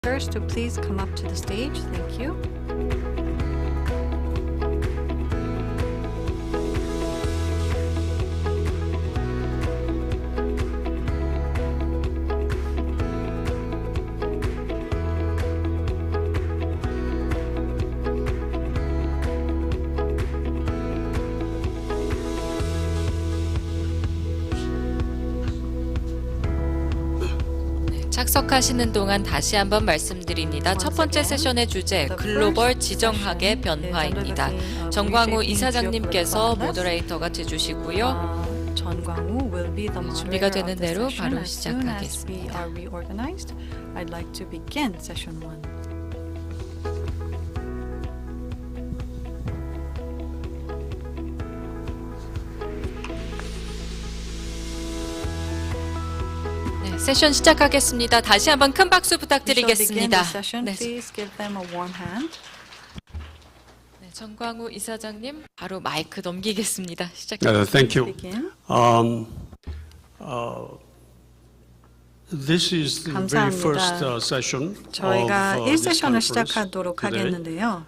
presenters to please come up to the stage. Thank you. 착석하시는 동안 다시 한번 말씀드립니다. 첫 번째 세션의 주제 글로벌 지정학의 변화입니다. 정광우 이사장님께서 모더레이터가 되주시고요. 준비가 되는 대로 바로 시작하겠습니다. I'd like to begin session 1. 세션 시작하겠습니다. 다시 한번 큰 박수 부탁드리겠습니다. 네. 네, 정광우 이사장님 바로 마이크 넘기겠습니다. 시작해주세요. Thank you. This is the very first session 저희가 of 1세션을 this 시작하도록 하겠는데요.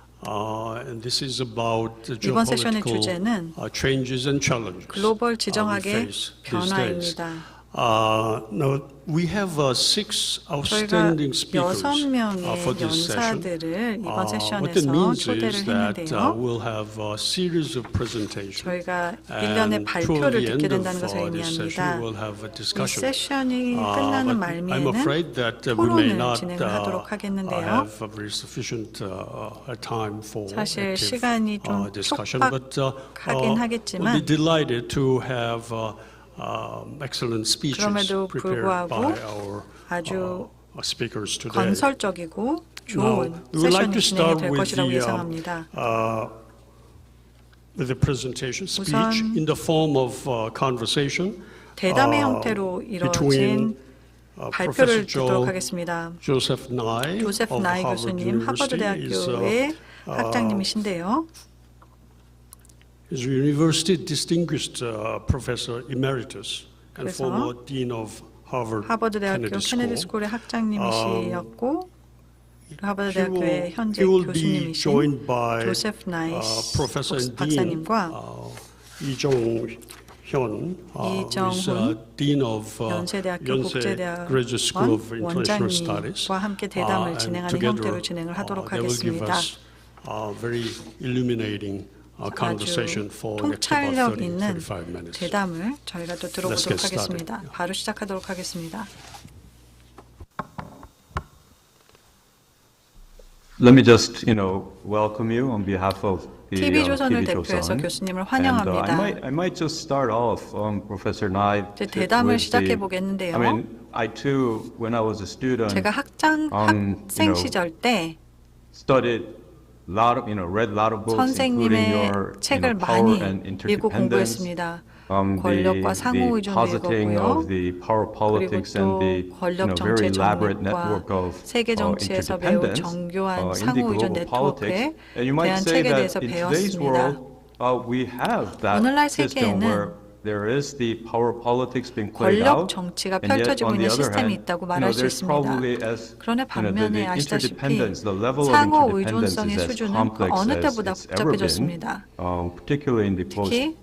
And this is about the 이번 세션의 주제는 geopolitical changes and challenges 글로벌 we 지정학의 face these days. 변화입니다. Now we have six outstanding 저희가 speakers 6명의 for this session. 연사들을 이번 What that 세션에서 means 초대를 is that 했는데요. we'll have a series of presentations. 저희가 일련의 발표를 듣게 된다는 것을 의미합니다. 이 세션이 끝나는 말미에는 토론을 진행하도록 하겠는데요. 사실 시간이 좀 촉박하긴 하겠지만 그럼에도 불구하고 아주 건설적이고 좋은 세션이 진행이 될 것이라고 예상합니다. 우선 대담의 형태로 이루어진 발표를 듣도록 하겠습니다. 조셉 나이 교수님, 하버드대학교의 학장님이신데요. Is University Distinguished Professor Emeritus and former Dean of Harvard 하버드대학교 Kennedy 케네디스쿨의 학장님이셨고 하버드대학교의 현재 교수님이신 조셉 나이 박사님과 이정훈 연세대학교 국제대학원 원장님과 함께 대담을 진행하는 형태로 진행을 하도록 하겠습니다. 아주 통찰력 있는 대담을 저희가 또 들어보도록 하겠습니다. 바로 시작하도록 하겠습니다. Let me just, welcome you on behalf of the TV조선을 대표해서 TVCHOSUN. 교수님을 환영합니다. I might just start off, Professor Nye. 대담을 시작해 보겠는데요. I mean, I too, when I was a student, 제가 학생 시절 때 studied. Read a lot of books, 선생님의 책을 많이 읽고 공부했습니다. 권력과 상호 의존을 읽었고요. 그리고 또 권력 정체 정책과 세계 정치에서 매우 정교한 상호 의존 네트워크에 대한 책에 대해서 배웠습니다. 오늘날 세계에는 권력 정치가 펼쳐지고 있는 시스템이 있다고 말할 수 있습니다. 그러나 반면에 아시다시피 상호 의존성의 수준은 그 어느 때보다 복잡해졌습니다. 특히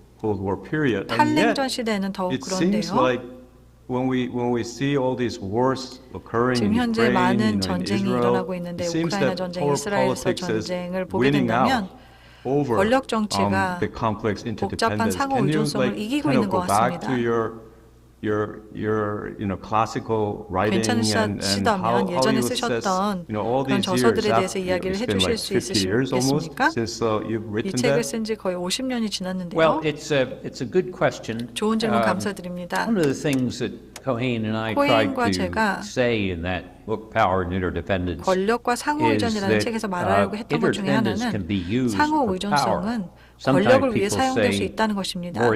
탈냉전 시대에는 더욱 그런데요. 지금 현재 많은 전쟁이 일어나고 있는데 우크라이나 전쟁, 이스라엘에서 전쟁을 보게 된다면 권력 정치가 복잡한 상호 의존성을 이기고 있는 것 같습니다. 괜찮으시다면 예전에 쓰셨던 그런 저서들에 대해서 이야기를 해주실 수 있으시겠습니까? 이 책을 쓴 지 거의 50년이 지났는데요. 좋은 질문 감사드립니다. 코엔과 제가 권력과 상호 의존이라는 책에서 말하려고 했던 것 중에 하나는 상호 의존성은 권력을 위해 사용될 수 있다는 것입니다.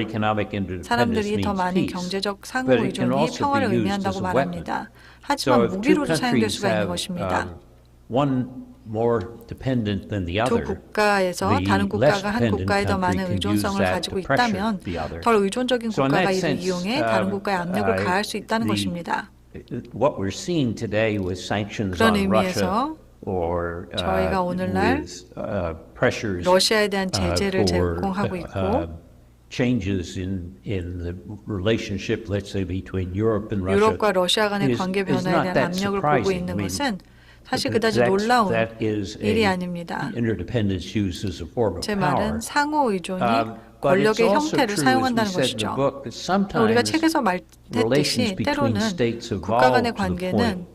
사람들이 더 많이 경제적 상호 의존이 평화를 의미한다고 말합니다. 하지만 무기로도 사용될 수가 있는 것입니다. 두 국가에서 다른 국가가 한 국가에 더 많은 의존성을 가지고 있다면 덜 의존적인 국가가 이를 이용해 다른 국가에 압력을 가할 수 있다는 것입니다. what we're seeing today with sanctions 그런 on Russia 의미에서 or 저희가 오늘날 with pressures 러시아에 대한 제재를 for 제공하고 있고 changes in the relationship, let's say, between Europe and Russia. 유럽과 러시아 간의 관계 변화에 대한 압력을 보고 있는 것은 사실 그다지 놀라운 일이 아닙니다. Interdependence used as a form of 제 power. 말은 상호 의존이 권력의 형태를 사용한다는 것이죠. 우리가 책에서 말했듯이 때로는 국가 간의 관계는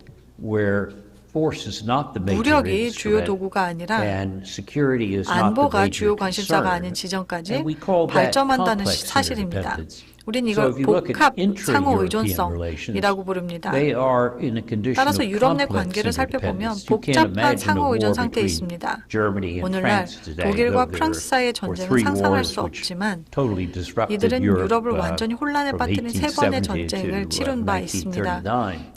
무력이 주요 도구가 아니라 안보가 주요 관심사가 아닌 지점까지 발전한다는 사실입니다. 우린 이걸 복합 상호 의존성이라고 부릅니다. 따라서 유럽 내 관계를 살펴보면 복잡한 상호 의존 상태에 있습니다. 오늘날 독일과 프랑스 사이의 전쟁은 상상할 수 없지만 이들은 유럽을 완전히 혼란에 빠뜨린 세 번의 전쟁을 치룬 바 있습니다.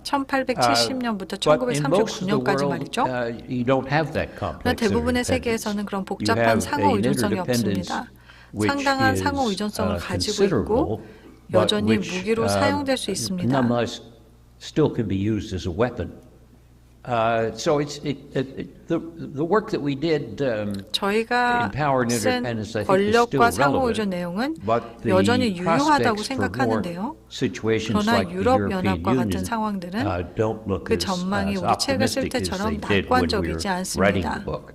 1870년부터 1939년까지 말이죠. 그러나 대부분의 세계에서는 그런 복잡한 상호 의존성이 없습니다. 상당한 상호 의존성을 가지고 있고 여전히 무기로 사용될 수 있습니다. nonetheless still can be used as a weapon. So it's the work that we did 저희가 in power and 쓴 independence, I think, is 권력과 still 상호 의존 relevant. 내용은 But the 여전히 유효하다고 prospects for more 생각하는데요. situations 그러나 like the 유럽 European 연합과 같은 Union 상황들은 don't look 그 as 전망이 우리 책을 쓸 optimistic as 때처럼 they did when we 낙관적이지 were writing 않습니다. the book.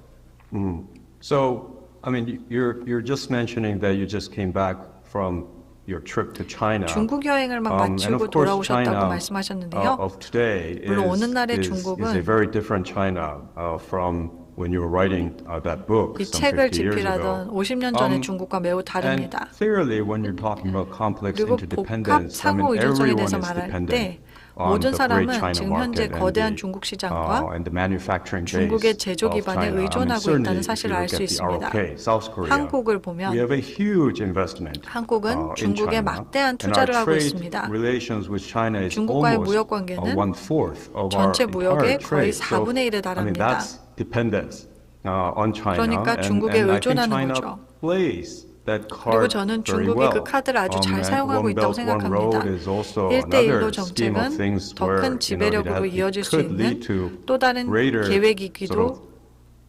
So, I mean, you're just mentioning that you just came back from your trip to China. 중국 여행을 막 And 마치고 of course, 돌아오셨다고 China 말씀하셨는데요. of today 물론 오늘날의 is 중국은 a very different China from when you were writing that book 이 some 책을 50 years 집필하던 ago. 50년 전의 중국과 매우 다릅니다. And clearly, when you're talking about complex 그리고 복합 interdependence, I mean, 상호 의존성에 everyone 대해서 is 말할 dependent 때 on 모든 the great 사람은 China 지금 현재 market 거대한 and 중국 시장과 the manufacturing 중국의 base 제조 of 기반에 China. 의존하고 certainly 있다는 if 사실을 you 알 look 수 at the 있습니다. ROK, South Korea, 한국을 we 보면 have a huge investment 한국은 in 중국에 China, 막대한 and 투자를 our 하고 trade 있습니다. relations with China is 중국과의 almost 무역 관계는 1/4 of our 전체 무역의 entire 거의 trade. So, 4분의 1에 I mean, 달합니다. that's dependence on China. 그러니까 중국에 and I think 의존하는 China 거죠. plays that 그리고 card 저는 very 중국이 well. 그 카드를 아주 잘 And 사용하고 One 있다고 Belt, One 생각합니다. Road is also 1대1로 another scheme of 정책은 things 더 where, 큰 지배력으로 이어질 수 could lead 있는 to 또 다른 greater 계획이기도 sort of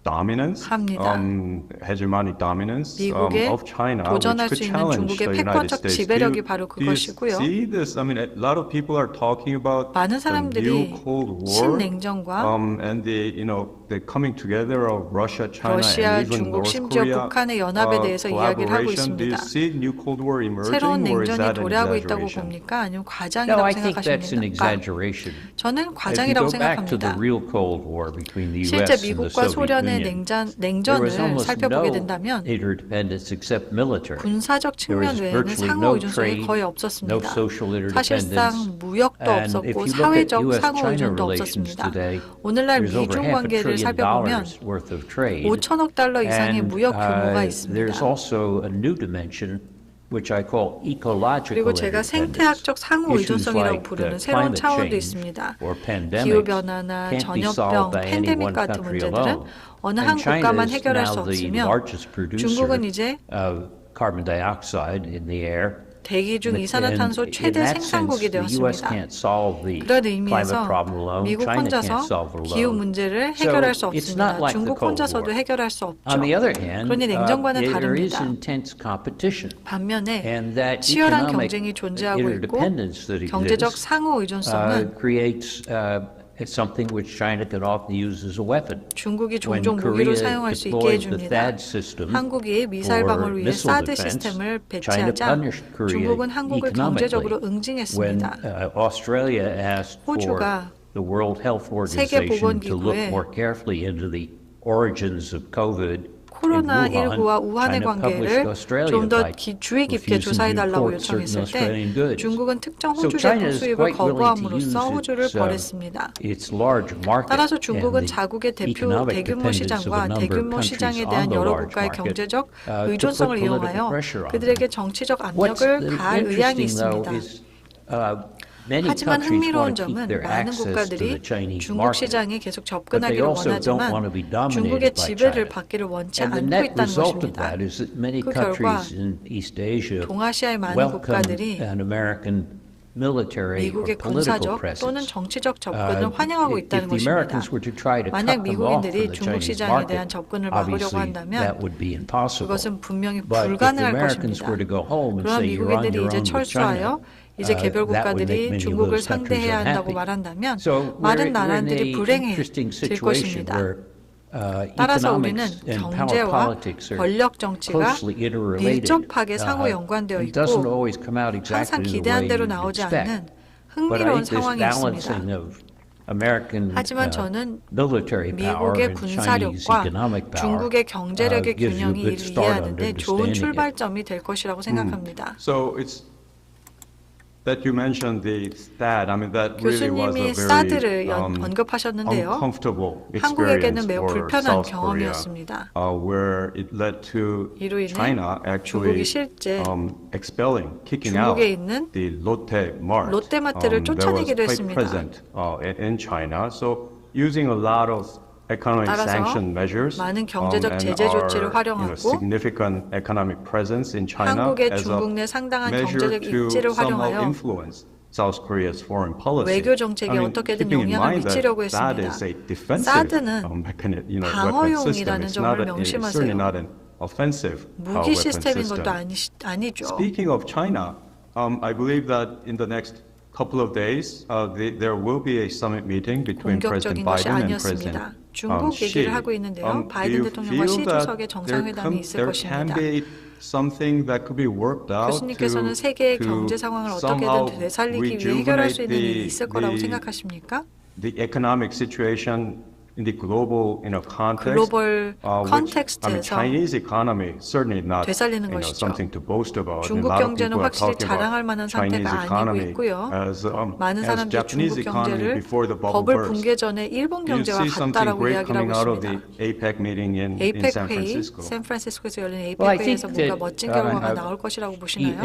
dominance, 합니다. hegemonic dominance 미국에 of China, 도전할 which 수 could 있는 challenge 중국의 the United 패권적 States. 지배력이 바로 Do you 그것이고요. see this? I mean, a lot of people are talking about 많은 the new 사람들이 Cold War 신냉전과 and the coming together of Russia, China, 러시아, and even 중국, North 심지어 Korea 북한의 연합에 대해서 이야기를 하고 collaboration. Do you 있습니다. see new Cold War 새로운 emerging, or is 냉전이 that an 도래하고 있다고 exaggeration? 봅니까? 아니면 No, 과장이라고 I think that's an 생각하십니까? exaggeration. 저는 If you 과장이라고 go back to the 생각합니다. real Cold War between the 실제 U.S. and the 미국과 Soviet 소련의 Union, there was 냉전을 almost 살펴보게 no 된다면 interdependence except military. 군사적 There 측면 was 외에는 virtually 상호 no 의존성이 trade, 거의 no 없었습니다. social 사실상 interdependence. 무역도 And 없었고 if you look at 사회적 상호 U.S.-China 의존도 relations 없었습니다. today, 오늘날 there's over 미중 $500 관계를 billion 살펴보면 worth of trade. 5천억 달러 이상의 And 무역 규모가 there's 있습니다. also a new dimension which I call ecological 그리고 제가 interdependence. 생태학적 상호 Issues 의존성이라고 like 부르는 새로운 climate 차원도 change 있습니다. or pandemics 기후변화나 can't be solved 전염병, by any 팬데믹 one 같은 country 문제들은 alone. 어느 한 And China 국가만 is 해결할 수 now the 없으며 largest producer 중국은 이제 of carbon dioxide in the air. 대기 중 이산화탄소 And in 최대 that 생산국이 sense, the U.S. 되었습니다. can't solve the 그런 climate 의미에서 problem alone. 미국 China can't 혼자서 solve it 기후 alone. 문제를 So 해결할 수 it's 없습니다. not like the 중국 Cold 혼자서도 War. 해결할 수 없죠. On the other hand, 그러니 냉전과는 there is 다릅니다. intense competition. 반면에 And that 치열한 economic 경쟁이 존재하고 있고 interdependence that 경제적 exists 상호 의존성은 creates something which China can often use as a weapon. 중국이 When 종종 무기로 Korea 사용할 수 있게 deployed the 해줍니다. THAAD system 한국이 미사일 for 방어를 위해 missile 사드 defense, 시스템을 China 배치하자 punished Korea 중국은 한국을 경제적으로 economically. When 응징했습니다. Australia asked for 호주가 the World Health Organization to look 세계보건기구에 more carefully into the origins of COVID 코로나19와 우한의 관계를 좀 더 주의 깊게 조사해달라고 요청했을 때 중국은 특정 호주 제품 수입을 거부함으로써 호주를 벌했습니다. 따라서 중국은 자국의 대규모 시장과 대규모 시장에 대한 여러 국가의 경제적 의존성을 이용하여 그들에게 정치적 압력을 가할 의향이 있습니다. 하지만 흥미로운 점은 많은 국가들이 중국 시장에 계속 접근하기를 원하지만 중국의 지배를 받기를 원치 않고 있다는 것입니다. 그 결과 동아시아의 많은 국가들이 미국의 군사적 또는 정치적 접근을 환영하고 있다는 것입니다. 만약 미국인들이 중국 시장에 대한 접근을 막으려고 한다면 그것은 분명히 불가능할 것입니다. 그러나 미국인들이 이제 철수하여 이제 개별 국가들이 중국을 상대해야 한다고 말한다면 많은 나라들이 불행해질 것입니다. 따라서 우리는 경제와 권력 정치가 밀접하게 상호 연관되어 있고 항상 기대한 대로 나오지 않는 흥미로운 상황이 있습니다. 하지만 저는 미국의 군사력과 중국의 경제력의 균형이 이를 이해하는 데 좋은 출발점이 될 것이라고 생각합니다. That you mentioned the STAD, I mean that really was 교수님이 a 사드를 very 언급하셨는데요. uncomfortable 한국에게는 experience 매우 for 불편한 South Korea, 경험이었습니다. where it led to 이로 인해 China actually 중국이 실제 expelling, kicking out 중국에 있는 the Lotte Mart 롯데마트를 that was 쫓아내기도 quite 했습니다. present in China. So using a lot of economic sanction measures 많은 경제적 and 제재 조치를 our 활용하고 significant economic presence in China 한국의 as 중국 내 a 상당한 measure 경제적 to 입지를 somehow 활용하여 influence South Korea's foreign policy. 외교 정책에 어떻게든 영향을 미치려고 했습니다. 사드는 방어용이라는 점을 명심하세요. 무기 시스템인 것도 아니죠. Speaking of China, I believe that in the next couple of days, there will be a summit meeting between President 본격적인 것이 Biden and President 아니었습니다. 중국 얘기를 하고 있는데요. 바이든 대통령과 시 주석의 정상회담이 있을 것입니다. Something that could be worked out 교수님께서는 세계의 경제 상황을 어떻게든 되살리기 위해 해결할 수 있는 일이 있을 거라고 생각하십니까? The economic situation in the global context, 글로벌 컨텍스트에서 Chinese economy certainly not 되살리는 것이죠. something to boast about. 중국 경제는 확실히 자랑할 만한 상태가 아니고 있고요. 많은 사람들이 중국 경제를 버블 붕괴 전에 일본 경제와 같다라고 이야기를 하고 있습니다. APEC 회의, 샌프란시스코에서 열린 APEC 회의에서 뭔가 멋진 결과가 나올 것이라고 보시나요?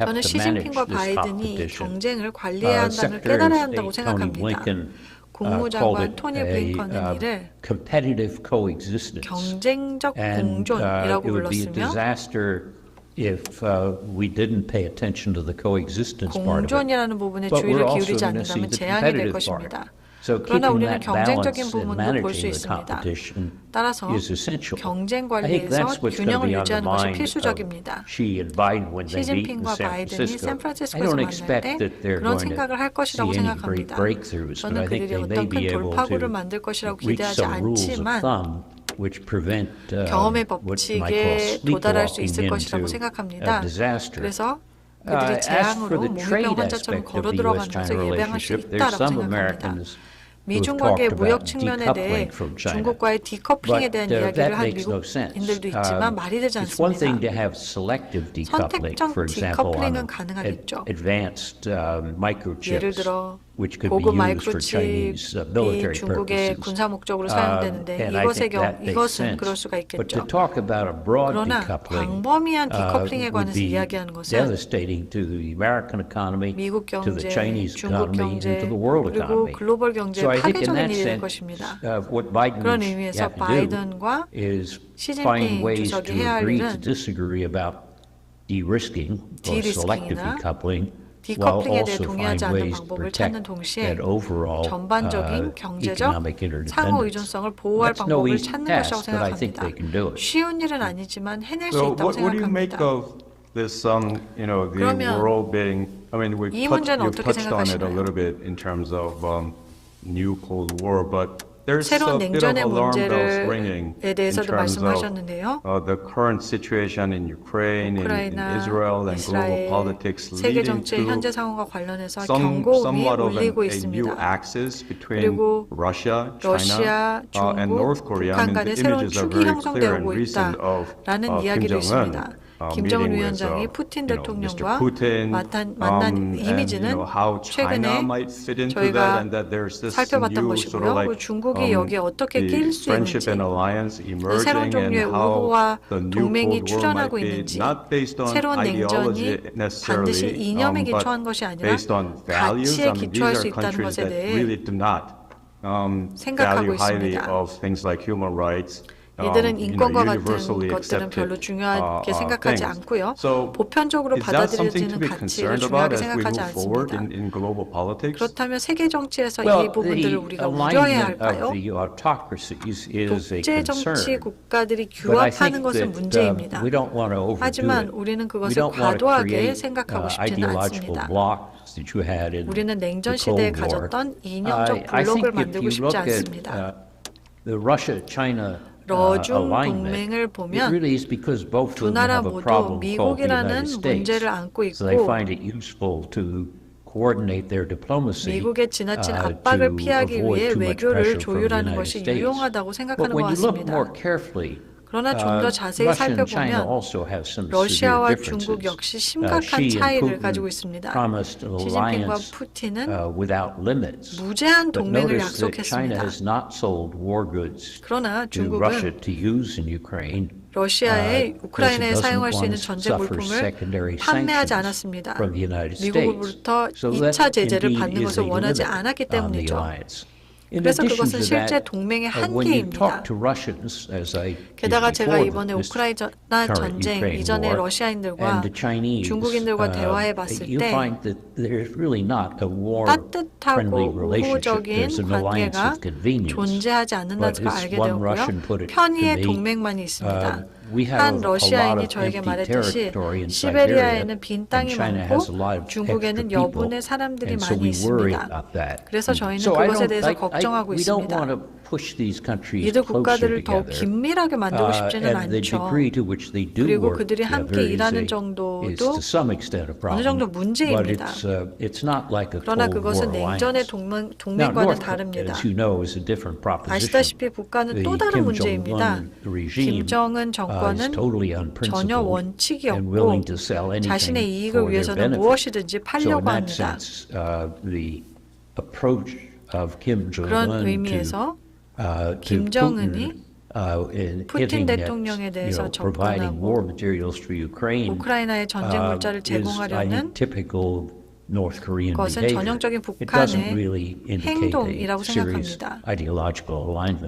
저는 시진핑과 바이든이 경쟁을 관리해야 한다는 깨달아야 한다고 생각합니다. 국무장관 토니 블링컨은 이를 경쟁적 공존이라고 불렀으며 공존이라는 부분에 주의를 기울이지 않는다면 재앙이 될 것입니다. 그러나 우리는 경쟁적인 부분도 볼 수 있습니다. 따라서 경쟁 관리에서 균형을 유지하는 것이 필수적입니다. 시진핑과 바이든이 샌프란시스코에서 만날 때 그런 생각을 할 것이라고 생각합니다. 저는 그들이 어떤 큰 돌파구를 만들 것이라고 기대하지 않지만 경험의 법칙에 도달할 수 있을 것이라고 생각합니다. 그래서 그들이 재앙으로 몽유병 환자처럼 걸어 들어가면서 예방할 수 있다고 생각합니다. 미중관계의 무역 측면에 대해 중국과의 디커플링에 대한 이야기를 한 미국인들도 있지만 말이 되지 않습니다. 선택적 디커플링은 가능하겠죠. 예를 들어 고급 마이크로칩이 중국의 군사 목적으로 사용되는데 이것은 그럴 수가 있겠죠. 그러나 광범위한 디커플링에 관해서 이야기하는 것은 미국 경제, 중국 경제, 그리고 글로벌 경제에 파괴적인 일이 될 것입니다. 그런 의미에서 바이든과 시진핑 주석이 해야 할 일은 디리스킹이나 디커플링에 대해 동의하지 않는 방법을 찾는 동시에 전반적인 경제적 상호 의존성을 보호할 방법을 찾는 것이라고 생각합니다. 쉬운 일은 아니지만 해낼 수 있다고 생각합니다. 그러면 이 문제는 어떻게 생각하시나요? 새로운 냉전의 문제에 대해서도 말씀하셨는데요. 우크라이나, 이스라엘, 세계 정치의 현재 상황과 관련해서 경고음이 울리고 있습니다. 그리고 러시아, 중국, 북한 간의 새로운 축이 형성되고 있다라는 이야기도 있습니다. 김정은 위원장이 푸틴 대통령과 만난 이미지는 최근에 저희가 살펴봤던 것이고요. 그리고 중국이 여기에 어떻게 낄 수 있는지, 새로운 종류의 우호와 동맹이 출현하고 있는지, 새로운 냉전이 반드시 이념에 기초한 것이 아니라 가치에 기초할 수 있다는 것에 대해 생각하고 있습니다. 이들은 인권과 같은 것들은 별로 중요하게 생각하지 않고요. 보편적으로 받아들여지는 가치를 중요하게 생각하지 않습니다. 그렇다면 세계 정치에서 이 부분들을 우리가 우려해야 할까요? 독재 정치 국가들이 규합하는 것은 문제입니다. 하지만 우리는 그것을 과도하게 생각하고 싶지는 않습니다. 우리는 냉전 시대에 가졌던 이념적 블록을 만들고 싶지 않습니다. 러중 동맹을 보면 두 나라 모두 미국이라는 문제를 안고 있고 미국의 지나친 압박을 피하기 위해 외교를 조율하는 것이 유용하다고 생각하는 것 같습니다. 그러나 좀 더 자세히 살펴보면 러시아와 중국 역시 심각한 차이를 가지고 있습니다. 시진핑과 푸틴은 무제한 동맹을 약속했습니다. 그러나 중국은 러시아에 우크라이나에 사용할 수 있는 전제 물품을 판매하지 않았습니다. 미국으로부터 2차 제재를 받는 것을 원하지 않았기 때문이죠. 그래서 그것은 실제 동맹의 한계입니다. 게다가 제가 이번에 우크라이나 전쟁 이전에 러시아인들과 중국인들과 대화해 봤을 때 따뜻하고 우호적인 관계가 존재하지 않는다는 걸 알게 되었고요. 편의의 동맹만이 있습니다. 한 러시아인이 저에게 말했듯이 시베리아에는 빈 땅이 많고 중국에는 여분의 사람들이 많이 있습니다. 그래서 저희는 그것에 대해서 걱정하고 있습니다. 이들 국가들을 더욱 긴밀하게 만들고 싶지는 않죠. 그리고 그들이 함께 일하는 정도도 어느 정도 문제입니다. 그러나 그것은 냉전의 동맹과는 다릅니다. 아시다시피 국가는 또 다른 문제입니다. 김정은 정권은 전혀 원칙이 없고 자신의 이익을 위해서는 무엇이든지 팔려고 합니다. 그런 의미에서 김정은이 푸틴 대통령에 대해서 접근하고 우크라이나에 전쟁 물자를 제공하려는 것은 전형적인 북한의 행동이라고 생각합니다.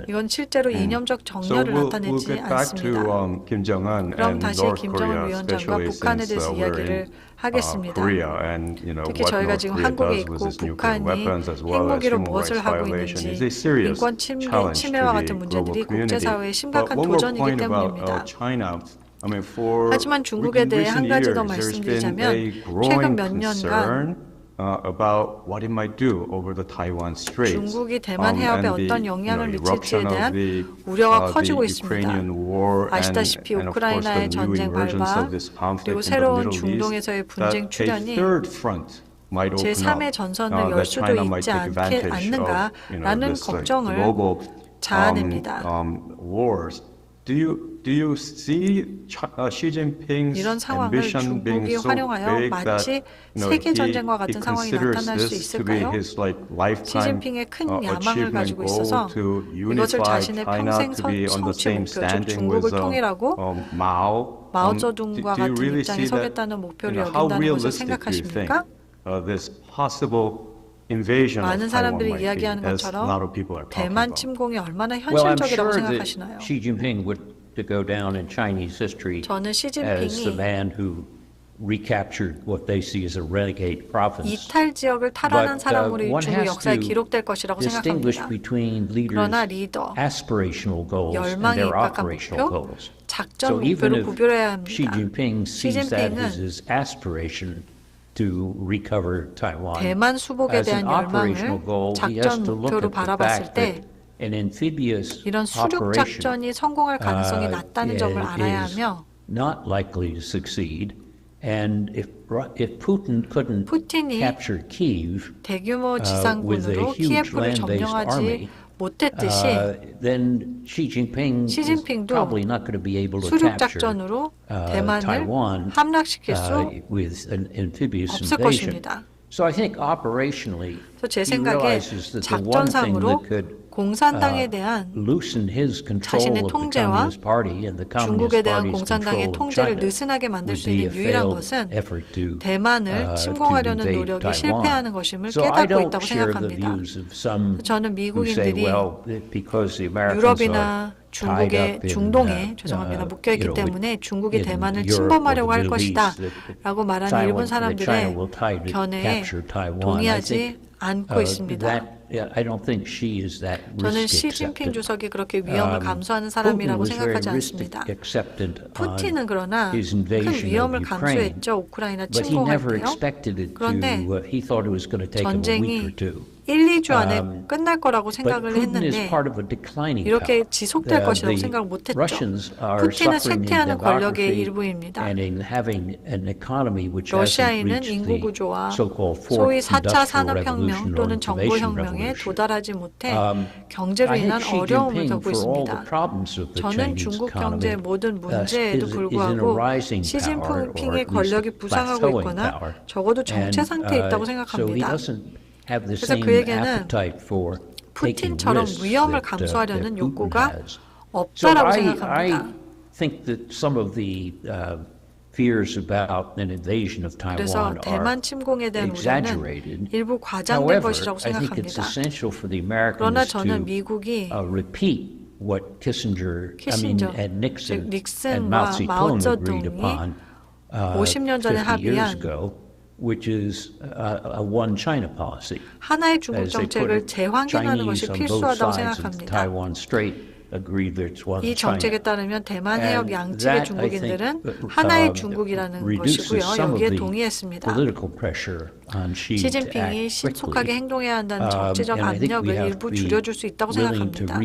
이건 실제로 이념적 정렬을 나타내지 않습니다. 그럼 다시 김정은 위원장과 북한에 대해서 이야기를 하겠습니다. 특히 저희가 지금 한국에 있고 북한이 핵무기로 무엇을 하고 있는지 인권 침해와 같은 문제들이 국제사회의 심각한 도전이기 때문입니다. 하지만 중국에 대해 한 가지 더 말씀드리자면 최근 몇 년간 중국이 대만 해협에 어떤 영향을 미칠지에 대한 우려가 커지고 있습니다. 아시다시피 우크라이나의 전쟁 발발 그리고 새로운 중동에서의 분쟁 출현이 제3의 전선을 열 수도 있지 않는가라는 걱정을 자아냅니다. 이런 상황을 중국이 활용하여 마치 세계전쟁과 같은 상황이 나타날 수 있을까요? 시진핑의 큰 야망을 가지고 있어서 이것을 자신의 평생 성취 목표, 즉 중국을 통일하고 마오쩌둥과 같은 입장에 서겠다는 목표를 여긴다는 것을 생각하십니까? 많은 사람들이 이야기하는 것처럼 대만 침공이 얼마나 현실적이라고 생각하시나요? 저는 시진핑이 이탈 지역을 탈환한 사람으로 중국 역사에 기록될 것이라고 생각합니다. 그러나 리더, 열망에 입각한 목표, 작전 목표를 구별해야 합니다. 시진핑은 대만 수복에 대한 열망을 작전 목표로 바라봤을 때 이런 수륙 작전이 성공할 가능성이 낮다는 점을 알아야 하며 푸틴이 대규모 지상군으로 키예프를 점령하지 못했듯이 시진핑도 수륙 작전으로 대만을 함락시킬 수 없을 것입니다. 그래서 제 생각에 작전상으로 공산당에 대한 자신의 통제와 중국에 대한 공산당의 통제를 느슨하게 만들 수 있는 유일한 것은 대만을 침공하려는 노력이 실패하는 것임을 깨닫고 있다고 생각합니다. 저는 미국인들이 유럽이나 중동에 묶여있기 때문에 중국이 대만을 침범하려고 할 것이다 라고 말하는 일본 사람들의 견해에 동의하지 않고 있습니다. 저는 시진핑 주석이 그렇게 위험을 감수하는 사람이라고 생각하지 않습니다. 푸틴은 그러나 큰 위험을 감수했죠. 우크라이나 침공할 때요. 그런데 전쟁이 1, 2주 안에 끝날 거라고 생각을 했는데 이렇게 지속될 것이라고 생각을 못했죠. 푸틴은 쇠퇴하는 권력의 일부입니다. 러시아인은 인구 구조와 소위 4차 산업혁명 또는 정보혁명에 도달하지 못해 경제로 인한 어려움을 겪고 있습니다. 저는 중국 경제의 모든 문제에도 불구하고 시진핑의 권력이 부상하고 있거나 적어도 정체 상태에 있다고 생각합니다. 그래서 그에게는 푸틴처럼 위험을 감수하려는 욕구가 없다라고 생각합니다. 그래서 대만 침공에 대한 우려는 일부 과장된 것이라고 생각합니다. 그러나 저는 미국이 키신저, 즉 닉슨과 마오쩌둥이 50년 전에 합의한 하나의 중국 정책을 재확인하는 것이 필수하다고 생각합니다. 이 정책에 따르면 대만 해협 양측의 중국인들은 하나의 중국이라는 것이고요. 여기에 동의했습니다. 시진핑이 신속하게 행동해야 한다는 정치적 압력을 일부 줄여줄 수 있다고 생각합니다.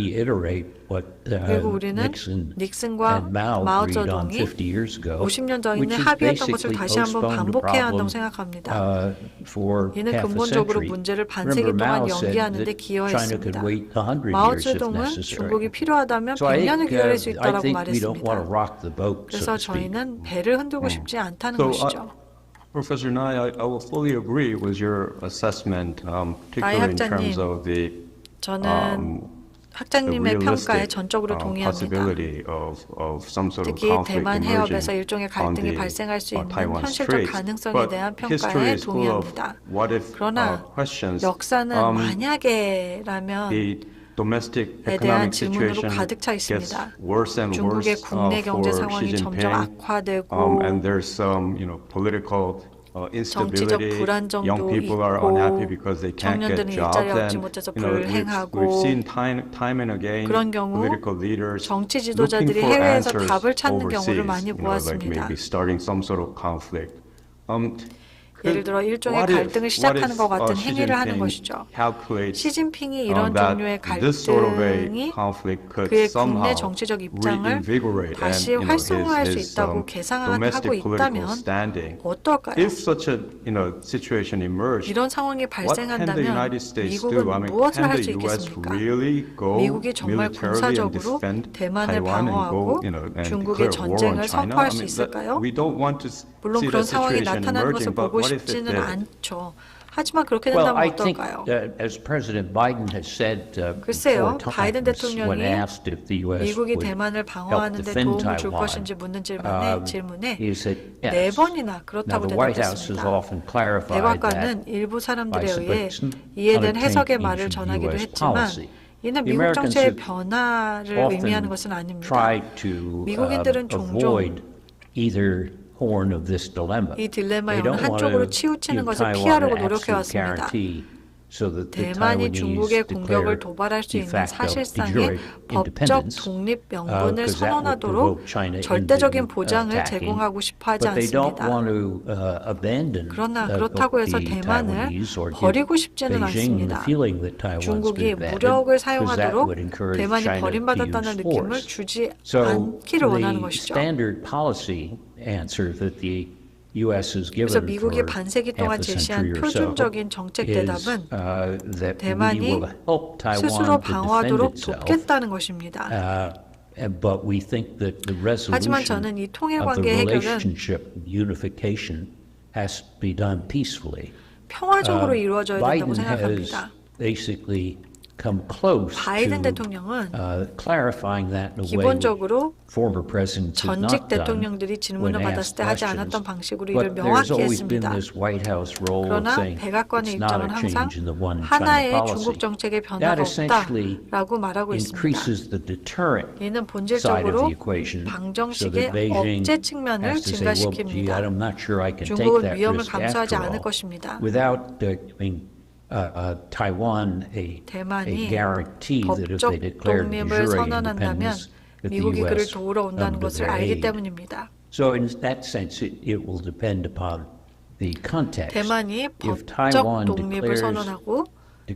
그리고 우리는 닉슨과 마오쩌둥이 50년 전에 합의했던 것을 다시 한번 반복해야 한다고 생각합니다. 이는 근본적으로 문제를 반세기 동안 연기하는 데 기여했습니다. 마오쩌둥은 중국이 필요하다면 100년을 기다릴 수 있다고 말했습니다. 그래서 저희는 배를 흔들고 싶지 않다는 것이죠. Professor Nye, I will fully agree with your assessment, particularly in terms of the 학장님의 평가에 전적으로 동의합니다. 특히 대만 해협에서 일종의 갈등이 발생할 수 있는 현실적 가능성에 대한 평가에 동의합니다. 그러나 역사는 만약에라면 에 대한 질문으로 가득 차 있습니다. 중국의 국내 경제 상황이 점점 악화되고 정치적 불안정도 있고 청년들은 일자리 얻지 못해서 불행하고 그런 경우 정치 지도자들이 해외에서 답을 찾는 경우를 많이 보았습니다. 예를 들어 일종의 갈등을 시작하는 것 같은 행위를 하는 것이죠. 시진핑이 이런 종류의 갈등이 그의 국내 정치적 입장을 다시 활성화할 수 있다고 계산하고 있다면 어떨까요? 이런 상황이 발생한다면 미국은 무엇을 할 수 있겠습니까? 미국이 정말 군사적으로 대만을 방어하고 중국의 전쟁을 선포할 수 있을까요? 물론 그런 상황이 나타나는 것을 보고 싶지는 않죠. 하지만 그렇게 된다면 어떨까요? 글쎄요, 바이든 대통령이 미국이 대만을 방어하는 데 도움을 줄 것인지 묻는 질문에 4번이나 그렇다고 대답했습니다. 대법관은 일부 사람들에 의해 이해된 해석의 말을 전하기도 했지만 이는 미국 정치의 변화를 의미하는 것은 아닙니다. 미국인들은 종종 이 딜레마의 어느 한쪽으로 치우치는 것을 피하려고 노력해왔습니다. 대만이 중국의 공격을 도발할 수 있는 사실상의 법적 독립 명분을 선언하도록 절대적인 보장을 제공하고 싶어 하지 않습니다. 그러나 그렇다고 해서 대만을 버리고 싶지는 않습니다. 중국이 무력을 사용하도록 대만이 버림받았다는 느낌을 주지 않기를 원하는 것이죠. 그래서 미국이 반세기 동안 제시한 표준적인 정책 대답은 대만이 스스로 방어하도록 돕겠다는 것입니다. 하지만 저는 이 통일관계 해결은 평화적으로 이루어져야 된다고 생각합니다. come close 바이든 to 대통령은 clarifying that in a way 기본적으로 former presidents had 전직 not done 대통령들이 질문을 when 받았을 때 asked 하지 않았던 questions. 방식으로 But 이를 there's 명확히 always been 했습니다. this White House role of 그러나 saying 백악관의 it's not 입장은 a 항상 change in the one China 하나의 policy. 중국 정책의 That 변화가 essentially 없다라고 말하고 있습니다. increases the deterrent 이는 side of 본질적으로 the equation, so 방정식의 that Beijing 억제 측면을 has to say, well, gee, 증가시킵니다. I'm not sure I can take 중국은 that 위험을 risk 감수하지 after 않을 all, 것입니다. without giving Taiwan a 대만이 guarantee that if 법적 they declared de 독립을 jure 선언한다면 independence, that the 미국이 그를 U.S. 도우러 온다는 under 것을 their 알기 aid. 때문입니다. So in that sense, it will depend upon the context. 대만이 If 법적 Taiwan 독립을 declares 선언하고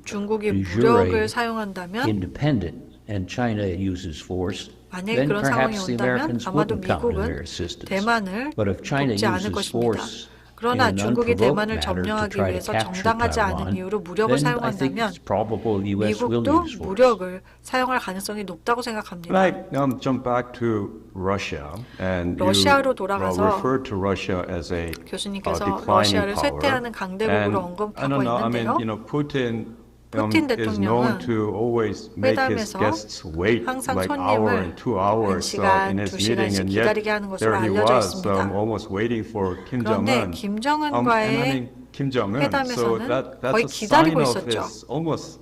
중국이 de 무력을 jure 사용한다면 independent and China uses force, 만약에 then 그런 상황이 perhaps the 온다면 Americans 아마도 wouldn't come to their 미국은 assistance. 대만을 But if China 돕지 않을 uses 것입니다. force 그러나 in an 중국이 unprovoked 대만을 manner to 점령하기 try to 위해서 capture 정당하지 않은 Taiwan, 이유로 무력을 then I think 사용한다면 it's probable the U.S. will 미국도 use force. 무력을 사용할 가능성이 높다고 Can 생각합니다. I jump back to Russia? And 러시아로 you 돌아가서 referred to Russia as a 교수님께서 declining 러시아를 power. 쇠퇴하는 강대국으로 언급하고 있는데요. Putin 푸틴 is known 대통령은 to always make his 회담에서 guests wait 항상 like hour and 2 hours 1시간, in his meeting, 2시간씩 and yet 기다리게 하는 것으로 there he 알려져 was 있습니다. almost waiting for Kim 그런데 Jong-un. 김정은과의 Kim Jong-un. So 회담에서는 that's 거의 a sign 기다리고 of 있었죠. his almost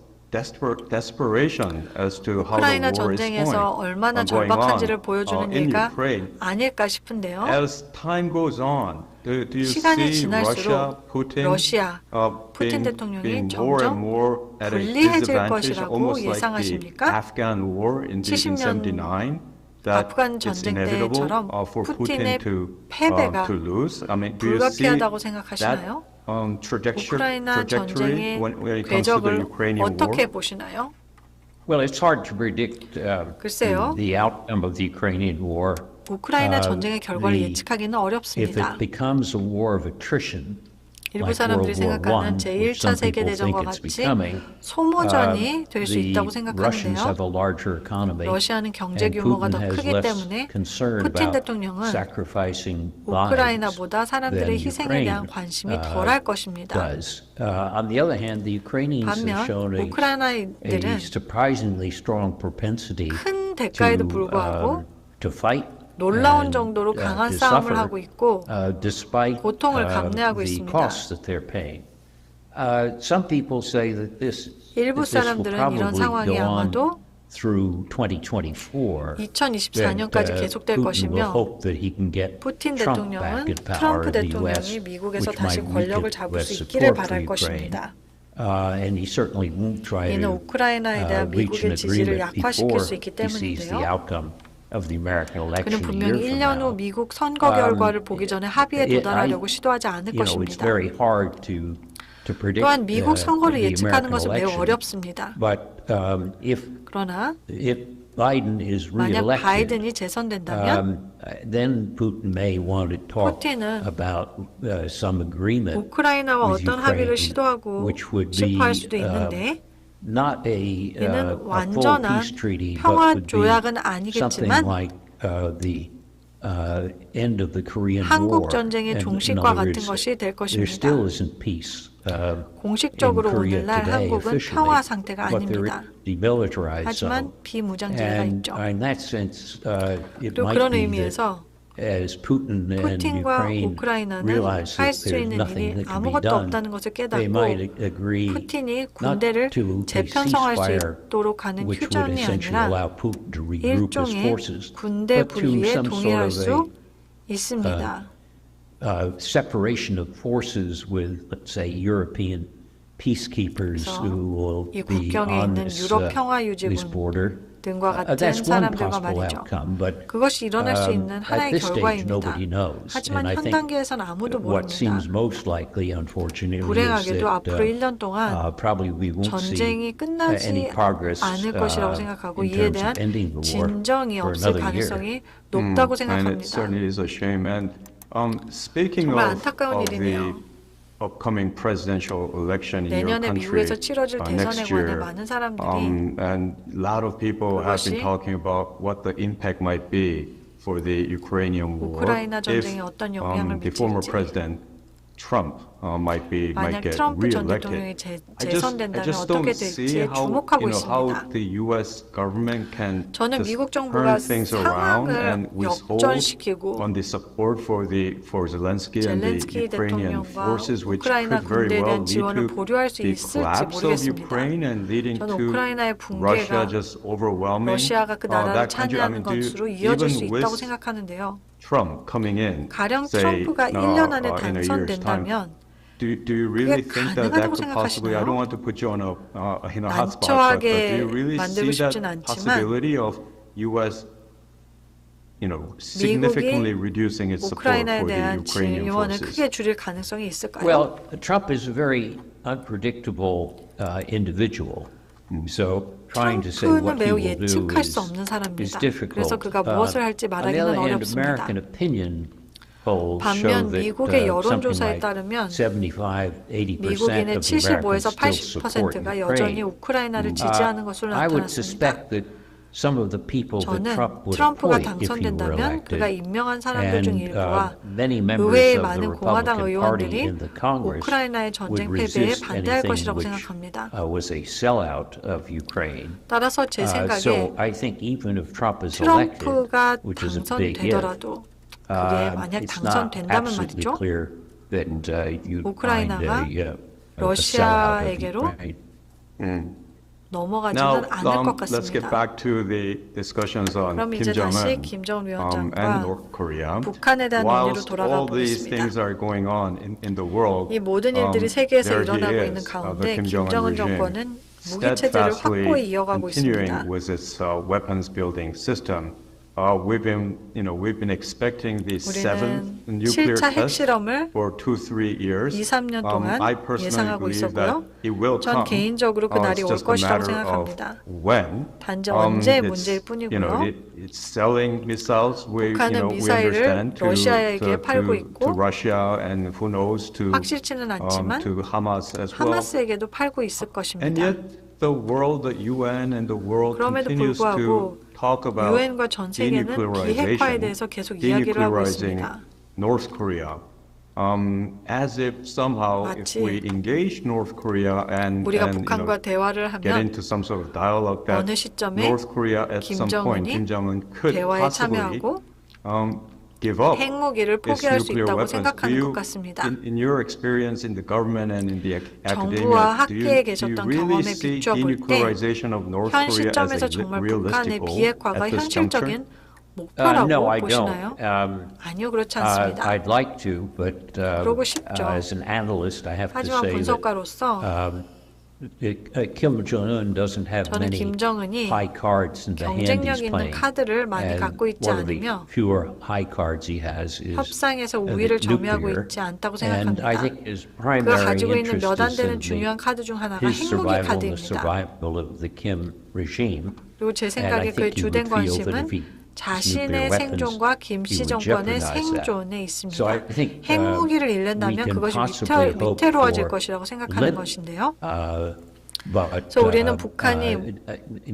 desperation as to how the 우크라이나 war is 전쟁에서 얼마나 going 절박한지를 on 보여주는 in 예가 Ukraine. 아닐까 싶은데요. As time goes on, do you 시간이 see Russia, 지날수록 Putin, 러시아, 푸틴 being 대통령이 more and 점점 more at a 불리해질 disadvantage, 것이라고 almost like the 예상하십니까? Afghan war in 70년 79, that 아프간 it's 전쟁 inevitable 때처럼 for Putin 푸틴의 to 패배가 lose. I mean, do you see 불가피하다고 that 생각하시나요? trajectory 우크라이나 전쟁의 when it comes to the 궤적을 Ukrainian 어떻게 war? 보시나요? Well, it's hard to predict 글쎄요. the outcome of the Ukrainian war. 우크라이나 전쟁의 결과를 예측하기는 If 어렵습니다. it becomes a war of attrition, 일부 like 사람들이 World War 생각하는 I, which 제1차 some people 세계대전과 think it's 같이 becoming, 소모전이 될 수 있다고 the Russians have 생각하는데요. a larger economy, 러시아는 경제 and 규모가 Putin 더 has 크기 less 때문에 concern 푸틴 about 대통령은 sacrificing lives 우크라이나보다 사람들의 than 희생에 대한 Ukraine 관심이 덜할 것입니다. does. On the other hand, the Ukrainians have 반면 shown a 우크라이나인들은 surprisingly strong propensity 큰 대가에도 불구하고 to fight. 놀라운 and, 정도로 강한 to 싸움을 suffer, 하고 있고 despite 고통을 감내하고 the 있습니다. costs that they're paying. Some people say that this 일부 will 사람들은 이런 probably 상황이 go on 아마도 through 2024. 2024년까지 계속될 Putin will 것이며 hope that he can get 푸틴 Trump back 대통령은 in power 트럼프 in the US, 대통령이 미국에서 which 다시 might 권력을 weaken 잡을 US 수 있기를 support for 바랄 Ukraine. 것입니다. And he certainly won't try 이는 to 우크라이나에 대한 reach an 미국의 지지를 agreement 약화시킬 before 수 있기 he sees the 때문인데요. outcome of the American election 그는 a 분명히 year from 1년 후 now. 미국 선거 결과를 보기 전에 합의에 도달하려고 시도하지 않을 It's 것입니다. very hard to predict 또한 미국 선거를 the 예측하는 American 것은 매우 election. 어렵습니다. But 그러나 if Biden is 만약 reelected, 바이든이 재선된다면 then Putin may want to talk 푸틴은 about some agreement 우크라이나와 with 어떤 합의를 Ukraine, 시도하고 which would be 싶어할 수도 있는데 not a 이는 full 완전한 peace treaty, but 평화 would be 조약은 something 아니겠지만 like the end of the Korean 한국 War. 전쟁의 In 종식과 other 같은 words, 것이 될 there 것입니다. still isn't peace. 공식적으로 in Korea 오늘날 today, 한국은 officially, 평화 상태가 but there 아닙니다. is demilitarized 하지만 zone. 비무장지대가 And 있죠. in that sense, it 또 might 그런 be that 의미에서 as Putin and 푸틴과 Ukraine 우크라이나는 realize 할 that 수 there's 있는 nothing 일이 that can be 아무것도 done, 없다는 것을 they 깨닫고 might agree 푸틴이 not 군대를 to a 재편성할 수 ceasefire, 있도록 하는 which would 휴전이 essentially 아니라 allow Putin to regroup his 일종의 forces, 군대 but to 분리에 some 동의할 sort 수 of 있습니다. separation of forces with, let's say, European peacekeepers 그래서 who will 이 be 국경에 on 있는 this, 유럽 평화 this 유지군 border. 등과 같은 That's one 사람들과 possible 말이죠. outcome, but 그것이 일어날 수 있는 at 하나의 this stage, 결과입니다. nobody knows. 하지만 And I 현 think 단계에선 아무도 what 모릅니다. seems most likely, unfortunately, is 불행하게도 that 앞으로 1년 동안 probably we won't see 전쟁이 any 끝나지 progress 않을 것이라고 생각하고 in 이에 terms 대한 of ending the war 진정이 for 없을 another year. 가능성이 높다고 And it 생각합니다. certainly is a shame. And speaking 정말 of 안타까운 the 일이네요. upcoming presidential election in your 내년에 country 미국에서 치러질 대선에 next 관해 year, 많은 사람들이 and a lot of people have been 그것이 talking about what the impact might be for the Ukrainian war 우크라이나 if 전쟁에 어떤 영향을 the former 미칠지. president Trump 만약 트럼프 전 대통령이 재선된다면 어떻게 될지 주목하고 있습니다. 저는 미국 정부가 상황을 역전시키고 젤렌스키 대통령과 우크라이나 군대에 대한 지원을 보류할 수 있을지 모르겠습니다. 저는 우크라이나의 붕괴가 러시아가 그 나라를 차지하는 것으로 이어질 수 있다고 생각하는데요. 가령 트럼프가 1년 안에 당선된다면 그게 가능하다고 생각하시나요? 난처하게 만들고 싶진 않지만 미국이 우크라이나에 대한 지원을 크게 줄일 가능성이 있을까요? Well, Trump is a very unpredictable individual. So trying to say 트럼프는 what he 매우 will do 예측할 수 없는 is 사람입니다. difficult. 그래서 그가 무엇을 할지 On the 말하기는 other hand, 어렵습니다. American opinion polls show 반면 that 미국의 something 여론조사에 like 따르면 75-80% 미국인의 of Americans 75에서 still support 80%가 여전히 Ukraine. 우크라이나를 지지하는 것으로 I would 나타났습니다. suspect that some of the people that 저는 Trump would 트럼프가 appoint if he were 당선된다면 그가 elected, 임명한 사람들 중 and 일부와 many members 의회의 of the 많은 공화당 Republican Party 의원들이 in the Congress 우크라이나의 would 전쟁 패배에 resist 반대할 anything 것이라고 which 생각합니다. was a sellout of Ukraine. 따라서 제 생각에 So I think even if Trump is elected, 트럼프가 which is a big if, 당선되더라도 그게 만약 it's not 당선된다면 absolutely 말이죠. clear that you'd 우크라이나가 find a sellout of 러시아에게로 Ukraine. 넘어가지는 않을 것 let's get 같습니다. back to the discussions on 그럼 Kim 이제 다시 Jong-un 김정은 and 위원장과 North Korea. 북한에 대한 논의로 Whilst 돌아가 all these 보겠습니다. things are going on in the world, 이 모든 일들이 세계에서 there he 일어나고 is, 있는 the 가운데 Kim Jong-un 김정은 정권은 regime, 무기 체제를 확고히 steadfastly 이어가고 있습니다. continuing with its weapons building system. We've been expecting the seventh 우리는 nuclear 7차 test 핵실험을 for 2-3 years. 2-3년 동안 I personally 예상하고 believe that 있었고요. it will 전 come. 개인적으로 그 날이 It's 올 just a 것이라고 matter of 생각합니다. when. 단지 언제의 It's, 문제일 뿐이고요. it's selling missiles. We 북한은 미사일을 understand 러시아에게 팔고 있고 to Russia and who knows to 확실치는 않지만 to Hamas as well. 하마스에게도 팔고 있을 And 것입니다. yet the world, the UN and the world 그럼에도 continues to 불구하고 talk about 유엔과 전 세계는 비핵화에 대해서 계속 이야기를 하고 있습니다. North Korea. As if somehow if we engage North Korea and 우리가 북한과 대화를 get 하면 into some sort of dialogue that 어느 시점에 North Korea at some point, Kim Jong-un could 대화에 possibly 참여하고 give up 핵무기를 its 포기할 수 nuclear 있다고 weapons. 생각하는 것 같습니다. In your experience in the government and in the 정부와 academia, do 학계에 you 계셨던 really 경험에 see 비추어 볼 때 denuclearization of North 현 Korea as 시점에서 a 정말 realistic 북한의 goal 비핵화가 at this juncture? 현실적인 목표라고 No, I 보시나요? don't. 아니요, 그렇지 않습니다. I'd like to, but 그러고 싶죠. as an analyst, I have to 하지만 say that 분석가로서 Kim Jong-un doesn't have 저는 many 김정은이 high cards in the hand he's 경쟁력 있는 playing. 카드를 많이 And 갖고 있지 one of the 않으며 fewer high cards he has is 협상에서 우위를 점유하고 nuclear. 있지 않다고 And I 생각합니다. think his 그가 primary 가지고 있는 interest 몇 안 is 되는 in 중요한 카드 중 하나가 his 핵무기 survival and the 카드입니다. survival of the Kim regime. 그리고 제 And I 생각에 그의 think he 주된 would feel that 관심은 if he 자신의 nuclear 생존과 weapons, 김씨 he would 정권의 jeopardize that. 생존에 So I 있습니다. think 핵무기를 we 잃는다면 can 그것이 possibly hope 위태로워질 for 것이라고 생각하는 limit, 것인데요. But 그래서 우리는 북한이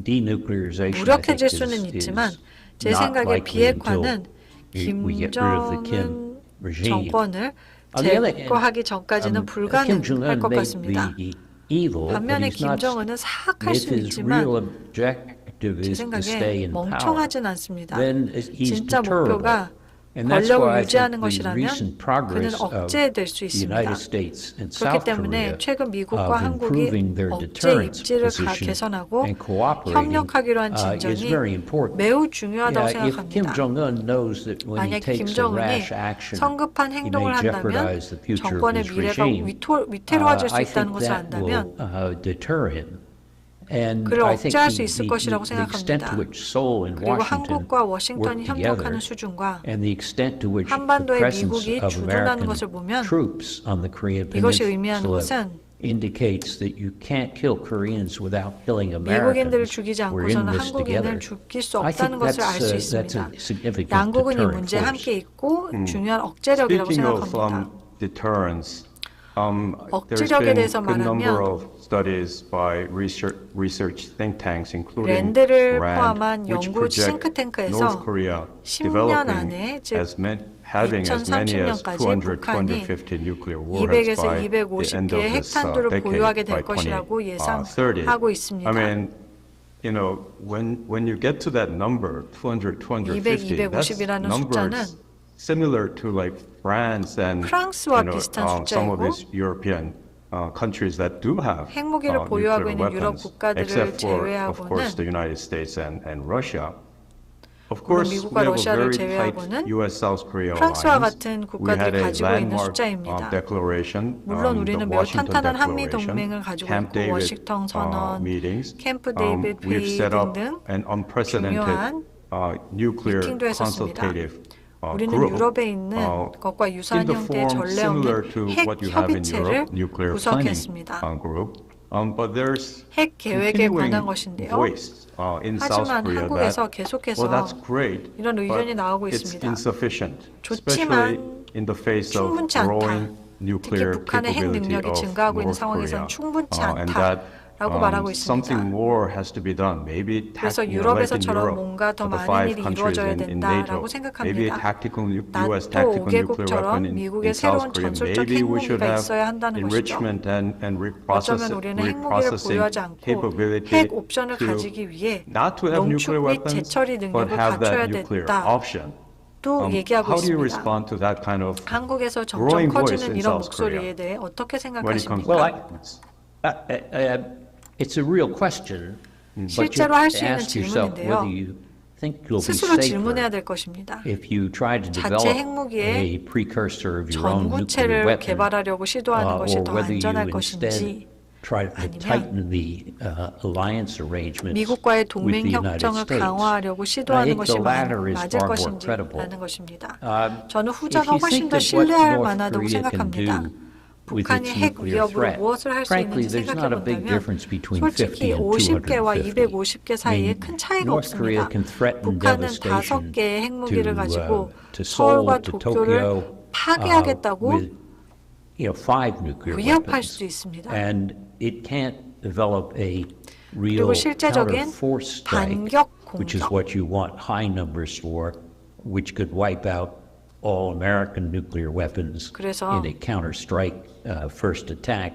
denuclearization 무력해질 수는 있지만 제 생각에 비핵화는 김정은 정권을 제거하기 전까지는 불가능할 것 같습니다. 반면에 김정은은 사악할 수는 있지만 제 생각에 멍청하진 않습니다. 진짜 목표가 권력을 유지하는 것이라면 그는 억제될 수 있습니다. 그렇기 때문에 최근 미국과 한국이 억제 입지를 개선하고 협력하기로 한 진전이 매우 중요하다고 생각합니다. 만약 김정은이 성급한 행동을 한다면 정권의 미래가 위태로워질 수 있다는 것을 안다면 그를 억제할 수 있을 것이라고 생각합니다. 그리고 한국과 워싱턴이 협력하는 수준과 한반도에 미국이 주둔하는 것을 보면 이것이 의미하는 것은 미국인들을 죽이지 않고서는 한국인을 죽일 수 없다는 것을 알 수 있습니다. 양국은 이 문제에 함께 있고 중요한 억제력이라고 생각합니다. 억지력에 대해서 말하면 랜드를 포함한 연구 싱크탱크에서 10년 안에 즉 2030년까지 북한이 200에서 250개의 핵탄두를 보유하게 될 것이라고 예상하고 있습니다. 200, 250이라는 숫자는 프랑스와 비슷한 숫자이고 핵무기를 보유하고 있는 유럽 국가들을 제외하고는 물론 미국과 러시아를 제외하고는 프랑스와 같은 국가들이 가지고 있는 숫자입니다. 물론 우리는 매우 탄탄한 한미 동맹을 가지고 있고 워싱턴 선언, 캠프 데이비드 회의 등등 중요한 미팅도 했었습니다. 우리는 유럽에 있는 것과 유사한 형태의 전례 없는 핵 협의체를 구성했습니다. 핵 계획에 관한 것인데요. 하지만 한국에서 계속해서 이런 의견이 나오고 있습니다. 좋지만 충분치 않다. 특히 북한의 핵 능력이 증가하고 있는 상황에서는 충분치 않다라고 말하고 있습니다. 그래서 유럽에서처럼 뭔가 더 많은 일이 이루어져야 된다라고 생각합니다. 나토 5개국처럼 미국의 새로운 전술적 핵무기가 있어야 한다는 것이죠. 어쩌면 우리는 핵무기를 보유하지 않고 핵 옵션을 가지기 위해 농축 및 재처리 능력을 갖춰야 된다. 또 얘기하고 있습니다. 한국에서 점점 커지는 이런 목소리에 대해 어떻게 생각하십니까? It's a real question. 실제로 할 수 있는 질문인데요. 스스로 질문해야 될 것입니다. 자체 핵무기의 전구체를 개발하려고 시도하는 것이 더 안전할 것인지 아니면 미국과의 동맹 협정을 강화하려고 시도하는 것이 맞을 것인지라는 것입니다. 저는 후자가 훨씬 더 신뢰할 만하다고 생각합니다. 북한이 핵 위협으로 무엇을 할 수 있는지 생각해본다면 솔직히 50개와 250개 사이에 큰 차이가 없습니다. 북한은 5개의 핵무기를 가지고 서울과 도쿄를 파괴하겠다고 위협할 수도 있습니다. 그리고 실제적인 반격 공격 all American nuclear weapons in a counter-strike first attack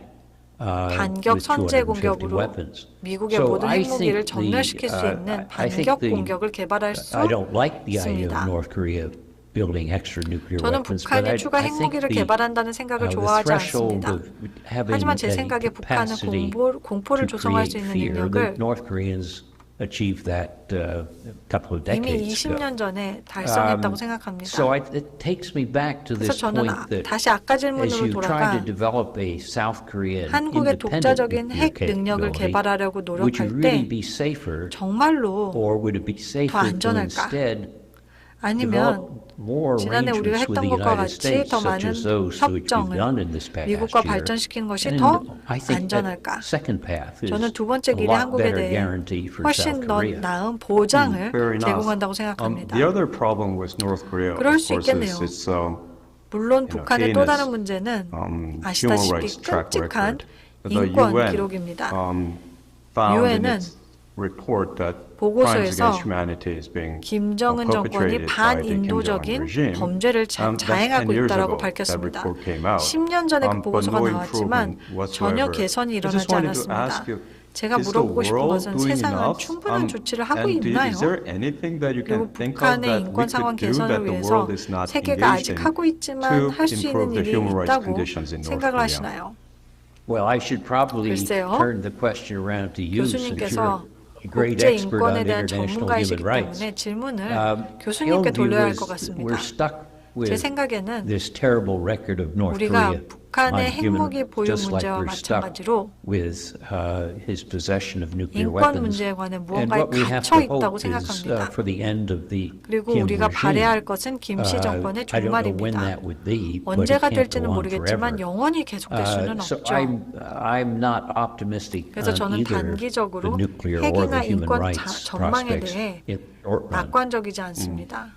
반격 선제 공격으로 미국의 모든 핵무기를 전멸시킬 수 있는 반격 공격을 개발할 수 있습니다. 저는 북한이 추가 핵무기를 개발한다는 생각을 좋아하지 않습니다. 하지만 제 생각에 북한은 공포를 조성할 수 있는 능력을 이미 20년 전에 달성했다고 생각합니다. 그래서 저는 다시 아까 질문으로 돌아가 한국의 독자적인 핵 능력을 개발하려고 노력할 때 정말로 더 안전할까? 아니면 지난해 우리가 했던 것과 같이 더 많은 협정을 미국과 발전시키는 것이 더 안전할까? 저는 두 번째 길이 한국에 대해 훨씬 더 나은 보장을 제공한다고 생각합니다. 그럴 수 있겠네요. 물론 북한의 또 다른 문제는 아시다시피 끔찍한 인권 기록입니다. 유엔은 보고서에서 김정은 정권이 반인도적인 범죄를 자행하고 있다고 밝혔습니다. 10년 전에 그 보고서가 나왔지만 전혀 개선이 일어나지 않았습니다. 제가 물어보고 싶은 것은 세상은 충분한 조치를 하고 있나요? 그리고 북한의 인권 상황 개선을 위해서 세계가 아직 하고 있지만 할 수 있는 일이 있다고 생각을 하시나요? 글쎄요. 교수님께서 국제 인권에 대한 전문가이시기 때문에 질문을 교수님께 돌려야 할 것 같습니다. 제 생각에는 우리가 북한의 핵무기 보유 문제와 마찬가지로 인권 문제에 관해 무언가에 갇혀 있다고 생각합니다. 그리고 우리가 바라할 것은 김씨 정권의 종말입니다. 언제가 될지는 모르겠지만 영원히 계속될 수는 없죠. 그래서 저는 단기적으로 핵이나 인권 전망에 대해 낙관적이지 않습니다.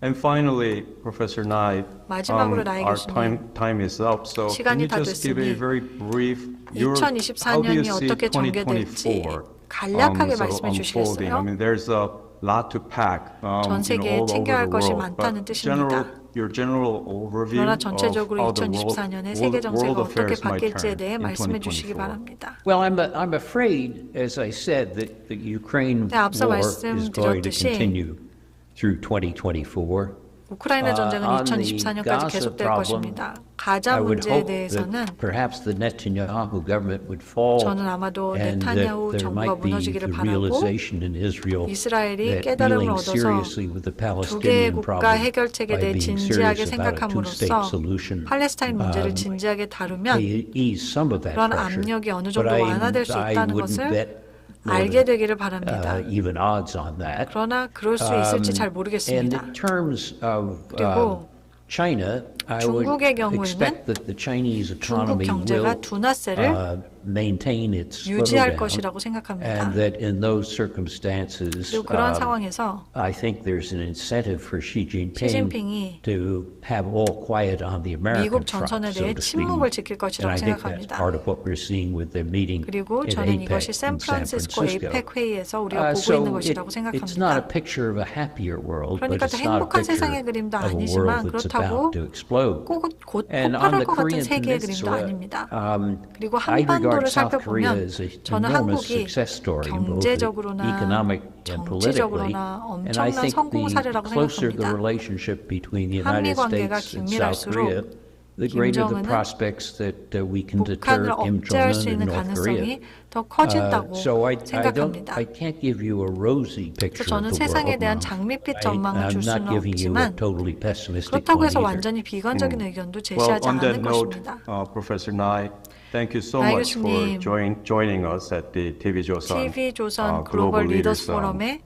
And finally, Professor Nye, 마지막으로 나이 our 교수님, time is up. So can 시간이 you 다 just give a 됐으니 very brief, how do you 2024년이 see 어떻게 전개될지 2024 간략하게 sort of 말씀해 unfolding? I 주시겠어요? mean, there's a lot to pack, 전 세계에 all 챙겨야 할 over the 것이 world. 많다는 But 뜻입니다. your general overview 그러나 of 전체적으로 how the 2024년에 세계 정세가 world 어떻게 affairs might 바뀔지에 turn 대해 in 말씀해 주시기 2024. 바랍니다. Well, I'm afraid, as I said, that the Ukraine 네, 앞서 war is going to 말씀드렸듯이 continue through 2024. 우크라이나 전쟁은 on the 2024년까지 Gaza 계속될 problem, 것입니다. 가자 I would 문제에 hope 대해서는 that perhaps the Netanyahu government would fall 저는 아마도 and 네타냐후 that there 정부가 might be 무너지기를 the 바라고 realization in Israel 이스라엘이 that 깨달음을 dealing 얻어서 seriously with the 두 Palestinian 개의 국가 problem 해결책에 by 대해 being 진지하게 serious about a two-state 생각함으로써 solution 팔레스타인 문제를 진지하게 다루면 may ease some of that 그런 pressure. 압력이 어느 But 정도 완화될 수 I 있다는 wouldn't 것을 bet more 알게 than 되기를 바랍니다. even odds on that. 그러나 그럴 수 있을지 잘 And 모르겠습니다. in terms of 그리고 China, I would 중국의 경우에는 expect that the Chinese 중국 economy 경제가 will 둔화세를 maintain its 유지할 slowdown, 것이라고 생각합니다. and that in those circumstances, 그리고 그런 상황에서 I think there's an incentive for Xi Jinping 시진핑이 to have all quiet on the American 미국 front, 전선에 so 대해 to speak. 침묵을 지킬 And 것이라고 I think that's 생각합니다. part of what we're seeing with the meeting 그리고 at 저는 APEC 이것이 in San 샌프란시스코 Francisco. 에이펙 회의에서 우리가 보고 So 있는 것이라고 it's not a 생각합니다. picture of a happier world, but 그러니까 더 it's not a 행복한 picture 세상의 그림도 of a 아니지만 world that's 그렇다고 about to explode. 곧 And on 폭발할 the 것 같은 Korean 세계의 그림도 Peninsula, 아닙니다. 그리고 I regard 한반도를 South Korea 살펴보면 as an 저는 enormous 한국이 success story, both 경제적으로나 economic and politically. 정치적으로나 And I 엄청난 think 성공 the 사례라고 closer the 생각합니다. relationship between the 한미 United 관계가 States and South 긴밀할수록 Korea, the greater the 김정은은 prospects that we can 북한을 deter Kim 억제할 수 Jong-un 있는 and North Korea. 가능성이 더 커진다고 So I 생각합니다. can't give you a rosy picture 그래서 저는 of the 세상에 world 대한 now. 장밋빛 전망을 줄 I'm 수는 not giving you a 없지만 totally pessimistic 그렇다고 one 해서 either. 완전히 비관적인 의견도 Well, 제시하지 on that 않을 note, 것입니다. Professor Nye, thank you so 나이 much for 교수님, joining us at the TVCHOSUN TV조선 글로벌 리더스포럼에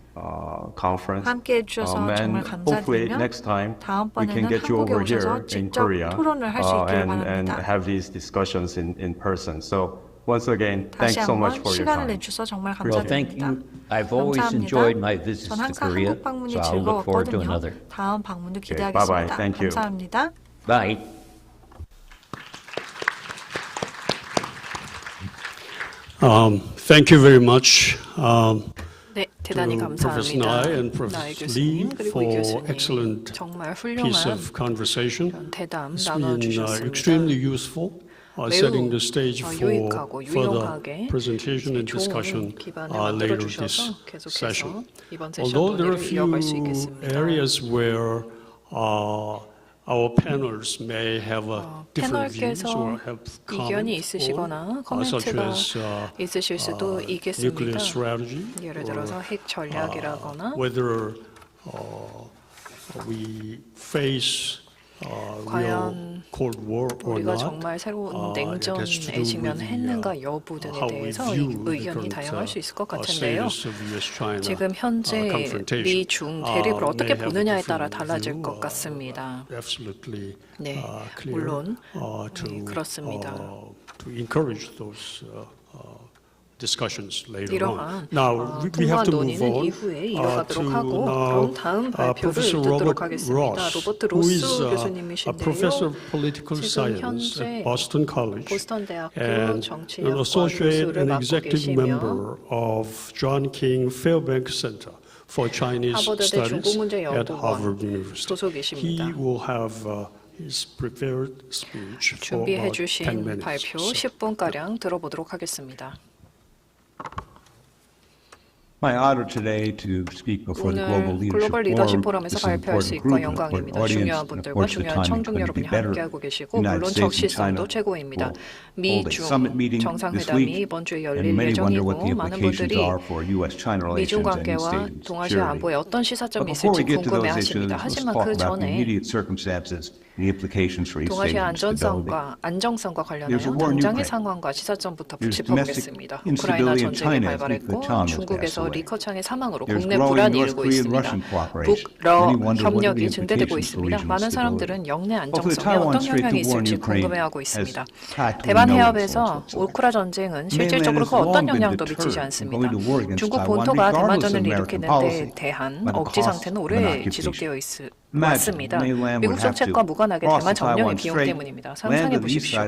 conference. 함께해 주셔서 정말 And hopefully 감사드리며 next time we 다음번에는 can get you 한국에 over here 오셔서 in 직접 Korea 토론을 할 수 있기를 and 바랍니다. have these discussions in person. So once again, 다시 thanks so much 한번 for your 시간을 time. 내주셔서 정말 Well, thank 감사드립니다. you. I've always enjoyed my visits 전 to 항상 Korea, 한국 방문이 so I'll look forward to 즐거웠거든요. another. 다음 방문도 Okay, bye-bye. 기대하겠습니다. Thank you. 감사합니다. Bye. Thank you very much 네, 대단히 to Professor 감사합니다. Nye and 나이 Professor 교수님 Lee 그리고 이 for 교수님 excellent 정말 piece 훌륭한 of conversation. 그런 대담 It's been 나눠주셨습니다. extremely useful, setting the stage for 유익하고 further 유용하게 presentation and 좋은 discussion 기반을 later 만들어 this 주셔서 계속해서 session. 이번 세션 Although there are a 논의를 few 이어갈 수 있겠습니다. areas where our panels may have different views or 패널께서 have 이견이 comment 있으시거나 such 코멘트가 as 있으실 수도 있겠습니다. nuclear strategy 예를 or 들어서 핵 전략이라거나 whether we face real 과연 Cold War or 우리가 not. 정말 새로운 It has to do 냉전에 with 직면했는가 여부 등에 how we 대해서 view the 의견이 current 다양할 수 있을 것 같은데요. status of US-China 지금 현재 confrontation. 미중 대립을 어떻게 may have a 보느냐에 따라 different 달라질 view, 것 같습니다. Absolutely 네, clear. 물론 to, 그렇습니다. to encourage those discussions later on. 이러한 Now we 통화 have to move 논의는 on 이후에 이어가도록 to 하고 now 그럼 다음 발표를 Professor 듣도록 Robert 하겠습니다. Ross, 로버트 who is 로스 a 교수님이신데요. professor of political 지금 science 현재 at Boston College 보스턴 대학교 and an 정치학과 associate 교수를 and 맡고 executive 계시며 member of John King Fairbanks Center for Chinese 하버드대 Studies at 중국문제연구원 Harvard University. 소속이십니다. He will have his prepared speech for 준비해 about 10 주신 minutes. 발표 So, 10분가량 들어보도록 하겠습니다. My honor today to speak before the 오늘 글로벌 리더십 포럼에서 This is an 발표할 수 important 있고 group, an 영광입니다. audience, 중요한 and of 분들과 course the 중요한 timing 청중 couldn't 여러분이 be better. 함께하고 계시고 United 물론 States and 적시성도 China 최고입니다. will hold a 미중 summit meeting this 정상회담이 week, 이번 주에 and 열릴 many wonder what the 예정이고 많은 implications 분들이 are for U.S.-China 미중 relations and 관계와 state 동아시아 security. 안보에 어떤 시사점이 But before 있을지 we get to those issues, 궁금해하십니다. let's 하지만 talk 그 about the 전에 immediate circumstances, the implications for each state 동아시아 stability. 안정성과 There's a 관련하여 war in 당장의 Ukraine. 상황과 시사점부터 There's 짚어보겠습니다. domestic 우크라이나 instability in 전쟁이 China as 발발했고 Li Keqiang has 중국에서 passed away. 리커창의 사망으로 There's 국내 growing 불안이 North 일고 Korean 있습니다. Russian cooperation. 북러 Many wonder what are the 협력이 증대되고 implications for 있습니다. regional 많은 stability. 사람들은 영내 Well, for the 안정성에 Taiwan 어떤 Strait, 영향이 the war in 있을지 Ukraine 궁금해하고 has 있습니다. practically 대만 no 해협에서 influence whatsoever. 우크라 전쟁은 Mainland 실질적으로 has 그 어떤 long been 영향도 미치지 deterred from 않습니다. going to war against 중국 Taiwan 본토가 regardless 대만전을 of American 일으키는 데 policy 대한 by the 억지 cost 상태는 of an 오래 occupation. 지속되어 왔습니다. 미국 정책과 무관하게 대만 점령의 비용 때문입니다. 상상해 보십시오.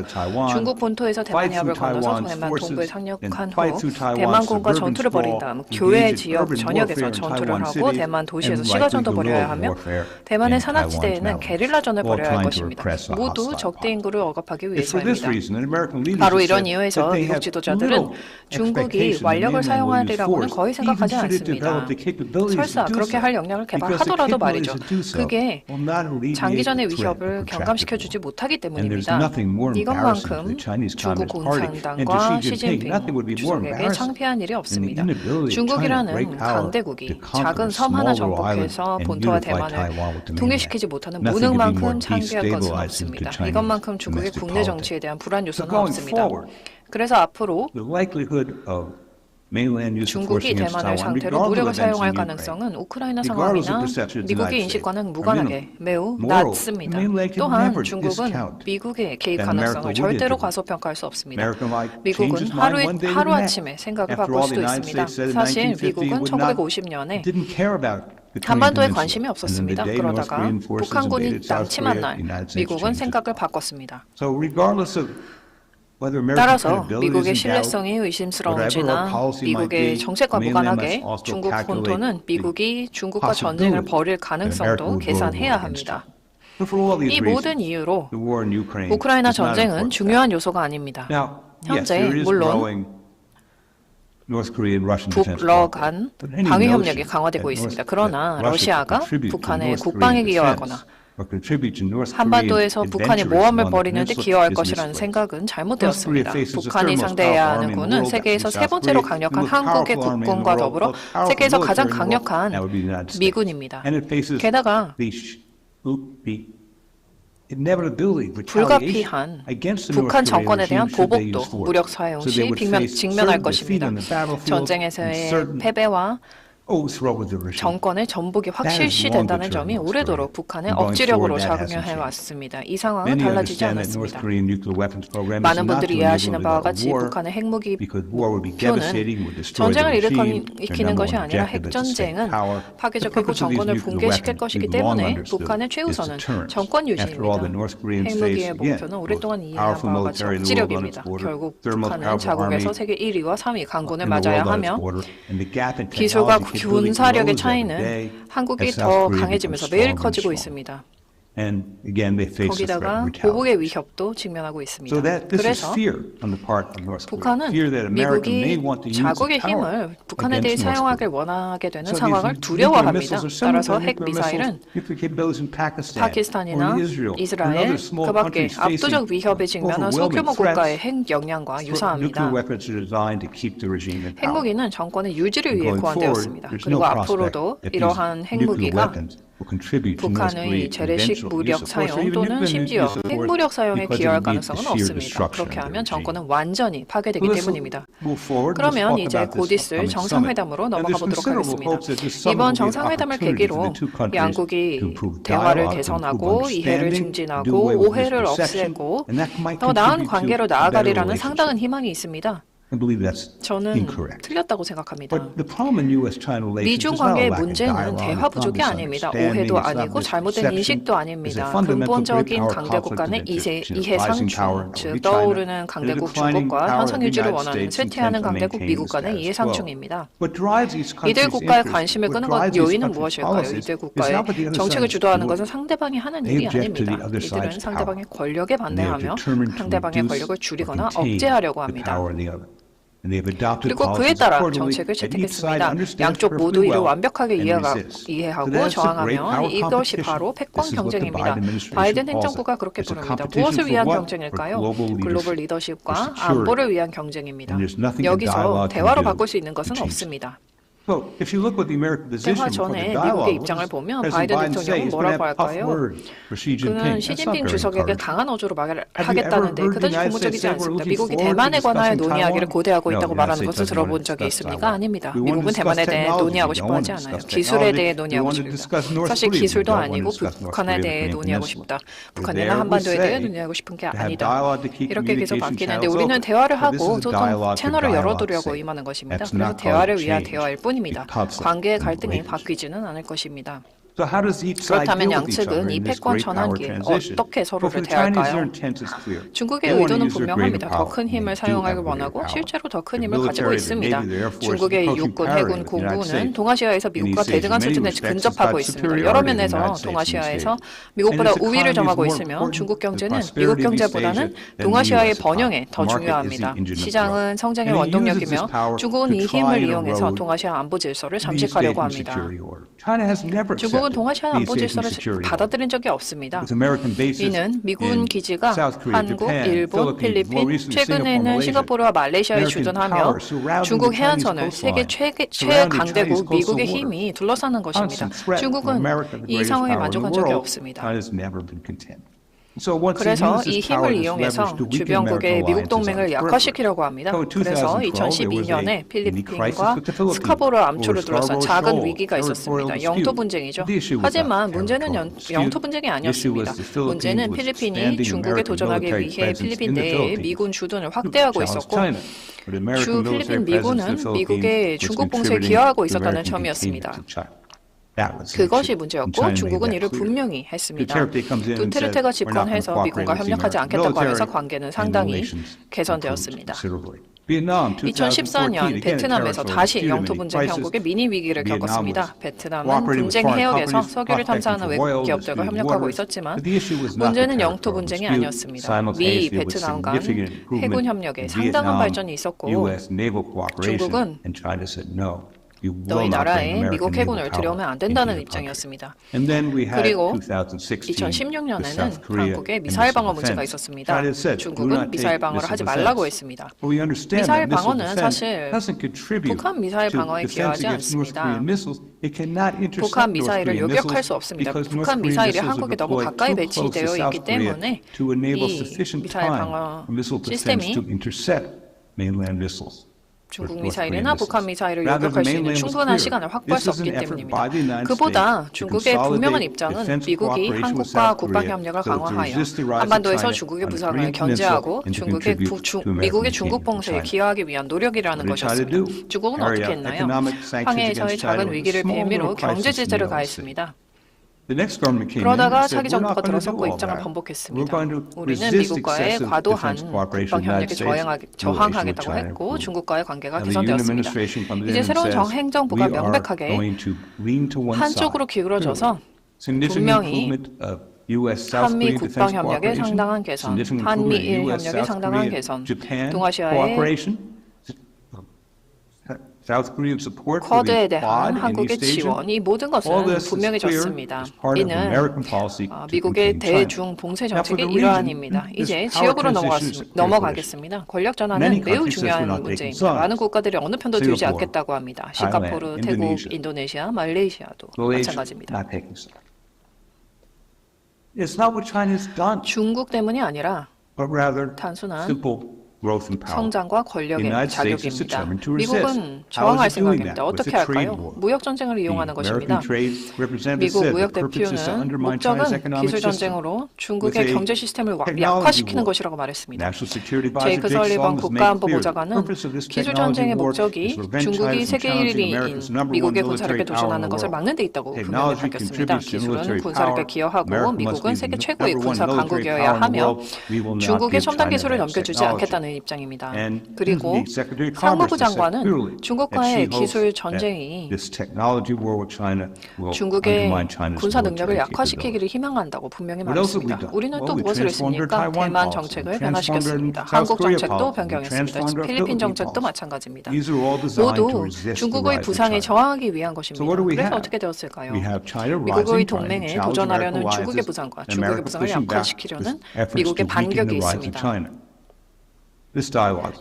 중국 본토에서 대만 해협을 건너서 대만 동부에 상륙한 후 대만군과 전투를 벌인 다음 교외 지역 전역에서 전투를 하고 대만 도시에서 시가전도 벌여야 하며 대만의 산악지대에는 게릴라전을 벌여야 할 것입니다. 모두 적대 인구를 억압하기 위해서입니다. 바로 이런 이유에서 미국 지도자들은 중국이 완력을 사용하리라고는 거의 생각하지 않습니다. 설사 그렇게 할 역량을 개발하더라도 말이죠. 그게 장기전의 위협을 경감시켜주지 못하기 때문입니다. 이것만큼 중국 공산당과 시진핑 주석에게 창피한 일이 없습니다. 중국이라는 강대국이 작은 섬 하나 정복해서 본토와 대만을 통일시키지 못하는 무능만큼 창피할 것은 없습니다. 이것만큼 중국의 국내 정치에 대한 불안 요소는 없습니다. 그래서 앞으로 중국이 대만을 상태로 무력을 사용할 가능성은 우크라이나 상황이나 미국의 인식과는 무관하게 매우 낮습니다. 또한 중국은 미국의 개입 가능성을 절대로 과소평가할 수 없습니다. 미국은 하루아침에 생각을 바꿀 수도 있습니다. 사실 미국은 1950년에 한반도에 관심이 없었습니다. 그러다가 북한군이 남침한 날 미국은 생각을 바꿨습니다. 따라서 미국의 신뢰성이 의심스러운지나 미국의 정책과 무관하게 중국 본토는 미국이 중국과 전쟁을 벌일 가능성도 계산해야 합니다. 이 모든 이유로 우크라이나 전쟁은 중요한 요소가 아닙니다. 현재 물론 북러 간 방위 협력이 강화되고 있습니다. 그러나 러시아가 북한의 국방에 기여하거나 한반도에서 북한이 모험을 벌이는 데 기여할 것이라는 생각은 잘못되었습니다. 북한이 상대해야 하는 군은 세계에서 세 번째로 강력한 한국의 국군과 더불어 세계에서 가장 강력한 미군입니다. 게다가 불가피한 북한 정권에 대한 보복도 무력 사용 시 직면할 것입니다. 전쟁에서의 패배와 정권의 전복이 확실시된다는 점이 오래도록 북한의 억지력으로 작용해왔습니다. 이 상황은 달라지지 않았습니다. 많은 분들이 이해하시는 바와 같이 북한의 핵무기 목표는 전쟁을 일으키는 것이 아니라 핵전쟁은 파괴적이고 정권을 붕괴시킬 것이기 때문에 북한의 최우선은 정권 유지입니다. 핵무기의 목표는 오랫동안 이해한 바와 같이 억지력입니다. 결국 북한은 자국에서 세계 1위와 3위 강군을 맞아야 하며 기술과 군사력의 차이는 한국이 더 강해지면서 매일 커지고 있습니다. 거기다가 보복의 위협도 직면하고 있습니다. 그래서 북한은 미국이 자국의 힘을 북한에 대해 사용하길 원하게 되는 상황을 두려워합니다. 따라서 핵미사일은 파키스탄이나 이스라엘, 그 밖에 압도적 위협에 직면한 소규모 국가의 핵 역량과 유사합니다. 핵무기는 정권의 유지를 위해 고안되었습니다. 그리고 앞으로도 이러한 핵무기가 북한의 재래식 무력 사용 또는 심지어 핵무력 사용에 기여할 가능성은 없습니다. 그렇게 하면 정권은 완전히 파괴되기 때문입니다. 그러면 이제 곧 있을 정상회담으로 넘어가 보도록 하겠습니다. 이번 정상회담을 계기로 양국이 대화를 개선하고 이해를 증진하고 오해를 없애고 더 나은 관계로 나아가리라는 상당한 희망이 있습니다. 저는 틀렸다고 생각합니다. 미중 관계의 문제는 대화 부족이 아닙니다. 오해도 아니고 잘못된 인식도 아닙니다. 근본적인 강대국 간의 이해 상충, 즉 떠오르는 강대국 중국과 현상 유지를 원하는 쇠퇴하는 강대국 미국 간의 이해 상충입니다. 이들 국가의 관심을 끄는 요인은 무엇일까요? 이들 국가의 정책을 주도하는 것은 상대방이 하는 일이 아닙니다. 이들은 상대방의 권력에 반대하며 상대방의 권력을 줄이거나 억제하려고 합니다. 그리고 그에 따라 정책을 채택했습니다. 양쪽 모두 이를 완벽하게 이해하고 저항하며 이것이 바로 패권 경쟁입니다. 바이든 행정부가 그렇게 부릅니다. 무엇을 위한 경쟁일까요? 글로벌 리더십과 안보를 위한 경쟁입니다. 여기서 대화로 바꿀 수 있는 것은 없습니다. 대화 전에 미국의 입장을 보면 바이든 대통령은 뭐라고 할까요? 그는 시진핑 주석에게 강한 어조로 말하겠다는데 그다지 고무적이지 않습니다. 미국이 대만에 관하여 논의하기를 고대하고 있다고 말하는 것을 들어본 적이 있습니까? 아닙니다. 미국은 대만에 대해 논의하고 싶어 하지 않아요. 기술에 대해 논의하고 싶습니다. 사실 기술도 아니고 북한에 대해 논의하고 싶다. 북한이나 한반도에 대해 논의하고 싶은 게 아니다. 이렇게 계속 바뀌는데 우리는 대화를 하고 소통 채널을 열어두려고 임하는 것입니다. 그래서 대화를 위한 대화일 뿐입니다. 관계의 갈등이 바뀌지는 않을 것입니다. 그렇다면 양측은 이 패권 전환기에 어떻게 서로를 대할까요? 중국의 의도는 분명합니다. 더 큰 힘을 사용하길 원하고 실제로 더 큰 힘을 가지고 있습니다. 중국의 육군, 해군, 공군은 동아시아에서 미국과 대등한 수준에 근접하고 있습니다. 여러 면에서 동아시아에서 미국보다 우위를 점하고 있으며 중국 경제는 미국 경제보다는 동아시아의 번영에 더 중요합니다. 시장은 성장의 원동력이며 중국은 이 힘을 이용해서 동아시아 안보 질서를 잠식하려고 합니다. 중국은 동아시아 안보 질서를 받아들인 적이 없습니다. 이는 미군 기지가 한국, 일본, 필리핀, 최근에는 싱가포르와 말레이시아에 주둔하며 중국 해안선을 세계 최강대국 미국의 힘이 둘러싸는 것입니다. 중국은 이 상황에 만족한 적이 없습니다. 그래서 이 힘을 이용해서 주변국의 미국 동맹을 약화시키려고 합니다. 그래서 2012년에 필리핀과 스카보르 암초를 둘러싼 작은 위기가 있었습니다. 영토 분쟁이죠. 하지만 문제는 영토 분쟁이 아니었습니다. 문제는 필리핀이 중국에 도전하기 위해 필리핀 내에 미군 주둔을 확대하고 있었고 주 필리핀 미군은 미국의 중국 봉쇄에 기여하고 있었다는 점이었습니다. 그것이 문제였고 중국은 이를 분명히 했습니다. 두테르테가 집권해서 미국과 협력하지 않겠다고 하면서 관계는 상당히 개선되었습니다. 2014년 베트남에서 다시 영토 분쟁 형국의 미니 위기를 겪었습니다. 베트남은 분쟁 해역에서 석유를 탐사하는 외국 기업들과 협력하고 있었지만 문제는 영토 분쟁이 아니었습니다. 미, 베트남 간 해군 협력에 상당한 발전이 있었고 중국은 너희 나라에 미국 해군을 들여오면 안 된다는 입장이었습니다. 그리고 2016년에는 한국에 미사일 방어 문제가 있었습니다. 중국은 미사일 방어를 하지 말라고 했습니다. 미사일 방어는 사실 북한 미사일 방어에 기여하지 않습니다. 북한 미사일을 요격할 수 없습니다. 북한 미사일이 한국에 너무 가까이 배치되어 있기 때문에 이 미사일 방어 시스템이 중국 미사일이나 북한 미사일을 요격할 수 있는 충분한 시간을 확보할 수 없기 때문입니다. 그보다 중국의 분명한 입장은 미국이 한국과 국방협력을 강화하여 한반도에서 중국의 부상을 견제하고 미국의 중국 봉쇄에 기여하기 위한 노력이라는 것이었습니다. 중국은 어떻게 했나요? 황해에서의 작은 위기를 빌미로 경제 제재를 가했습니다. 그러다가 차기 정부가 들어섰고 입장을 번복했습니다. 우리는 미국과의 과도한 국방협력에 저항하겠다고 했고 중국과의 관계가 개선되었습니다. 이제 새로운 행정부가 명백하게 한쪽으로 기울어져서 분명히 한미 국방협력의 상당한 개선, 한미일 협력의 상당한 개선, 동아시아의 쿼드에 대한 한국의 지원, 이 모든 것은 분명해졌습니다. 이는 미국의 대중 봉쇄 정책의 일환입니다. 이제 지역으로 넘어가겠습니다. 권력 전환은 매우 중요한 문제입니다. 많은 국가들이 어느 편도 들지 않겠다고 합니다. 싱가포르, 태국, 인도네시아, 말레이시아도 마찬가지입니다. 중국 때문이 아니라 단순한 성장과 권력의 자격입니다. 미국은 저항할 생각입니다. 어떻게 할까요? 무역 전쟁을 이용하는 것입니다. 미국 무역 대표는 목적은 기술 전쟁으로 중국의 경제 시스템을 약화시키는 것이라고 말했습니다. 제이크 설리번 국가안보 보좌관은 기술 전쟁의 목적이 중국이 세계 1위인 미국의 군사력에 도전하는 것을 막는 데 있다고 분명히 밝혔습니다. 기술은 군사력에 기여하고 미국은 세계 최고의 군사 강국이어야 하며 중국의 첨단 기술을 넘겨주지 않겠다는 입장입니다. 그리고 상무부 장관은 중국과의 기술 전쟁이 중국의 군사 능력을 약화시키기를 희망한다고 분명히 말했습니다. 우리는 또 무엇을 했습니까? 대만 정책을 변화시켰습니다. 한국 정책도 변경했습니다. 필리핀 정책도 마찬가지입니다. 모두 중국의 부상에 저항하기 위한 것입니다. 그래서 어떻게 되었을까요? 미국의 동맹에 도전하려는 중국의 부상과 중국의 부상을 약화시키려는 미국의 반격이 있습니다.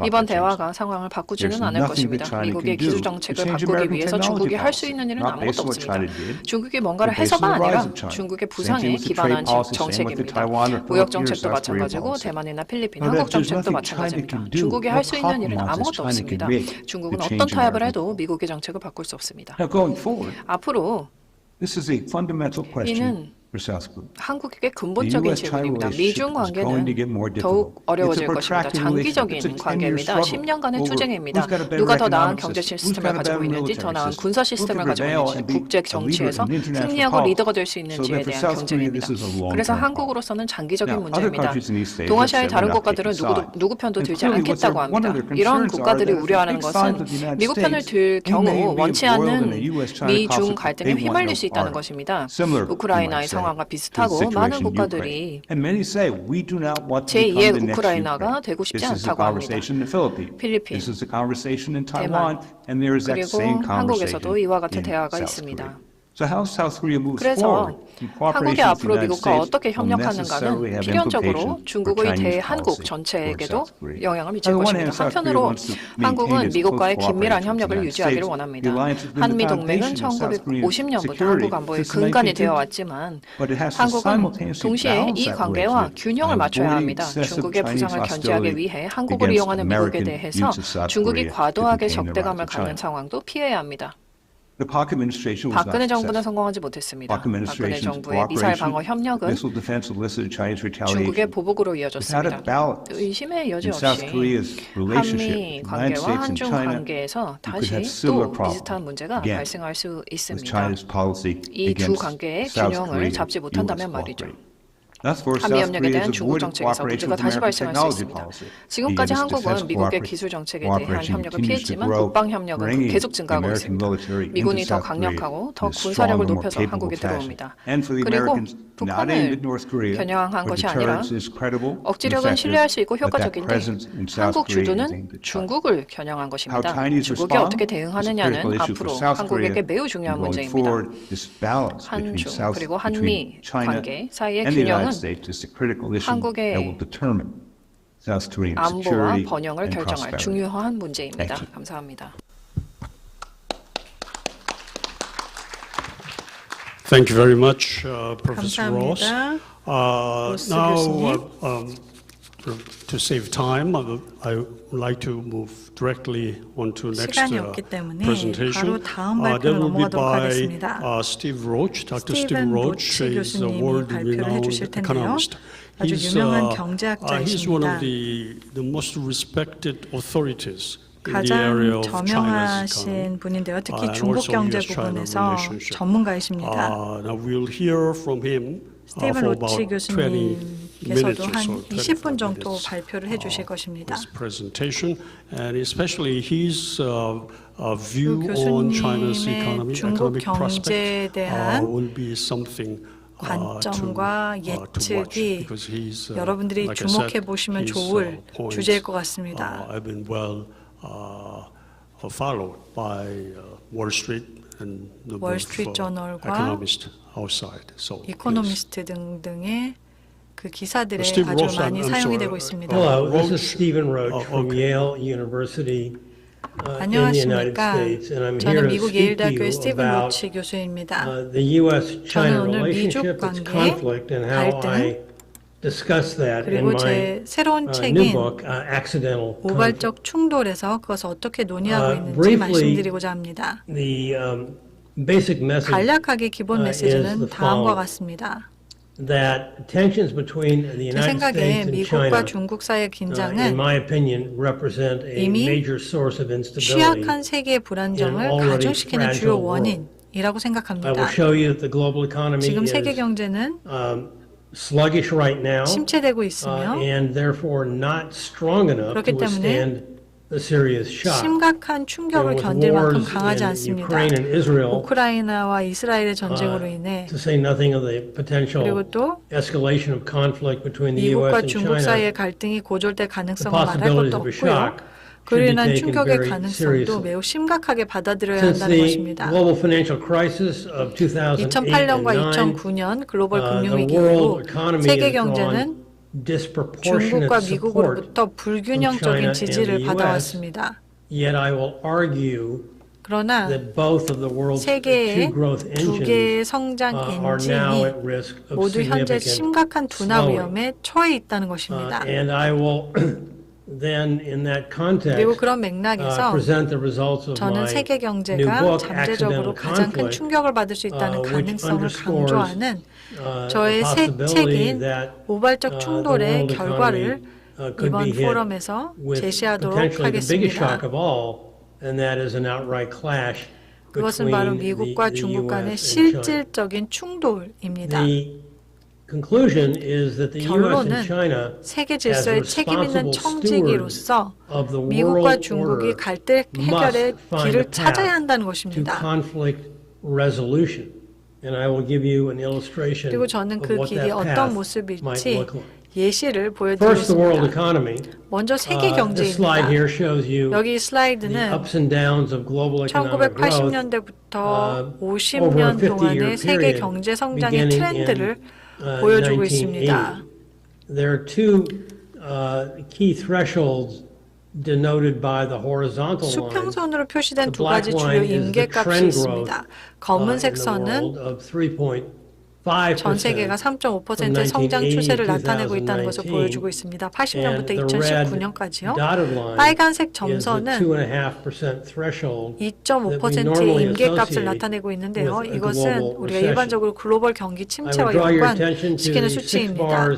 이번 대화가 상황을 바꾸지는 않을 것입니다. 미국의 기술 정책을 바꾸기 위해서 중국이 할 수 있는 일은 아무것도 없습니다. 중국이 뭔가를 해서가 아니라 중국의 부상에 기반한 정책입니다. 무역 정책도 마찬가지고 대만이나 필리핀, 한국 정책도 마찬가지입니다. 중국이 할 수 있는 일은 아무것도 없습니다. 중국은 어떤 타협을 해도 미국의 정책을 바꿀 수 없습니다. 앞으로 이는 한국에게 근본적인 질문입니다. 미중 관계는 더욱 어려워질 것입니다. 장기적인 관계입니다. 10년간의 투쟁입니다. 누가 더 나은 경제 시스템을 가지고 있는지, 더 나은 군사 시스템을 가지고 있는지, 국제 정치에서 승리하고 리더가 될 수 있는지에 대한 경쟁입니다. 그래서 한국으로서는 장기적인 문제입니다. 동아시아의 다른 국가들은 누구 편도 들지 않겠다고 합니다. 이런 국가들이 우려하는 것은 미국 편을 들 경우 원치 않는 미중 갈등에 휘말릴 수 있다는 것입니다. 우크라이나의 상황과 비슷하고 많은 국가들이 제2의 우크라이나가 되고 싶지 않다고 합니다. 필리핀, 대만, 그리고 한국에서도 이와 같은 대화가 있습니다. 그래서 한국이 앞으로 미국과 어떻게 협력하는가는 필연적으로 중국의 대한국 전체에게도 영향을 미칠 것입니다. 한편으로 한국은 미국과의 긴밀한 협력을 유지하기를 원합니다. 한미동맹은 1950년부터 한국 안보의 근간이 되어 왔지만 한국은 동시에 이 관계와 균형을 맞춰야 합니다. 중국의 부상을 견제하기 위해 한국을 이용하는 미국에 대해서 중국이 과도하게 적대감을 갖는 상황도 피해야 합니다. 박근혜 정부는 성공하지 못했습니다. 박근혜 정부의 미사일 방어 협력은 중국의 보복으로 이어졌습니다. 의심의 여지 없이 한미 관계와 한중 관계에서 다시 또 비슷한 문제가 발생할 수 있습니다. 이 두 관계의 균형을 잡지 못한다면 말이죠. 한미협력에 대한 중국 정책에서 문제가 다시 발생할 수 있습니다. 지금까지 한국은 미국의 기술 정책에 대한 협력을 피했지만 국방협력은 계속 증가하고 있습니다. 미군이 더 강력하고 더 군사력을 높여서 한국에 들어옵니다. 그리고 북한을 겨냥한 것이 아니라 억지력은 신뢰할 수 있고 효과적인데 한국 주도는 중국을 겨냥한 것입니다. 중국이 어떻게 대응하느냐는 앞으로 한국에게 매우 중요한 문제입니다. 한중 그리고 한미 관계 사이의 균형은 한국의 안보와 번영을 결정할 중요한 문제입니다. 감사합니다. Thank you very much, Professor Ross. 감사합니다. Now, to save time, I would like to move directly on to next 시간이 없기 때문에 presentation. 바로 다음 That 발표로 will be 넘어가도록 by 하겠습니다. Steve Roach. Dr. Steve 스티븐 Roach 로치 is a 교수님이 world-renowned 발표를 해주실 텐데요. economist. 아주 유명한 경제학자이십니다. He's one of the most respected authorities. 가장 저명하신 분인데요. 특히 중국 경제 부분에서 전문가이십니다. 스티븐 로치 교수님께서도 한 20분 정도 발표를 해주실 것입니다. 그 교수님의 중국 경제에 대한 관점과 예측이 여러분들이 주목해 보시면 좋을 주제일 것 같습니다. Followed by Wall Street and the 월스트리트 저널과 이코노미스트 등등의 그 기사들에 아주 많이 사용이 되고 있습니다. Hello, this is Stephen Roach from Yale University in the United States, and I'm here 저는 to 미국 speak to 예일대학교의 you 스티븐 about 로치 교수입니다. the U.S.-China 저는 오늘 미중 relationship, its 관계, conflict, and how I discuss that in 그리고 my 제 새로운 new 책인 book, Accidental Conflict. 우발적 충돌에서 그것을 어떻게 논의하고 있는지 briefly, 말씀드리고자 합니다. The basic message 간략하게 기본 is 메시지는 the 다음과 following. 같습니다. That tensions between the 제 United 생각에 States and 미국과 China, 중국 사이의 in 긴장은 my opinion, represent a 이미 major source of instability. 취약한 세계의 불안정을 in already 가중시키는 주요 fragile world. 원인이라고 I 생각합니다. will show you that the global economy 지금 is 세계 경제는 sluggish right now, 침체되고 있으며 and therefore not strong enough 그렇기 to 때문에 withstand the serious shock. 심각한 충격을 And with 견딜 만큼 wars 강하지 in 않습니다. Ukraine and Israel, 우크라이나와 이스라엘의 전쟁으로 인해 to say nothing of the potential 그리고 또 escalation of conflict between the U.S. 미국과 and 중국 사이의 China, 갈등이 고조될 the 가능성은 말할 possibilities 것도 of a 없고요. shock 그로 should be 인한 taken 충격의 very 가능성도 seriously. 매우 심각하게 받아들여야 Since 한다는 the 것입니다. global financial crisis of 2008 and 2008년과 2009, 2009년 글로벌 the 금융위기 world 이후 economy 세계 has 경제는 drawn disproportionate 중국과 support. 미국으로부터 불균형적인 지지를 받아왔습니다. Yet I will argue 그러나 that both of the world's 세계의 two growth 두 개의 engines 성장 are now at 엔진이 risk of 모두 현재 significant 심각한 둔화 slowing. 위험에 처해 있다는 것입니다. And I will then in that context, 그리고 그런 맥락에서 present the results of 저는 my 세계 new 경제가 book, 잠재적으로 Accidental 가장 큰 Conflict, 충격을 받을 수 있다는 which 가능성을 underscores 강조하는 저의 새 possibility 책인 that 우발적 충돌의 the world 결과를 economy could 이번 be hit 포럼에서 with 제시하도록 potentially the biggest shock 하겠습니다. of all, and that is an outright clash 그것은 바로 between 미국과 the 중국 간의 US and China. 실질적인 충돌입니다. The conclusion is that the US 결론은 and China 세계 질서의 as 책임 있는 responsible 청지기로서 of the 미국과 world 중국이 order 갈등 해결의 must find 길을 a 찾아야 path 한다는 to 것입니다. conflict resolution. And I will give you an illustration 그리고 저는 of 그 what 길이 that 어떤 path might 모습일지 look like. 예시를 First, the world 보여드리겠습니다. economy. 먼저 세계 This slide 경제입니다. here shows you 여기 the 슬라이드는 ups and downs of global economic growth 1980년대부터 over a 50년 50-year 동안의 세계 period 경제 성장의 beginning 트렌드를 in 보여주고 1980. 있습니다. There are two key thresholds denoted by the horizontal line. 수평선으로 표시된 The 두 가지 black 주요 line is the 임계값이 trend 있습니다. growth 검은색 in the 선은 world of 3.5% 전 세계가 3.5%의 성장 추세를 나타내고 있다는 것을 보여주고 있습니다. 80년부터 2019년까지요. 빨간색 점선은 2.5%의 임계값을 나타내고 있는데요. 이것은 우리가 일반적으로 글로벌 경기 침체와 연관시키는 수치입니다.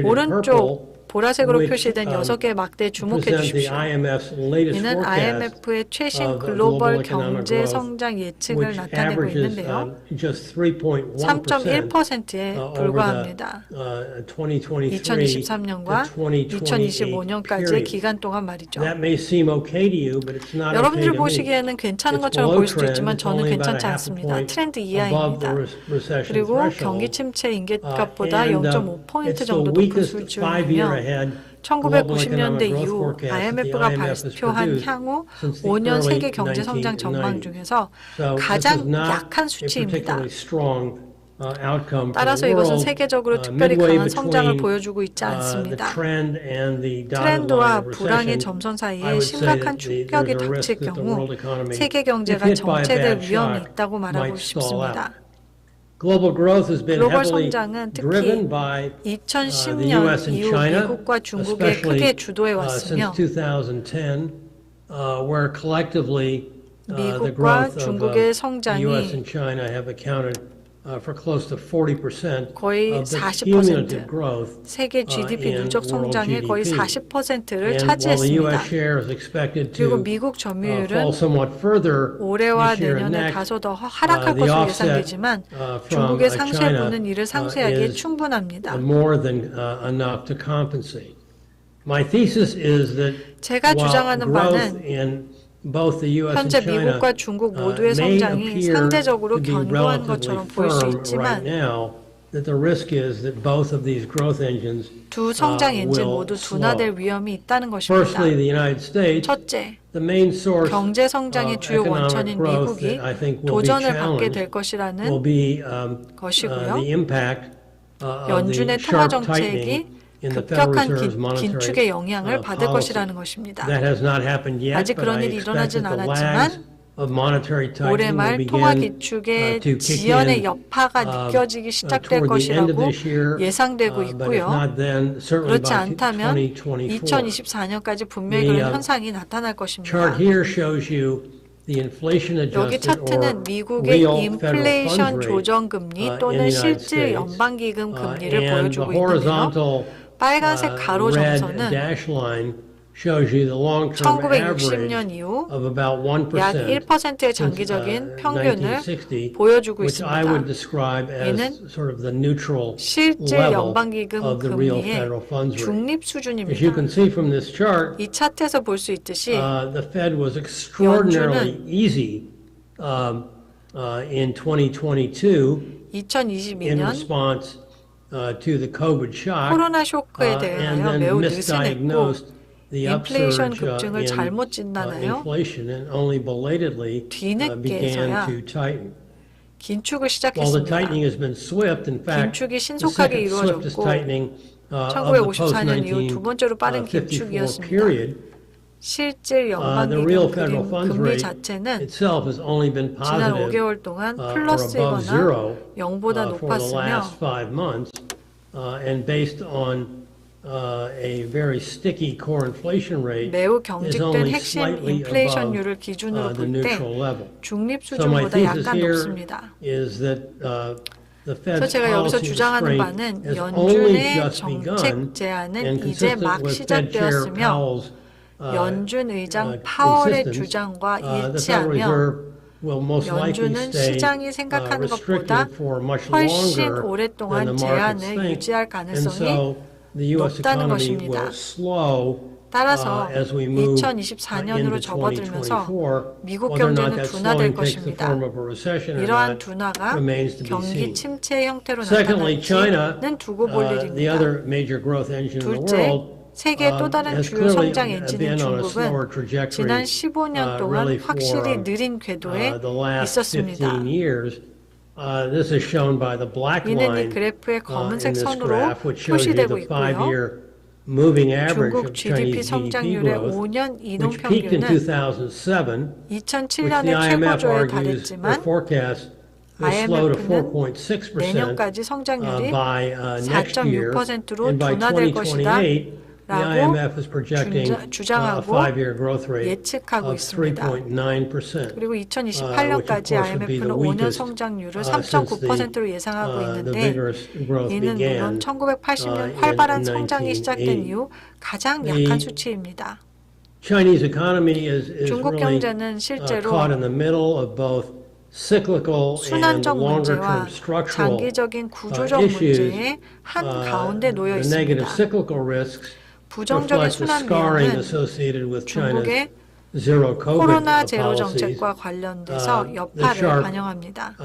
오른쪽 보라색으로 표시된 6개의 막대에 주목해 주십시오. 이는 IMF의 최신 글로벌 경제 성장 예측을 나타내고 있는데요. 3.1%에 불과합니다. 2023년과 2025년까지의 기간 동안 말이죠. 여러분들 보시기에는 괜찮은 것처럼 보일 수도 있지만 저는 괜찮지 않습니다. 트렌드 이하입니다. 그리고 경기 침체 임계값보다 0.5% 정도 높은 수준이며 1990년대 이후 IMF가 발표한 향후 5년 세계 경제 성장 전망 중에서 가장 약한 수치입니다. 따라서 이것은 세계적으로 특별히 강한 성장을 보여주고 있지 않습니다. 트렌드와 불황의 점선 사이에 심각한 충격이 닥칠 경우 세계 경제가 정체될 위험이 있다고 말하고 싶습니다. 글로벌 성장은 특히 2010년 이후 미국과 중국에 크게 주도해 왔으며 미국과 중국의 성장이 거의 40%, 세계 GDP 누적 성장의 거의 40%를 차지했습니다. 그리고 미국 점유율은 올해와 내년에 다소 더 하락할 것으로 예상되지만 중국의 상쇄부는 이를 상쇄하기에 충분합니다. 제가 주장하는 바는 현재 미국과 중국 모두의 성장이 상대적으로 견고한 것처럼 보일 수 있지만 두 성장 엔진 모두 둔화될 위험이 있다는 것입니다. 첫째, 경제 성장의 주요 원천인 미국이 도전을 받게 될 것이라는 것이고요. 연준의 통화 정책이 급격한 긴축의 영향을 받을 것이라는 것입니다. 아직 그런 일이 일어나진 않았지만 올해 말 통화 기축의 지연의 여파가 느껴지기 시작될 것이라고 예상되고 있고요. 그렇지 않다면 2024년까지 분명히 그런 현상이 나타날 것입니다. 여기 차트는 미국의 인플레이션 조정금리 또는 실질 연방기금 금리를 보여주고 있는데요. 빨간색 가로 점선은 1960년 이후 약 1%의 장기적인 평균을 보여주고 있습니다. 이는 실질 연방기금 금리의 중립 수준입니다. 이 차트에서 볼 수 있듯이 연준은 2022년 코로나 쇼크에 대하여 매우 느슨했고 인플레이션 급증을 잘못 진단하여 뒤늦게서야 긴축을 시작했습니다. 긴축이 신속하게 이루어졌고 1954년 이후 두 번째로 빠른 긴축이었습니다. 실질 연방기금 금리 자체는 지난 5개월 동안 플러스이거나 0보다 높았으며 a very sticky core inflation rate 매우 is 경직된 only 핵심 slightly 인플레이션율을 above 기준으로 the 볼 때 neutral level. 중립 So my 수준보다 thesis 약간 here 높습니다. is that the 그래서 Fed's 제가 여기서 policy 주장하는 restraint 바는 has only 연준의 just 정책 begun 제한은 and 이제 consistent 막 with Fed Chair 시작되었으며 Powell's 연준 의장 파월의 insistence, 주장과 the Federal 일치하며 Reserve will most likely 연준은 stay 시장이 생각하는 것보다 restricted for much 훨씬 longer than 오랫동안 the markets 제한을 think. 유지할 And 가능성이 so the U.S. 높다는 economy 것입니다. will slow 따라서 as we move 2024년으로 into 접어들면서 2024. 미국 Whether or not 경제는 that 둔화될 slowing takes the 것입니다. form of a recession or 이러한 not 둔화가 remains to be 경기 seen. 침체 형태로 Secondly, China, 나타날지는 두고 볼 the 일입니다. other major growth engine in the 둘째, world, 세계의 또 다른 has 주요 clearly 성장 엔진인 been on a slower 중국은 trajectory 지난 15년 동안 really 확실히 for 느린 궤도에 the last 있었습니다. 15 years. This is shown by the black 이는 이 line 그래프의 in 검은색 this 선으로 graph, which shows you 표시되고 the 있고요. 5-year moving average 중국 of GDP Chinese GDP 성장률의 growth, 5년 이동 which peaked in 평균은 2007, which the 2007년에 IMF 최고조에 argues or 달했지만 forecasts will slow to IMF는 4.6% 내년까지 성장률이 by next year, 4.6%로 and by 둔화될 것이다 2028, the IMF is projecting a 주장하고 5-year growth rate 예측하고 of 있습니다. 3.9%. 그리고 which of 2028년까지 course would be the IMF는 5년 weakest, 성장률을 since 3.9%로 예상하고 the 있는데 vigorous growth 이는 began 물론 1980년 in 활발한 성장이 시작된 1980. 이후 가장 The 약한 수치입니다. Chinese economy is 중국 really 경제는 실제로 caught in the middle of both cyclical and 순환적 longer-term 문제와 structural 장기적인 구조적 issues. 문제의 한 가운데 놓여 The negative 있습니다. cyclical risks 부정적인 reflect the 순환 scarring 비용은 associated with China's 중국의 zero COVID 코로나 제로 policies, 정책과 관련돼서 the 여파를 sharp 반영합니다.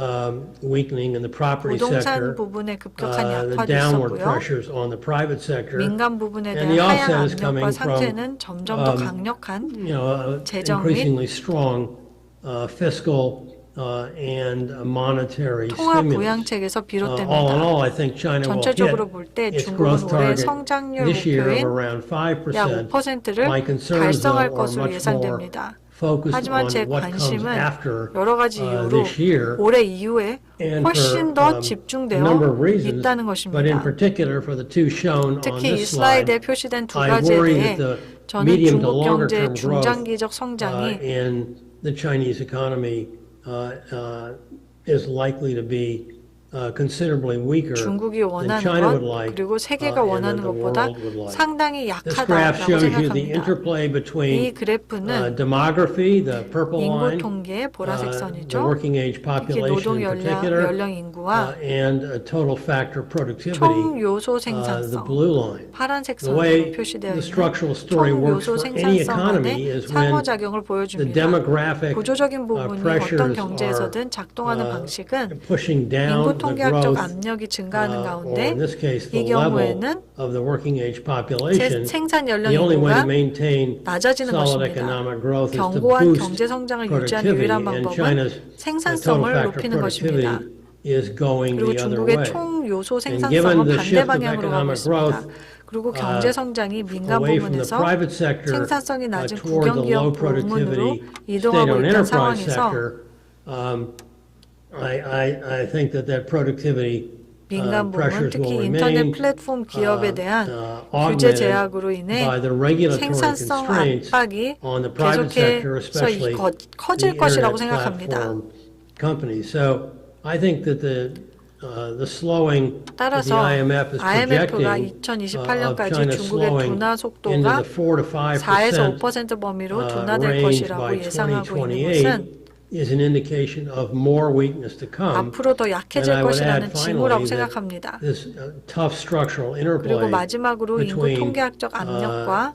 weakening in the property 부동산 sector, 부분의 급격한 the 약화도 downward 있었고요. pressures on the private sector, 민간 부분에 and 대한 the 하향 offset is 압력과 coming from 상쇄는 점점 더 강력한 재정 및 increasingly strong fiscal and monetary 통화 stimulus. 부양책에서 All in all, 비롯됩니다. I think China will 전체적으로 hit 볼 때 its 중국은 growth 올해 target 성장률 this year of 목표인 around 5%. 약 5%를 My concerns, though, 달성할 are 것으로 much more 예상됩니다. focused 하지만 on 제 what comes 관심은 after 여러 가지 이유로 this year. 올해 이후에 And 훨씬 for 더 a 집중되어 number of reasons, 있다는 but in 것입니다. particular for the two shown on 특히 이 this slide, 슬라이드에 표시된 두 I 가지에 worry 대해 that the 저는 medium to 중국 longer 경제의 term growth 중장기적 성장이 in the Chinese economy is likely to be considerably weaker 중국이 than 원하는 China would 것 like 그리고 세계가 and 원하는 that the 것보다 world would like. 상당히 This graph 약하다라고 shows you the 생각합니다. interplay 이 between 그래프는 demography, the purple 인구 line, 통계의 보라색 the 선이죠. working age 특히 population 노동 in particular, 연령 인구와 and total factor productivity, 총 요소 the 생산성, blue line. 파란색 The 선으로 way 표시되어 the 있는 structural story 총 works 요소 for any 생산성 economy 안에 is when 상호작용을 the 보여줍니다. demographic 구조적인 부분이 어떤 pressures 경제에서든 are 작동하는 방식은 pushing down 인구 the 통계학적 growth, 압력이 증가하는 or 가운데 in this case, the 이 경우에는 level of the working age population. 생산 연령 The only way to 인구가 maintain 낮아지는 solid 것입니다. economic growth is to 견고한 boost 경제 성장을 유지하는 productivity, 유일한 and 방법은 China's total 생산성을 factor 높이는 것입니다. productivity is going 그리고 the other 중국의 way. 총 요소 And given 생산성은 the 반대 shift of 방향으로 가고 economic 있습니다. growth 그리고 경제 성장이 민간 away from the 부문에서 private sector 생산성이 낮은 toward the low 국영기업 부문으로 productivity 이동하고 state-owned 있는 enterprise 상황에서 sector, I think that productivity 민간 부문, pressures will 특히 인터넷 remain 플랫폼 기업에 대한 규제 augmented 제약으로 인해 by the regulatory 생산성 constraints 압박이 on the private sector, 계속해서 especially 커질 the 것이라고 internet 생각합니다. platform companies. So I think that the slowing that the 따라서 IMF is IMF가 projecting of 2028년까지 China 중국의 slowing 둔화 into 속도가 the 4 to 4에서 5% 5% 범위로 둔화될 range 것이라고 by 예상하고 있는 2028 것은 is an indication of more weakness to come. 앞으로 더 And 약해질 I would add 것이라는 징후라고 finally that 생각합니다. this tough structural 그리고 interplay 마지막으로 인구 between 통계학적 압력과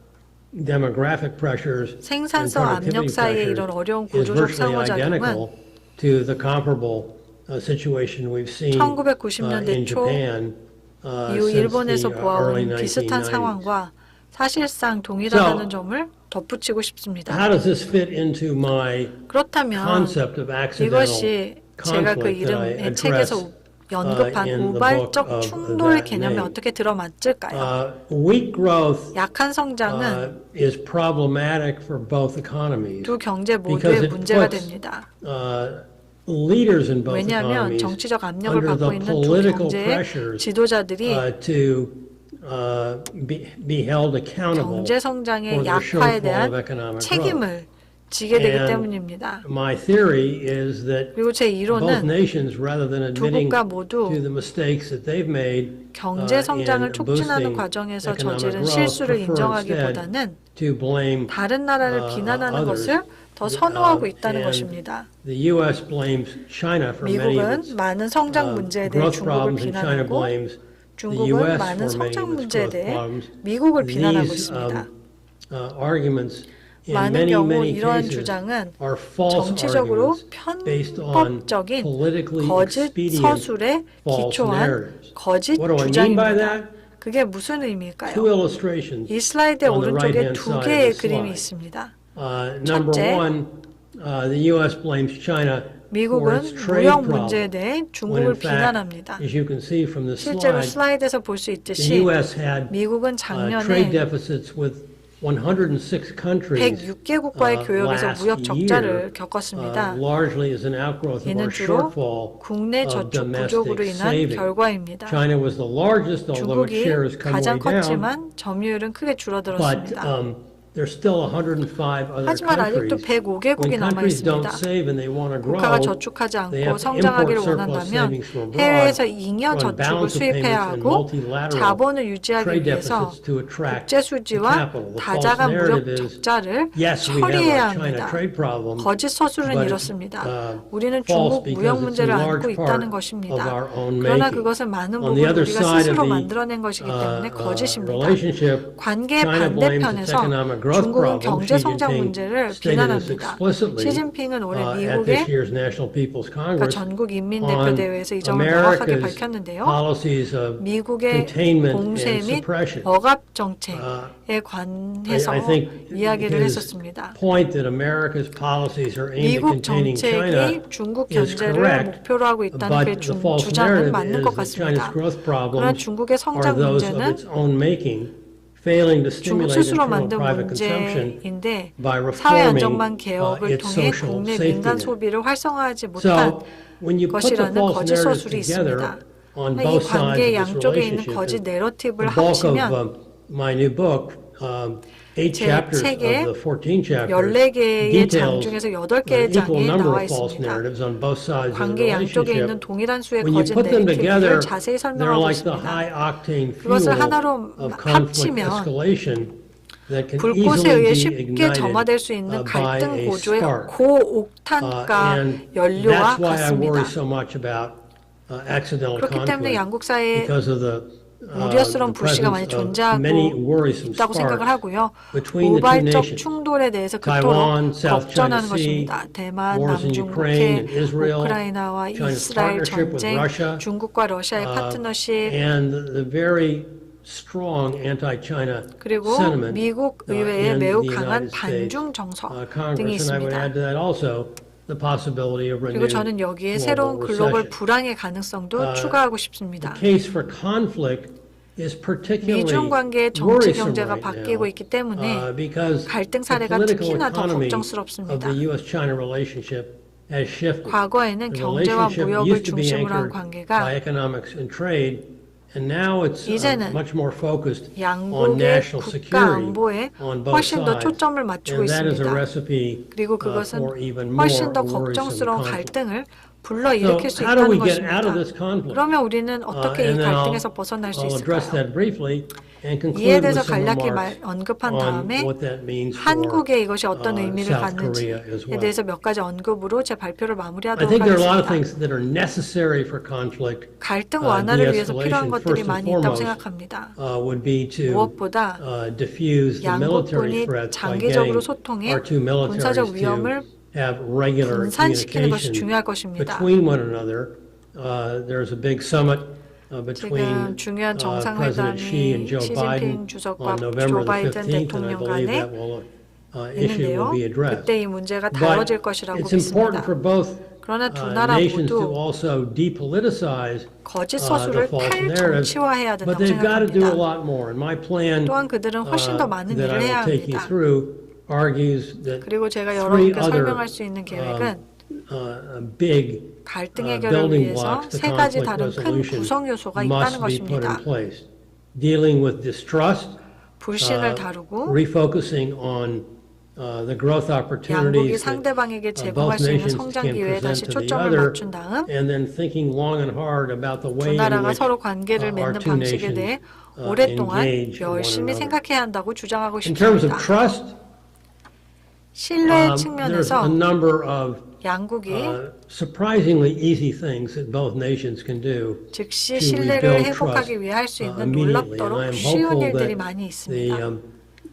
demographic pressures and 생산성 압력 productivity 사이의 이런 pressures 어려운 is 구조적 virtually 상호작용은 identical to the comparable situation we've seen 1990년대 in 초 Japan 이후 since 일본에서 the early 보아온 비슷한 1990s. 상황과 사실상 동일하다는 점을 덧붙이고 싶습니다. How does this fit into my 그렇다면 concept of accidental 이것이 제가 그 conflict that I 이름의 책에서 address 언급한 in the book 우발적 of 충돌 that 개념에 name? 어떻게 들어맞을까요? Weak growth 약한 성장은 is problematic for both economies 두 경제 because 모두의 it 문제가 puts 됩니다. leaders in both 왜냐하면 economies 정치적 압력을 under 받고 the 있는 두 political 경제의 pressures 지도자들이 to be held accountable 경제 성장의 for their 약화에 shortfall 대한 of economic growth. 책임을 지게 되기 And 때문입니다. my theory is that 그리고 제 both 이론은 nations, rather than 두 admitting 국가 모두 to the mistakes that they've made 경제 성장을 in 촉진하는 boosting 과정에서 economic 저지른 growth, 실수를 prefer 인정하기보다는 instead to blame 다른 나라를 비난하는 others. 것을 더 선호하고 있다는 And 것입니다. The U.S. blames China for many of 미국은 its 많은 성장 문제에 대해 growth 중국을 problems, and China 비난하고 blames the 중국은 U.S. 많은 for many 성장 of its 문제에 growth 대해 problems. 미국을 비난하고 These 있습니다. arguments in 많은 many, 경우 many 이러한 cases 주장은 are false 정치적으로 arguments based on 편법적인 politically 거짓 expedient 서술에 false 기초한 narratives. 거짓 What do I mean by 주장입니다. that? 그게 무슨 의미일까요? Two illustrations 이 슬라이드의 on the 오른쪽에 right-hand 두 side 개의 of the 그림이 slide. 있습니다. Number 첫째, one, the U.S. blames China for 미국은 its trade 무역 문제에 problem. 대해 When 중국을 in fact, 비난합니다. as you can see from the 실제로 slide, 슬라이드에서 볼 수 the 있듯이 U.S. had 미국은 trade 작년에 deficits with 106 countries 106개국과의 교역에서 last 무역 적자를 year, 겪었습니다. largely as an outgrowth of 이는 our 주로 shortfall 국내 of 저축 domestic 부족으로 인한 savings. 결과입니다. China was the largest, although its 중국이 share has come 가장 way down. 컸지만 점유율은 크게 But 줄어들었습니다. there's still 105 other 하지만 아직도 countries. 105개국이 When countries don't 남아있습니다. save and they want to grow, 국가가 저축하지 they 않고 have to 성장하기를 import surplus 원한다면 savings from abroad, 해외에서 잉여 run 저축을 balance of 수입해야 payments and 하고 multilateral 자본을 유지하기 trade 위해서 deficits to attract 국제 수지와 the capital. The false 다자간 무역 narrative is, 적자를 yes, we have 처리해야 a China 합니다. trade problem, 거짓 서술은 but 이렇습니다. it's 우리는 false 중국 because 무역 it's 문제를 in 안고 large 있다는 part of 것입니다. our own 그러나 making. 그것은 많은 On 부분 the other 우리가 side of 스스로 the 만들어낸 것이기 때문에 거짓입니다. relationship, 관계의 China blames its 반대편에서 economic growth 중국은 problem. 경제 Xi 성장 Jinping 문제를 stated this 비난합니다. explicitly 시진핑은 올해 at 미국의 this year's National People's 그러니까 Congress 전국 인민대표 on 대회에서 이 점을 명확하게 America's 밝혔는데요. policies of 미국의 containment 공세 and 및 suppression. 억압 정책에 관해서 I think 이야기를 his 했었습니다. point that America's policies are aimed at 미국 containing China 정책이 중국 is 경제를 correct, 목표로 하고 있다는 but 그 the false 주장은 narrative 맞는 is 것 that China's 같습니다. growth 그러나 problems 중국의 are 성장 those of 문제는 its own making, failing to 중국 stimulate 스스로 internal 만든 private consumption 문제인데 by 사회 reforming 안정망 개혁을 its 통해 social 국내 safety 민간 net. 소비를 활성화하지 못한 So when you put the 것이라는 false 거짓 narratives 서술이 together 있습니다. on 이 both sides 관계 of this 양쪽에 있는 relationship, 거짓 내러티브를 the bulk 합치면 of my new book, 8 제 chapters of 책의 the 14 chapters 14개의 장 details 중에서 an 8개의 equal 장에 number 나와 of false 있습니다. narratives on both sides of the 관계 양쪽에 있는 relationship. 동일한 수의 When you 거짓 put them together, 내러티브를 자세히 they're 설명하고 like the 있습니다. high octane fuel 그것을 하나로 of conflict 합치면 escalation that can 불꽃에 easily 의해 be 쉽게 ignited 점화될 수 있는 by 갈등 a 고조의 spark. 고옥탄가 And 연료와 that's why I worry 같습니다. so much about accidental 그렇기 때문에 conflict 양국 사이에 because of the 우려스러운 불씨가 많이 존재하고 있다고 생각을 하고요. 우발적 충돌에 대해서 그토록 걱정하는 것입니다. 대만, 남중국해, 우크라이나와 이스라엘 전쟁, 중국과 러시아의 파트너십, 그리고 미국 의회의 매우 강한 반중 정서 등이 있습니다. 그리고 저는 여기에 새로운 글로벌 불황의 가능성도 추가하고 싶습니다. 미중 관계의 정치 경제가 바뀌고 있기 때문에 갈등 사례가 특히나 더 걱정스럽습니다. 과거에는 경제와 무역을 중심으로 한 관계가 이제는 양국의 국가 안보에 훨씬 더 초점을 맞추고 있습니다. 그리고 그것은 훨씬 더 걱정스러운 갈등을 불러일으킬 수 있다는 것입니다. 그러면 우리는 어떻게 이 갈등에서 벗어날 수 있을까요? 이에 대해서 간략히 언급한 다음에 한국에 이것이 어떤 의미를 갖는지에 대해서 몇 가지 언급으로 제 발표를 마무리하도록 하겠습니다. 갈등 완화를 위해서 필요한 것들이 많이 있다고 생각합니다. 무엇보다 양국군이 장기적으로 소통해 군사적 위험을 분산시키는 것이 중요할 것입니다. 지금 중요한 정상회담이 시진핑 주석과 조 바이든 대통령 간에 있는데요. 그때 이 문제가 다뤄질 것이라고 믿습니다. 그러나 두 나라 모두 거짓 서술을 탈정치화해야 된다고 생각합니다. 또한 그들은 훨씬 더 많은 일을 해야 합니다. 그리고 제가 여러분께 설명할 수 있는 계획은 갈등 해결을 위해서 세 가지 다른 큰 구성 요소가 있다는 것입니다. dealing with distrust, 불신을 다루고 refocusing on the growth 양국이 opportunities that 상대방에게 제공할 both 수 있는 nations 성장 can 기회에 다시 present to the 초점을 other, 맞춘 다음 and then thinking long and hard about the way 두 in 나라가 which 서로 관계를 our 맺는 two 방식에 nations 대해 오랫동안 engage one 열심히 another. 생각해야 한다고 주장하고 In terms of 싶습니다. trust, 신뢰 there's a 측면에서 number of 양국이 surprisingly easy things that both nations can do 즉시 to 신뢰를 rebuild 회복하기 trust 위해 할 수 있는 immediately. And I 놀랍도록 am 쉬운 hopeful 일들이 that 많이 있습니다.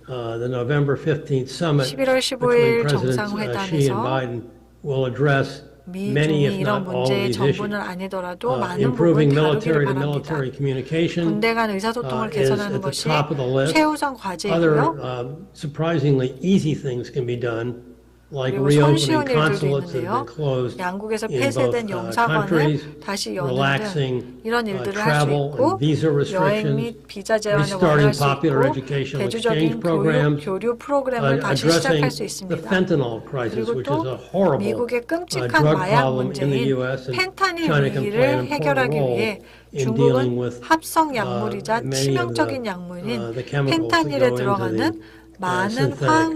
the November 15th summit 11월 between 15일 Presidents Xi and 정상회담에서 Biden will address many, 미중이 if 이런 not all, of 문제의 these issues. 전부는 아니더라도 많은 Improving 부분 military 다루기를 to 바랍니다. military communication 군대 간 의사소통을 is 개선하는 at the 것이 top of the list. 최우선 과제이고요. Other surprisingly easy things can be done, like 그리고 reopening 손쉬운 일들도 consulates that have 있는데요. been closed 양국에서 in both 폐쇄된 영사관을 countries, 다시 여는 등 relaxing 이런 일들을 할 수 travel 있고 and visa 여행 restrictions, 및 비자 제한을 restarting 완화할 수 popular 있고 educational exchange 대주적인 programs, 교류 프로그램을 다시 시작할 수 addressing the 있습니다. fentanyl crisis, 그리고 which is 또 a horrible 미국의 끔찍한 drug 마약 problem in the 문제인 U.S. and 펜타닐 China can play 위기를 an important 해결하기 role 위해 in dealing 중국은 with 합성 약물이자 many of 치명적인 the 약물인 chemicals that 펜타닐에 go into 들어가는 the 많은 synthetic 화학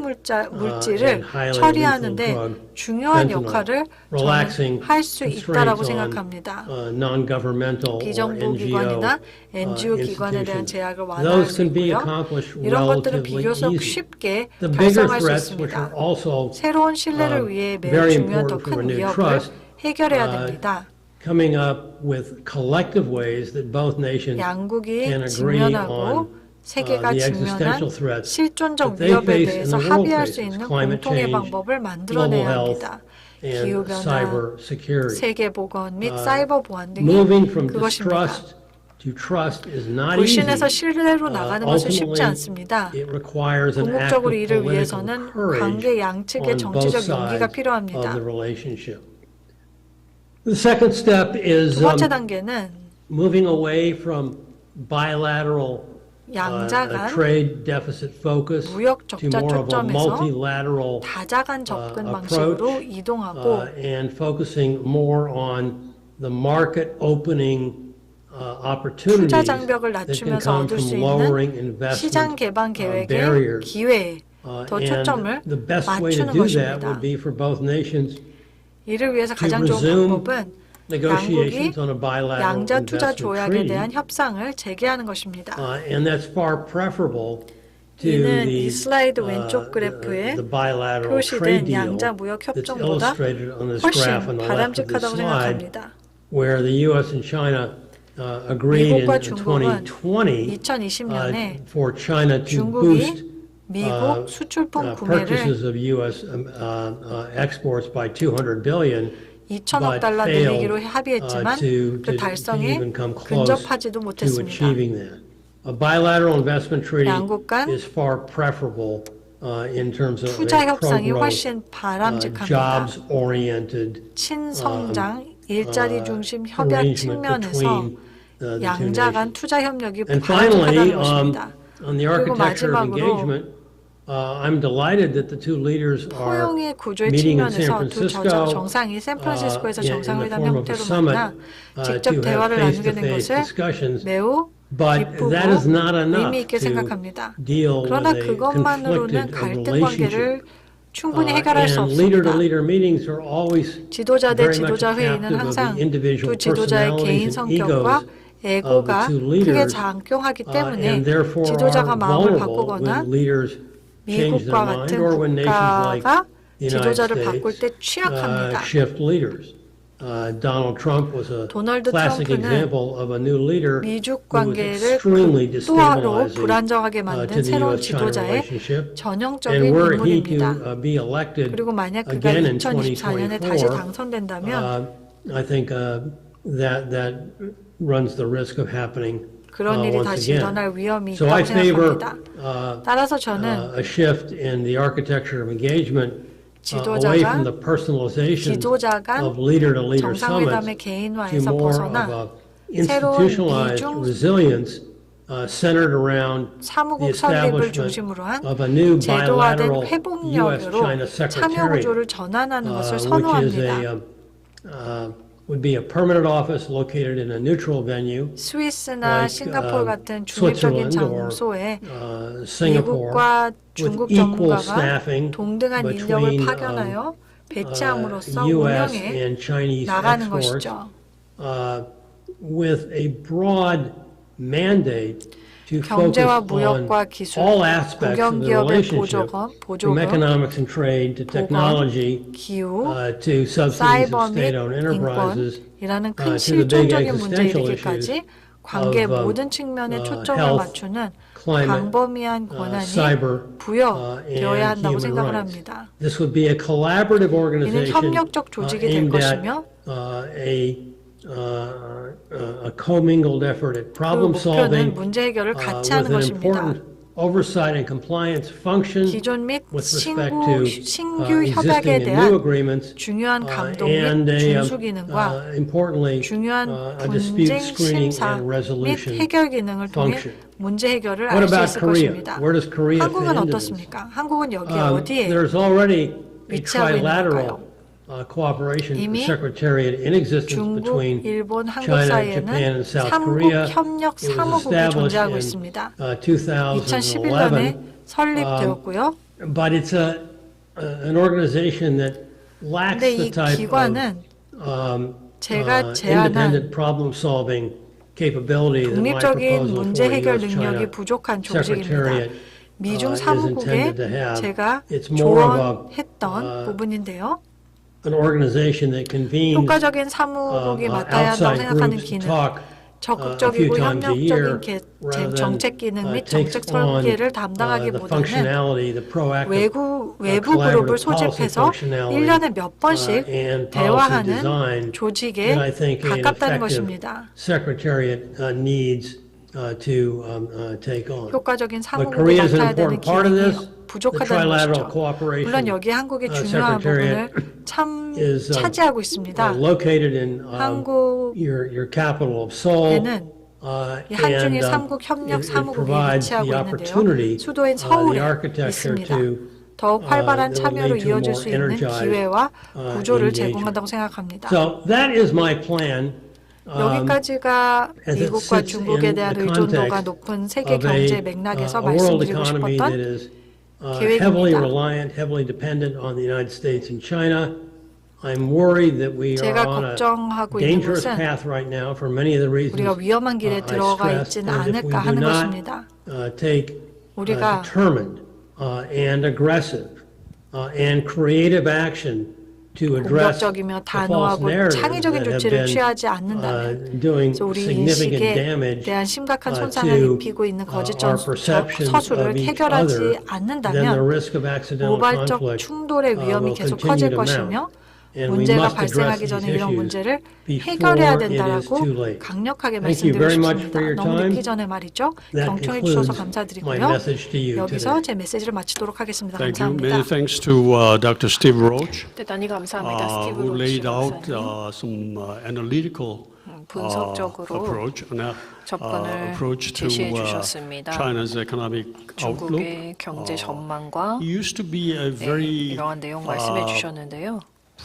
물질을 and highly 처리하는 데 lethal drug, 중요한 fentanyl, 역할을 relaxing 저는 할 수 있다라고 constraints on 생각합니다. non-governmental or 비정부 NGO 기관이나 NGO 기관에 대한 institutions. 제약을 완화할 Those 수 can be 있고요. accomplished 이런 것들은 relatively 비교적 easy. 쉽게 The bigger 달성할 수 threats, which 있습니다. are also 새로운 신뢰를 위해 매우 very 중요한 더 important for 큰 renewed 위협을 trust, 해결해야 됩니다. coming up with collective ways that both nations 양국이 can agree 직면하고 on 세계가 the 직면한 existential threats 실존적 that they 위협에 face 대해서 and the world 합의할 수 faces, 있는 climate 공통의 change, 방법을 global 만들어내야 health, 합니다. and 기후변화, cyber security. 세계보건 및 사이버 보안 등이 Moving from 그것입니다. distrust to trust is not easy. 불신에서 신뢰로 나가는 것은 쉽지 Ultimately, 않습니다. it requires an act of 궁극적으로 이를 political 위해서는 courage 관계 양측의 on both 정치적 용기가 sides of 필요합니다. the relationship. The second step is 두 번째 단계는 moving away from bilateral 양자 간 trade deficit focus 무역 to 적자 more of a 초점에서 multilateral 다자간 접근 방식으로 approach, 이동하고 and focusing more on the market opening opportunities 투자 장벽을 that can 낮추면서 come 얻을 수 from lowering 있는 시장 investment 개방 계획의 barriers. 기회에 더 초점을 And the best way to 맞추는 do that 것입니다. would be for both nations 이를 위해서 to 가장 좋은 resume 방법은 양국이 negotiations on a bilateral 양자 투자 investment 조약에 treaty, 대한 협상을 재개하는 것입니다. and that's far preferable to 이는 the 이 슬라이드 왼쪽 그래프에 the bilateral 표시된 trade deal 양자 무역 that's 협정보다 illustrated on this 훨씬 graph on the left of this 바람직하다고 slide, 생각합니다. where the U.S. and China agreed in 미국과 중국은 2020 2020년에 for China to 중국이 boost 미국 수출품 purchases 구매를 of U.S. exports by 200 billion. 2천억 달러 늘리기로 합의했지만 그 달성에 근접하지도 to 못했습니다. achieving that. A bilateral investment treaty 양국 간 is far preferable in terms of 투자 a 협상이 pro-growth, 훨씬 바람직합니다. jobs-oriented 친성장, 일자리 중심 협약 arrangement 측면에서 between the two 양자 간 nations. 투자 협력이 And finally, 바람직하다는 것입니다. on the 그리고 architecture of 마지막으로 engagement, I'm delighted that the two leaders are 포용의 구조의 meeting in San 측면에서 두 Francisco 정상이 샌프란시스코에서 in the 정상회담 form of a 형태로 summit 만나 to 직접 have 대화를 나누게 된 face-to-face 것을 discussions. 매우 But 기쁘고 that is not enough 의미 있게 to 생각합니다. deal 그러나 with a 그것만으로는 conflicted 갈등 relationship. 관계를 충분히 해결할 수 And 없습니다. leader-to-leader meetings are always 지도자 대 very much 지도자 captive 회의는 of 항상 the individual 두 지도자의 개인 personalities and 성격과 egos 에고가 of the two 크게 leaders, 작용하기 때문에 and therefore 지도자가 are 마음을 vulnerable 바꾸거나 when leaders change their 미국과 mind 같은 or when nations like 국가가 the United 지도자를 바꿀 때 States 취약합니다. shift leaders. Donald Trump was a 도널드 classic 트럼프는 example of a new leader 미중 who was 관계를 extremely 극도화로 destabilizing 불안정하게 to 만든 the 새로운 U.S.-China 지도자의 relationship. 전형적인 And were he 인물입니다. to be elected 그리고 만약 그가 again in 2024년에 다시 2024, 당선된다면 I think that runs the risk of happening 그런 일이 once 다시 again. 일어날 위험이 So I 있다고 favor 생각합니다. 따라서 저는 a shift in the architecture of engagement away 지도자가 from the personalization 지도자 간 of leader-to-leader 정상회담의 summits to 개인화에서 more 벗어나 of a 새로운 institutionalized 미중 resilience centered around the 사무국 설립을 establishment 중심으로 한 of a new 제도화된 bilateral 회복력으로 U.S.-China 참여 secretariat, 구조를 전환하는 것을 which is 선호합니다. would be a permanent office located in a neutral venue. 스위스나 like, 싱가포르 같은 중립적인 Switzerland or 장소에 Singapore 미국과 중국 with equal 전문가가 staffing 동등한 인력을 between 파견하여 배치함으로써 U.S. 운영에 and Chinese 나가는 exports 것이죠. with a broad mandate to 경제와 focus on 무역과 기술, all aspects of the 국영기업의 relationship, from 보조금, economics and trade to technology, 기후, to subsidies 사이버 of 및 state-owned enterprises, 인권이라는 큰 to the big 실존적인 문제 existential 일으키기까지 issues 관계 of, 모든 측면에 초점을 health, 맞추는 climate, 광범위한 권한이 cyber, 부여되어야 and 한다고 human 생각을 rights. 합니다. This would be a collaborative 이는 organization 협력적 조직이 될 aimed at 것이며 a commingled effort at 그 problem 목표는 solving 문제 해결을 같이 with 하는 an 것입니다. important oversight and compliance function 기존 및 with respect to 신규 existing 협약에 and new 대한 agreements 중요한 감독 and 및 a, 준수 기능과 importantly 중요한 a dispute 분쟁 screening 심사 and 및 resolution 해결 기능을 통해 function. 문제 해결을 What 알 수 about 있을 Korea? 것입니다. Where does Korea fit 한국은 into this? 어떻습니까? 한국은 여기 어디에 There's already a 위치하고 있는 trilateral 걸까요? cooperation 이미 secretariat in existence 중국, between 일본, 한국 China, 사이에는 Japan, and South 삼국 Korea. 협력 It was 사무국이 established 존재하고 in 있습니다. 2011. 2011년에 설립되었고요. But it's an organization that lacks 근데 the 이 type 기관은 of 제가 제안한 independent problem-solving capability that my 독립적인 proposal 문제 for 해결 U.S.-China 능력이 부족한 조직입니다. Secretariat 미중 is 사무국에 intended to have. 제가 It's more of 조언했던 부분인데요. an organization that convenes 효과적인 사무국이 맡아야 한다고 outside 생각하는 groups to 기능, talk 적극적이고 a few times a year 협력적인 rather than 정책 기능 및 takes 정책 on 설계를 the 담당하기보다는 functionality, the proactive 외부 그룹을 collaborative policy 소집해서 functionality 1년에 몇 번씩 and policy 대화하는 design 조직에 that I think an 가깝다는 effective 것입니다. secretariat needs to take on. 효과적인 But 사무국을 Korea is an 맡아야 되는 important part of 기능이 this. The 부족하다는 trilateral 것이죠. cooperation 물론 여기에 한국의 중요한 secretariat 부분을 참 is 차지하고 있습니다. located in 한국에는 your capital of Seoul. 이 한중일 and, 삼국 협력 it 사무국이 provides 위치하고 the 있는데요. opportunity, 수도인 the 서울에 architecture 있습니다. to 더욱 활발한 that would 참여로 lead to a 이어질 more 수 있는 energized, 기회와 구조를 engagement. 제공한다고 생각합니다. So that is my plan. 여기까지가 as it 미국과 sits 중국에 in 대한 the 의존도가 context 높은 세계 of 경제 a 맥락에서 world 말씀드리고 economy that 싶었던 is heavily 계획입니다. reliant, heavily dependent on the United States and China. I'm worried that we are 제가 on a 걱정하고 있는 dangerous 것은 path right now for many of the reasons 우리가 위험한 길에 I 들어가 stressed. 있지는 And if we 않을까 do 하는 not 것입니다. take 우리가 determined and aggressive and creative action to address the 공격적이며 false 단호하고 narratives 창의적인 that have 조치를 been 취하지 않는다면 doing 그래서 우리 significant 인식에 damage 대한 심각한 손상을 to 입히고 있는 거짓 our perceptions 서술을 of each 해결하지 other, then the 않는다면 risk of accidental 모발적 conflict 충돌의 위험이 will 계속 continue 커질 to 것이며 mount. And we 문제가 must address 발생하기 these 전에 이런 issues 문제를 before 해결해야 it is 된다라고 too late. 강력하게 Thank you 말씀드리고 very much for 싶습니다. your 너무 time. 늦기 전에 말이죠. That 경청해 concludes 주셔서 my 감사드리고요. message to you 여기서 today. 제 메시지를 마치도록 하겠습니다. Thank you. 감사합니다. Many thanks to Dr. Steve Roach, 대단히 감사합니다. 스티브 who 로치 laid out 박사님. some analytical 분석적으로 approach, 접근을 approach to 제시해 주셨습니다. China's economic outlook. 중국의 경제 전망과 He used to be a very 이러한 내용 말씀해 주셨는데요.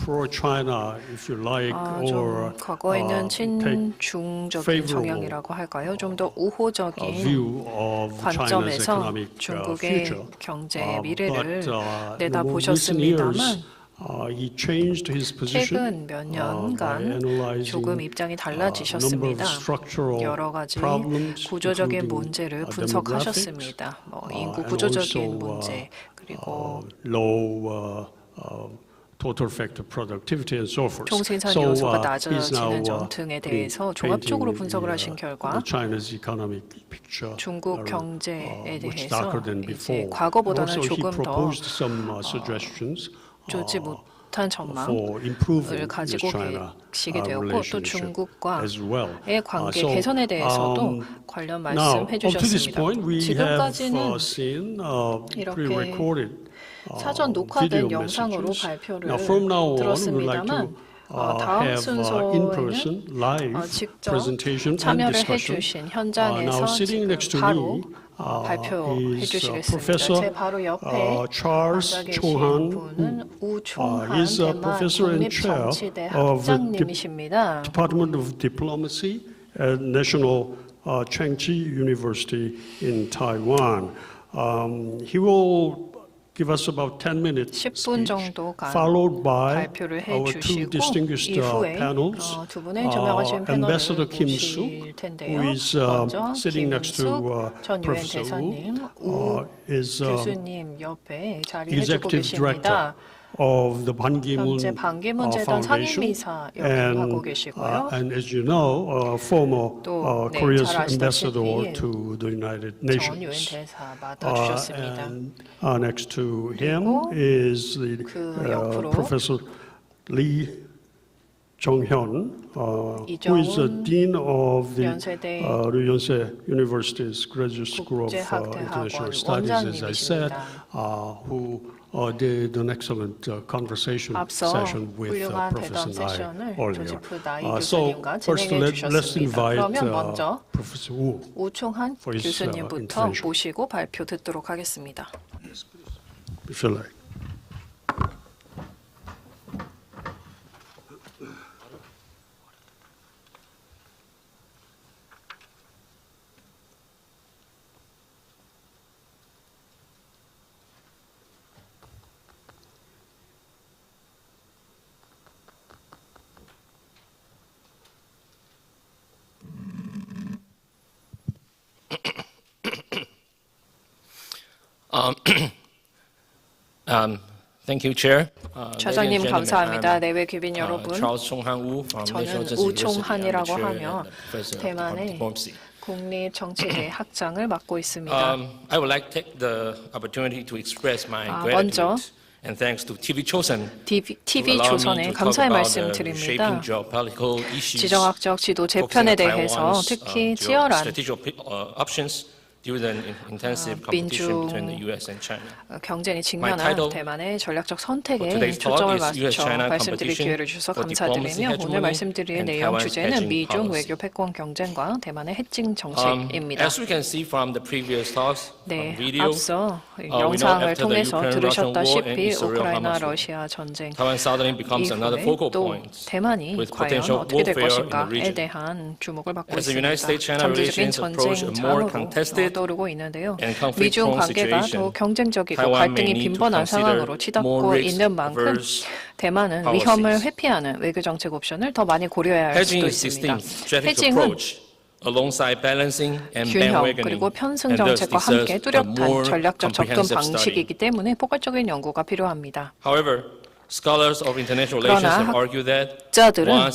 pro-China, if you like, or 좀 과거에는 take 친중적인 favorable 성향이라고 할까요? 좀 더 우호적인 view of China's 관점에서 economic 중국의 future. 경제의 미래를 But in 내다보셨습니다만 recent years, he changed his position 최근 몇 by 년간 analyzing 조금 입장이 a number 달라지셨습니다. of structural 여러 가지 problems, 구조적인 including 문제를 demographics, 분석하셨습니다. 인구 and 구조적인 also, 문제 그리고 low total factor productivity and so forth. 총생산 So, 요소가 he's now 낮아지는 점 등에 대해서 종합적으로 분석을 하신 결과 China's economic picture 중국 경제에 much 대해서 darker than 이제 before. 과거보다는 Also, he 조금 더 proposed some suggestions 좋지 못한 for improving 전망을 가지고 China 계시게 되었고 또 relationship 중국과의 as well. 관계 So, 개선에 대해서도 관련 now, 말씀해 up to this 주셨습니다. point, we have 지금까지는 seen 이렇게 pre-recorded 사전 녹화된 video 영상으로 messages. 발표를 Now, from now on, we would like 들었습니다만 to 다음 have in-person 순서에는 live 직접 presentation and 참여를 discussion. 해주신 현장에서 Now, sitting 지금 next to 바로 me 발표해 is 주시겠습니다. Professor 제 바로 옆에 Charles 앉아 계신 Chung-han, 분은 우총한 is a 대만 professor and chair 국립정치대 of the 학장님이십니다. Department of Diplomacy at National Chengchi University in Taiwan. He will give us about 10 minutes 10분 speech, 정도간 followed by 발표를 our two 해주시고 distinguished 이후에 panels. 두 분의 조명하신 패널을 Ambassador Kim Suk, 모실 텐데요. who is 먼저 sitting next to 김숙 전 유엔 Professor 대사님, Wu, 우 is 교수님 옆에 자리해주고 Executive Director 계십니다. of the 반기문 현재 반기문재단 Foundation, 상임이사 역할하고 계시고요. and as you know, former 또, 네, Korea's 잘 ambassador 아시다시피 to the United 전 유엔 Nations. 대사 맡아주셨습니다. And next to him 그리고 is the 그 옆으로 Professor Lee Jong-hyun, who is the 이정훈 Dean of the 연세대 Yonsei University's Graduate School of 국제학대학원 International Studies, as I said, 원장님이십니다. who did an excellent conversation 앞서 session with 훌륭한 Professor 대담 Nai 세션을 earlier. 조지프 나이 So 교수님과 first, 진행해 let's 주셨습니다. invite 그러면 먼저 Professor Wu. 우총한 for his, 교수님부터 intervention. 모시고 발표 듣도록 하겠습니다. If you like. Thank you, Chair. 차장님 감사합니다. 내외 귀빈 여러분, 저는 우총한이라고 하며 대만의 국립정치대 학장을 맡고 있습니다. I would like to take the opportunity to express my 먼저 gratitude and thanks to TVCHOSUN TV조선에 감사의 말씀 드립니다. 지정학적 지도 재편에 대해서 특히 치열한 민중 경쟁이 직면한 대만의 전략적 선택에 초점을 맞춰 말씀드릴 기회를 주셔서 감사드리며 오늘 말씀드릴 내용 주제는 미중 외교 패권 경쟁과 대만의 해칭 정책입니다. 네, 앞서 영상을 통해서 들으셨다시피 우크라이나 러시아 전쟁 이후에 또 대만이 과연 어떻게 될 것인가에 대한 주목을 받고 있습니다. 잠재적인 전쟁 장으로 떠오르고 있는데요. 미중 관계가 더 경쟁적이고 갈등이 빈번한 상황으로 치닫고 있는 만큼 대만은 위험을 회피하는 외교 정책 옵션을 더 많이 고려해야 할 수도 있습니다. 해칭은 균형 그리고 편승 정책과 함께 뚜렷한 전략적 접근 방식이기 때문에 포괄적인 연구가 필요합니다. 그러나 학자들은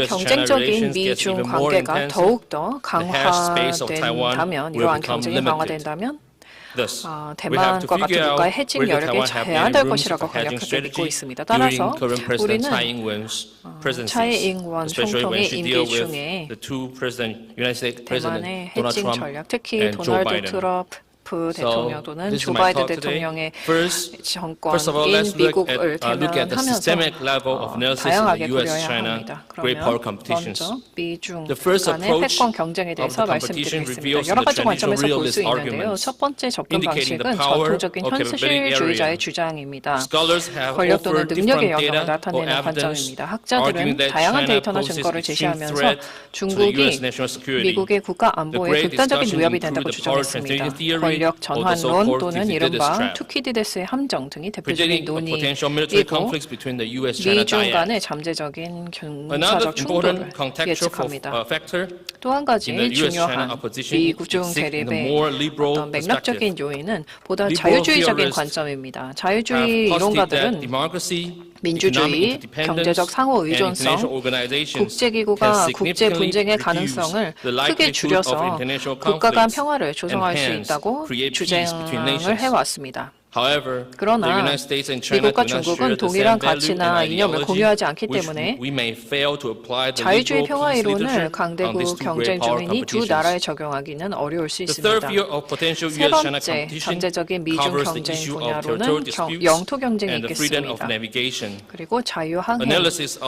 경쟁적인 미중 관계가 더욱더 강화된다면, 이러한 경쟁이 강화된다면 대만과 같은 국가의 해칭 여력이 제한될 것이라고 강력하게 믿고 있습니다. 따라서 우리는 차이 잉원 총통의 임기 중에 대만의 해칭 전략, 특히 도널드 트럼프 대통령 또는 조 바이든 대통령의 정권인 미국을 대면하면서 다양하게 고려해야 합니다. 그러면 먼저 미중 간의 패권 경쟁에 대해서 말씀드리겠습니다. 여러 가지 관점에서 볼 수 있는데요. 첫 번째 접근 방식은 전통적인 현실주의자의 주장입니다. 권력 또는 능력의 영역을 나타내는 관점입니다. 학자들은 다양한 데이터나 증거를 제시하면서 중국이 미국의 국가 안보에 극단적인 위협이 된다고 주장했습니다. 권력 전환론 또는 이른바 투키디데스의 함정 등이 대표적인 논의이고 미중 간의 잠재적인 군사적 충돌을 예측합니다. 또 한 가지 중요한 미중 대립의 어떤 맥락적인 요인은 보다 자유주의적인 관점입니다. 자유주의 이론가들은 민주주의, 경제적 상호 의존성, 국제기구가 국제 분쟁의 가능성을 크게 줄여서 국가 간 평화를 조성할 수 있다고 주장을 해왔습니다. 그러나 미국과 중국은 동일한 가치나 이념을 공유하지 않기 때문에 자유주의 평화 이론을 강대국 경쟁 중인 이 두 나라에 적용하기는 어려울 수 있습니다. 세 번째, 잠재적인 미중 경쟁 분야로는 영토 경쟁이 있겠습니다. 그리고 자유항해,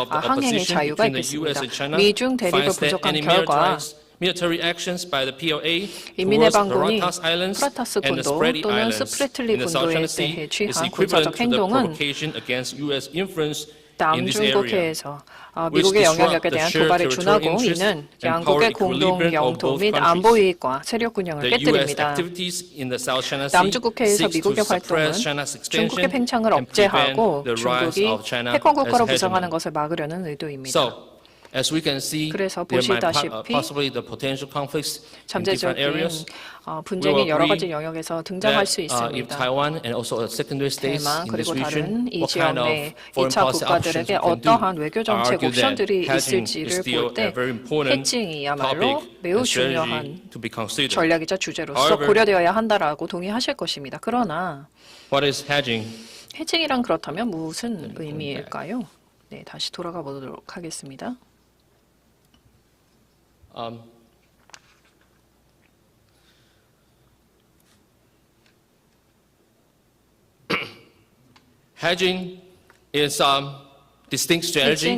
항행의 자유가 있겠습니다. 미중 대립을 분석한 결과 Military actions by the PLA 인민해방군이 towards Paratas Islands 프라타스 and the 군도 Spratly 또는 Islands 스프레틀리 in the South 군도에 China Sea 대해 is 취한 equivalent 군사적 to the 행동은 provocation against U.S. influence in this area, 남중국해에서 미국의 영향력에 대한 도발에 준하고 이는 양국의 공동 영토 및 안보 이익과 세력 균형을 깨뜨립니다. 남중국해에서 미국의 활동은 중국의 팽창을 억제하고 중국이 패권 국가로 부상하는 것을 막으려는 의도입니다. 그래서 보시다시피 잠재적인 분쟁이 여러 가지 영역에서 등장할 수 있습니다. 대만 그리고 다른 이 지역 내 2차 국가들에게 어떠한 외교 정책 옵션들이 있을지를 볼 때 해칭이야말로 매우 중요한 전략이자 주제로서 고려되어야 한다라고 동의하실 것입니다. 그러나 해칭이란 그렇다면 무슨 의미일까요? 네, 다시 돌아가 보도록 하겠습니다. Hedging is distinct strategy,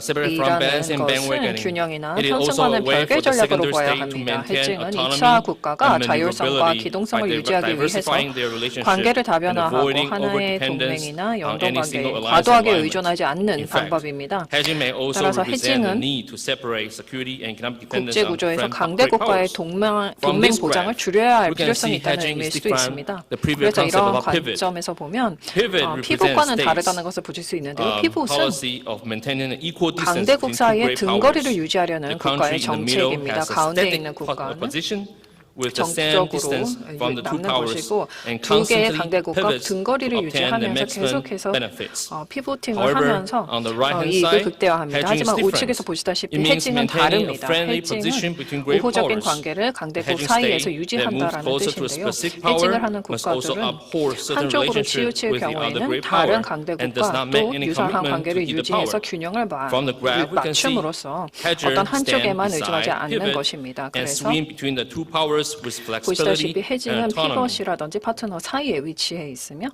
separate from banks and bandwagoning. 균형이나 It is also 편승하는 a way 별개 for the 전략으로 secondary 봐야 state to 합니다. maintain 해칭은 autonomy 2차 국가가 and 자율성과 maneuverability 기동성을 by 유지하기 위해서 diversifying their relationship 관계를 and 다변화하고 avoiding 하나의 overdependence 동맹이나 on 연동 any single 관계에 alliance 과도하게 environment. 의존하지 않는 In fact, 방법입니다. hedging may also 따라서 represent the 해칭은 need to separate security and economic dependence 국제 on 구조에서 friend 강대 great 국가의 powers. 동맹 보장을 줄여야 할 we can 필요성이 see 있다는 hedging 의미일 is 수도 different. 있습니다. The previous 그래서 concept 이런 of pivot. 관점에서 보면 Pivot 피봇과는 represents 다르다는 것을 보실 수 있는데요. 피봇은 policy of maintaining an equal distance 강대국 between two 사이의 great 등거리를 powers. 유지하려는 The country 국가의 in the middle 정책입니다. has a 가운데 static 있는 국가는 position with the same 정적으로 distance from the two 남는 powers 것이고 and 두 개의 constantly 강대국과 pivots to 등거리를 obtain the 유지하면서 maximum 계속해서 benefits. 피보팅을 However, 하면서 on the right-hand 이익을 side, 극대화합니다. hedging is 하지만 different. 우측에서 보시다시피 It means 해칭은 maintaining a 다릅니다. friendly position 해칭은 between great 우호적인 powers. 관계를 The 강대국 hedging 사이에서 state that moves 유지한다라는 closer to a 뜻인데요. specific power 해칭을 하는 must also 국가들은 abhor certain 한쪽으로 relationship 치우칠 with the other 경우에는 great 다른 power and does 강대국과 not make 또 any 유사한 commitment to 관계를 either 유지해서 power. 균형을 From the graph, we can see 맞춤으로써 hedgers 어떤 stand 한쪽에만 의존하지 beside 않는 pivot 것입니다. and 그래서 swing between the two powers with flexibility 보시다시피 해칭은 and autonomy. 피벗이라든지 파트너 사이에 위치해 있으며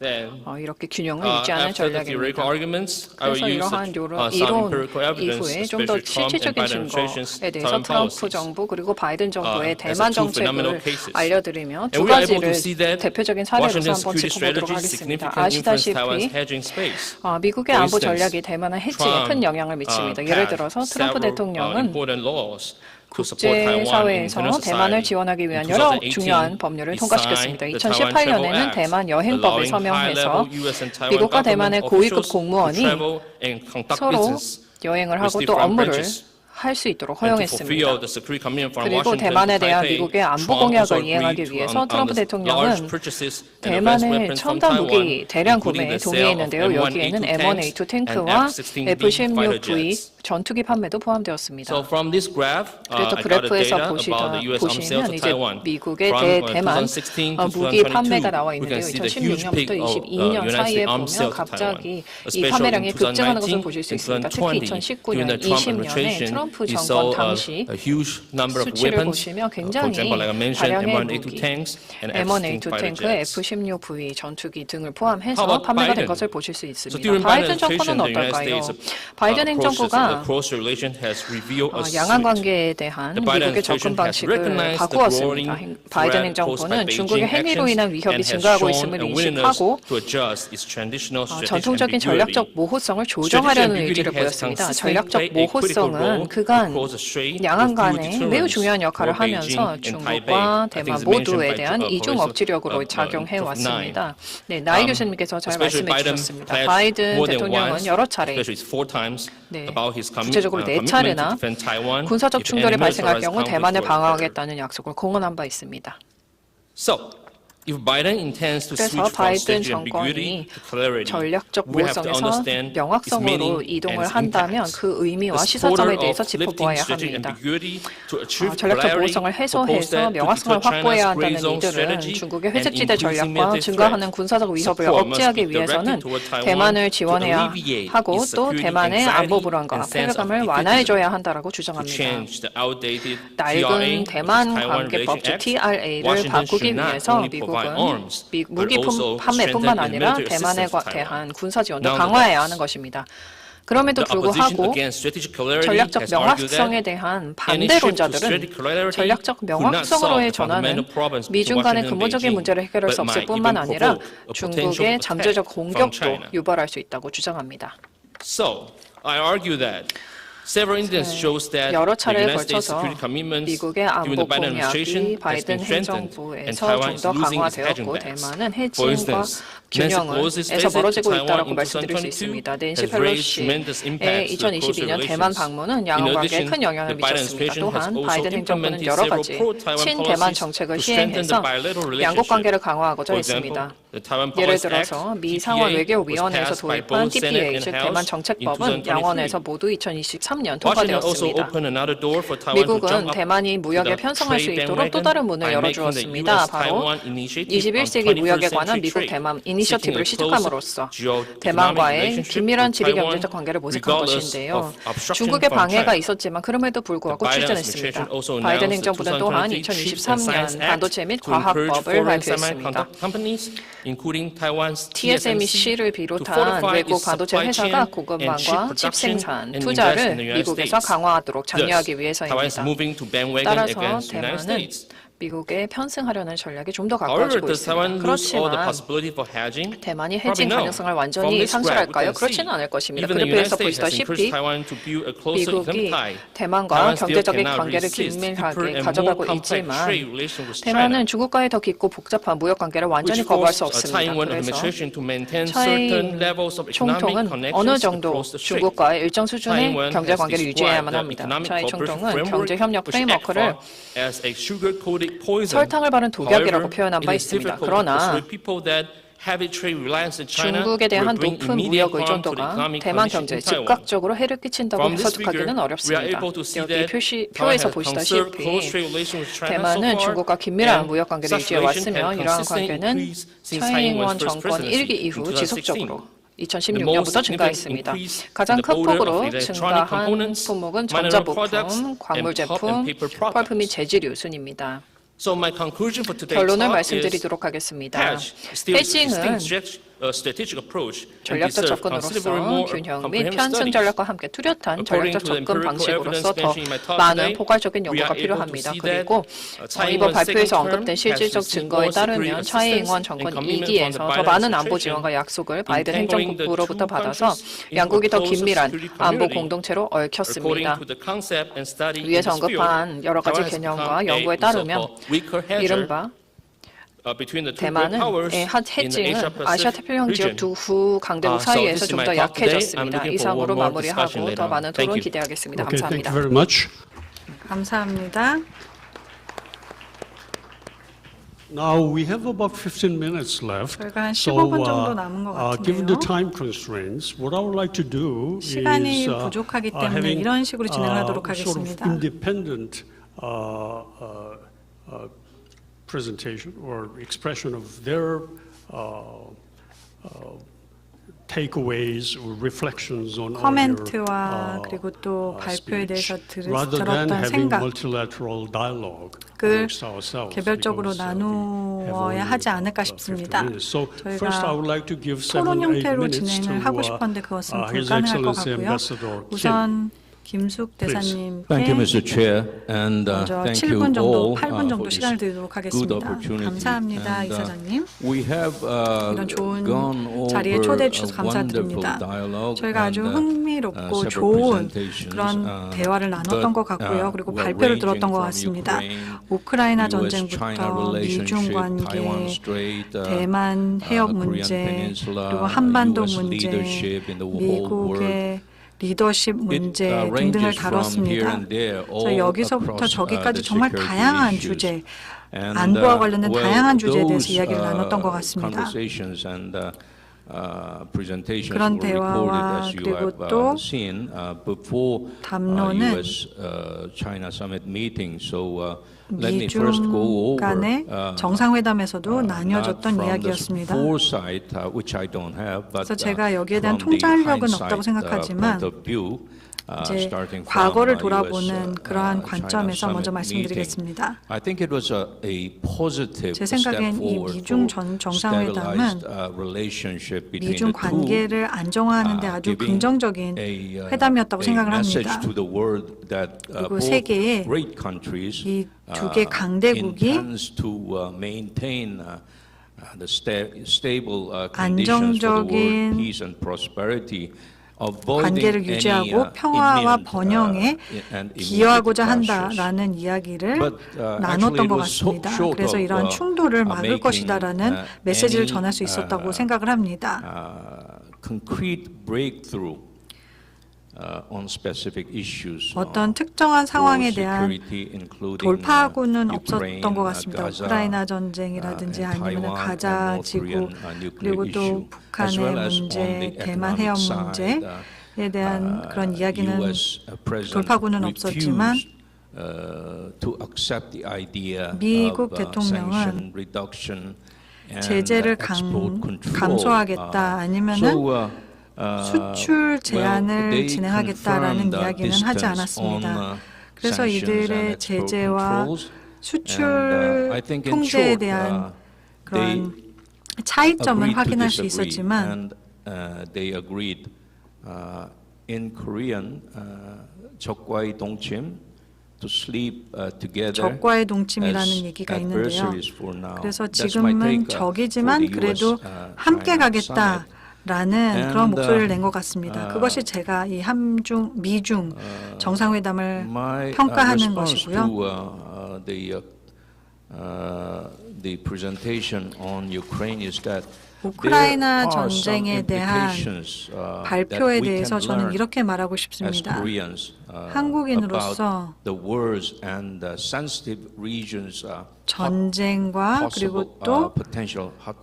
이렇게 균형을 유지하는 After the theoretical 전략입니다. arguments, I will 그래서 use 이러한 some 이론 empirical evidence, 이후에 좀 더 especially Trump and 실질적인 Biden administration's 증거에 대해서 Taiwan 트럼프 policies. 정부 그리고 바이든 정부의 as 대만 two phenomenal 정책을 cases. 알려드리며 두 And we are able to 가지를 see that 대표적인 사례로서 Washington's 한번 security 짚어보도록 strategy 하겠습니다. significantly influenced Taiwan's 아시다시피 hedging space. 미국의 For 안보 instance, 전략이 대만의 해칭에 큰 영향을 미칩니다. 예를 들어서 트럼프 대통령은 important laws to support Taiwan in 국제사회에서 international 대만을 society. 지원하기 위한 In 여러 2018, 중요한 법률을 he 통과시켰습니다. signed the Taiwan 2018년에는 Travel 대만 Act, 여행법을 allowing 서명해서 high-level US and Taiwan 미국과 대만의 government 고위급 officials to 공무원이 travel and conduct 서로 business 여행을 with 하고 또 different 업무를 branches. 할 수 있도록 And to fulfill 허용했습니다. the security commitment from 그리고 Washington 대만에 to 대한 Taipei, 미국의 안보 Trump also 공약을 agreed 이행하기 to 위해서 on 트럼프 the 대통령은 large purchases and advanced 대만의 weapons from 첨단 무기 Taiwan, 대량 구매에 including the sale of 동의했는데요. M1A2 여기에는 M1A2 tanks 탱크와 and F-16B fighter F-16V jets. 전투기 판매도 포함되었습니다. So from this graph, 그래서 I got the 그래프에서 data about the U.S. arms sales 보시면 to 이제 Taiwan. 미국의 From 대만 2016 to 무기 2022, 판매가 나와 we can 있는데요. see the huge peak 2016년부터 of 22년 United 사이에 States arms 보면 sales to 갑자기 Taiwan. 이 Especially 판매량이 in 급증하는 것을 2019 보실 수 and 있습니다. 특히 2020, during 2019년, the Trump 20년에 administration, 트럼프 we 정권 saw 당시 a huge number of 수치를 weapons. 보시면 For 굉장히 example, like I mentioned, 다량의 M1A2 무기, tanks and M1A2 F-16 fighter 탱크, jets. F-16V 전투기 등을 How 포함해서 about 판매가 된 Biden? 것을 보실 수 So 있습니다. during 바이든 Biden's 정권은 administration, the United 어떨까요? States 바이든 행정부가 close relation has revealed a 양안 split. 관계에 대한 The Biden 미국의 접근 administration has 방식을 recognized the 바꾸었습니다. growing 바이든 threat 행정부는 posed by 중국의 Beijing 행위로 인한 actions 위협이 and has 증가하고 shown 있음을 a willingness 인식하고 to adjust its traditional strategic 전통적인 ambiguity. 전략적 모호성을 조정하려는 의지를 Strategic 보였습니다. ambiguity 전략적 has consistently played a critical 모호성은 role 그간 across the strait 양안 to fuel 간에 매우 deterrence 중요한 역할을 for Beijing 하면서 and 중국과 Taipei. I 대만 think it's mentioned 모두에 by 대한 이중 Professor 억지력으로 작용해 왔습니다. 네, 나이 교수님께서 잘 especially 말씀해 Biden 주셨습니다. pledged 바이든 more than 대통령은 once, 여러 차례 especially 4 times, 네, about his 구체적으로 commitment to 4차례나 defend Taiwan 군사적 if 충돌이 any 발생할 militarized 경우 conflict 대만을 was 방어하겠다는 약속을 공언한 바 있습니다. So, if Biden intends to 그래서 switch from 바이든 strategic ambiguity 정권이 to clarity, 전략적 we have to 모호성에서 understand its 명확성으로 meaning and 이동을 its 한다면 impact. 그 의미와 The 시사점에 supporter 대해서 of lifting 짚어보아야 strategic 합니다. ambiguity to achieve 전략적 clarity 모호성을 proposed 해소해서 that to 명확성을 deter 확보해야 China's 한다는 gray zone 이들은 strategy 중국의 and 회색지대 increasing 전략과 military 증가하는 threat. 군사적 위협을 Support must 억제하기 be directed 위해서는 toward Taiwan 대만을 to 지원해야 alleviate 하고 its 또 security 대만의 anxiety 안보 불안과 and sense of 패배감을 defeatism. 완화해줘야 한다라고 To 주장합니다. change the outdated 낡은 TRA, 대만 Taiwan 관계법 즉 Relation Act, TRA를 Washington 바꾸기 should not 위해서 only provide 미국은 arms, 무기 but also 판매뿐만 strengthen its 아니라 military 대만에 assistance to 대한 Taiwan. 군사 지원도 Nonetheless, 강화해야 하는 것입니다. 그럼에도 The opposition 불구하고 against strategic clarity 전략적 has argued that 명확성에 대한 any shift to 반대론자들은 strategic clarity 전략적 could not 명확성으로의 solve the fundamental 전환은 problems 미중 to 간의 Washington and 근본적인 Beijing, 문제를 해결할 수 but 없을 might 뿐만 even 아니라 provoke a potential 중국의 attack 잠재적 from 공격도 China. 유발할 수 있다고 주장합니다. So, I argue that several incidents shows that 여러 the 차례에 United States 걸쳐서 security commitments 미국의 during 안보 the Biden administration 공약이 has 바이든 been strengthened, and 행정부에서 Taiwan 좀 is 더 losing its hedging 강화되었고 bets. 대만은 For 해칭과 instance, Nancy 균형을 Pelosi's 에서 visit 멀어지고 to 있다고 Taiwan in 말씀드릴 수 2022 있습니다. 낸시 has raised tremendous 펠로시의 impacts to close 2022년 대만 relations. 방문은 In 양국 관계에 addition, 큰 영향을 the Biden 미쳤습니다. administration has 또한 also 바이든 행정부는 implemented 여러 several 가지 pro-Taiwan 친대만 policies 정책을 to strengthen 시행해서 the bilateral 양국 relationship. 관계를 강화하고자 For 했습니다. example, the Taiwan 예를 Policy Act, 들어서 미 TPA, 상원 was 외교위원회에서 passed by 도입한 both Senate TPA, and 즉 House 대만 in 정책법은 2023. 양원에서 모두 2023년 Washington also 통과되었습니다. opened another door for Taiwan to jump 미국은 up 대만이 무역에 to the 편성할 수 trade 있도록 또 bandwagon 다른 문을 by making the 열어주었습니다. 바로 US-Taiwan Initiative on 21세기 무역에 21st 관한 century 미국 trade, 대만 seeking 이니셔티브를 a close 시작함으로써 geo-economic 대만과의 relationship 긴밀한 with 지리 Taiwan, 경제적 관계를 모색한 regardless 것인데요. of obstruction 중국의 from 방해가 China. 있었지만 그럼에도 불구하고 The Biden 출전했습니다. administration also 바이든 announced 행정부는 the 또한 2023 Chips and Science 2023년 Act 반도체 및 to encourage 과학법을 foreign 발표했습니다. semiconductor companies, including Taiwan's TSMC를 to 비롯한 fortify 외국 its 반도체 supply chain 회사가 and chip 고급망과 칩 production 생산, and invest in 투자를 the United 미국에서 States. 강화하도록 장려하기 Thus, Taiwan is 위해서입니다. moving to bandwagon 따라서 against the United 대만은 States. 미국에 편승하려는 전략이 좀 더 However, 가까워지고 does Taiwan 있습니다. lose all the 그렇지만 possibility for hedging? 대만이 Probably 해칭 no. 가능성을 From 완전히 this graph, we 상실할까요? can 그렇지는 see 않을 것입니다. even the United 그래프에서 States has encouraged 보시다시피 Taiwan to build a closer economic 미국이 tie. 대만과 Taiwan still 경제적인 cannot 관계를 resist deeper 긴밀하게 and more 가져가고 complex 있지만 trade relations with China, 대만은 중국과의 더 깊고 복잡한 무역 관계를 완전히 which 거부할 수 forced 없습니다. Taiwan 그래서 administration to maintain 차이 certain levels of economic 총통은 connections 어느 정도 across the strait. 중국과의 일정 수준의 Taiwan 경제 has 관계를 유지해야만 described 합니다. the economic 차이 cooperation 총통은 framework, 경제 협력 which ECFA, 프레임워크를 as a sugar-coated poison. 설탕을 바른 독약이라고 However, 표현한 바 it is 있습니다. difficult to 그러나 persuade people that heavy trade reliance in China 중국에 대한 will bring 높은 immediate 무역 harm to the 의존도가 economic 대만 condition 경제에 in Taiwan. 즉각적으로 해를 끼친다고 From this figure, 해석하기는 we are 어렵습니다. able to see 여기 that Taiwan 표에서 has conserved 보시다시피 close trade relations with China so 대만은 far, 중국과 긴밀한 and 무역 관계를 such 유지해 relations 왔으며 have 이러한 consistently 관계는 increased since 차이잉원 Taiwan's first 정권 presidency 1기 이후 in 2016. 지속적으로 The 2016년부터 most significant 증가했습니다. increase 가장 in the 큰 order 폭으로 of electronic 증가한 components, 품목은 mineral products, 전자부품, 광물 and pulp 제품, and paper products. 펄프 및 재질유 순입니다. So my conclusion for today's 결론을 talk is 말씀드리도록 하겠습니다. hedge still is a 해칭은 strategic approach and 전략적 deserve considerably 접근으로서 more 균형 및 comprehensive 편승 studies. 전략과 함께 뚜렷한 According 전략적 to the 접근 empirical 방식으로서 evidence 더 mentioned in my talk 많은 today, 포괄적인 we 연구가 are able to 필요합니다. see that 그리고 이번 Taiwan's 발표에서 second term 언급된 has 실질적 received 증거에 more security 따르면 assistance 차이잉원 and 정권 commitment 2기에서 from the 더 Biden 많은 안보 administration 지원과 약속을 바이든 in tangling the 행정부로부터 two 받아서 countries into 양국이 더 a closer 긴밀한 security 안보 community. 공동체로 According 얽혔습니다. to the concept and study in 위에서 this field, 언급한 여러 가지 Taiwan has 개념과 become 연구에 a 따르면 so-called weaker hedger 이른바 between the two great 대만은 powers in the 해칭은 Asia-Pacific 아시아 태평양 지역 region. 두 후 강대국 So 사이에서 this is 좀 my 더 talk today. I'm 약해졌습니다. looking for 이상으로 one more discussion 마무리하고 later 더 on. 많은 Thank 토론 you. 기대하겠습니다. Okay, thank 감사합니다. you very much. 감사합니다. Now we have about 15 minutes left. 저희가 한 So, 15분 정도 남은 것 given the 같은데요. time constraints, what I would like to do is 시간이 부족하기 때문에 having 이런 식으로 진행을 하도록 sort of 하겠습니다. independent presentation or expression of their takeaways or reflections on 코멘트와 그리고 또 발표에 대해서 rather than 들었던 having 생각 multilateral dialogue 그 amongst ourselves, 개별적으로 because we have 나누어야 only 하지 않을까 15 싶습니다. minutes. So first I would like to give 토론 7-8 형태로 minutes to 진행을 하고 싶었는데 그것은 His 불가능할 것 Excellency 같고요. Ambassador Kim. 우선 김숙 대사님께 Thank you, Mr. Chair, and 먼저 thank you 7분 정도, all 8분 정도 for this 시간을 드리도록 good 하겠습니다. opportunity. 감사합니다, And, 이사장님. We have 이런 좋은 gone over 자리에 초대해 주셔서 a 감사드립니다. wonderful dialogue 저희가 아주 and, 흥미롭고 several 좋은 presentations, 그런 대화를 나눴던 것 같고요. 그리고 well, 발표를 ranging 들었던 것 from 같습니다. Ukraine, 우크라이나 US-China 전쟁부터 relationship, 미중 관계, Taiwan Strait, 대만 해협 Korean 문제, Peninsula, 그리고 한반도 US 문제, leadership in the whole 미국의 리더십 문제 등등을 다뤘습니다. 그래서 여기서부터 저기까지 정말 다양한 주제, 안보와 관련된 다양한 주제에 대해서 이야기를 나눴던 것 같습니다. 그런 대화와 그리고 또 담론은 미중 간의 정상회담에서도 나뉘어졌던 이야기였습니다. 그래서 제가 여기에 대한 통찰력은 없다고 생각하지만 이제 과거를 돌아보는 그러한 관점에서 먼저 말씀드리겠습니다. 제 생각엔 이 미중 정상회담은 미중 관계를 안정화하는 데 아주 긍정적인 회담이었다고 생각을 합니다. 그리고 세계의 이 두 개 강대국이 안정적인 관계를 유지하고 평화와 번영에 기여하고자 한다라는 이야기를 나눴던 것 같습니다. 그래서 이러한 충돌을 막을 것이다라는 메시지를 전할 수 있었다고 생각을 합니다. 어떤 특정한 상황에 대한 돌파구는 없었던 것 같습니다. 우크라이나 전쟁이라든지 아니면 가자 지구 그리고 또 북한의 문제, 대만 해협 문제에 대한 그런 이야기는 돌파구는 없었지만 미국 대통령은 제재를 감소하겠다 아니면은 수출 제한을 진행하겠다라는 이야기는 하지 않았습니다. 그래서 이들의 제재와 수출 통제에 대한 그런 차이점을 확인할 수 있었지만 적과의 동침이라는 얘기가 있는데요. 그래서 지금은 적이지만 그래도 함께 가겠다. 라는 그런 목소리를 낸 것 같습니다. 그것이 제가 이 미중 정상회담을 평가하는 것이고요. 우크라이나 전쟁에 대한 발표에 대해서 저는 이렇게 말하고 싶습니다. 한국인으로서 전쟁과 그리고 또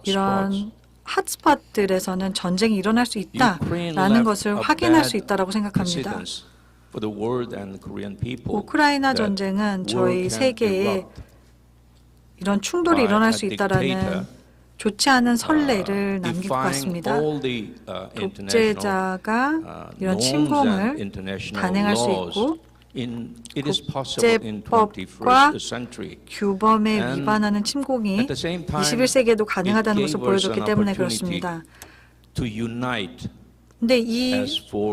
이런 핫스팟들에서는 전쟁이 일어날 수 있다라는 것을 확인할 수 있다라고 생각합니다. 우크라이나 전쟁은 저희 세계에 이런 충돌이 일어날 수 있다라는 좋지 않은 선례를 남긴 것 같습니다. 독재자가 이런 침공을 단행할 수 있고 국제법과 규범에 위반하는 침공이 21세기에도 가능하다는 것을 보여줬기 때문에 그렇습니다. 그런데 이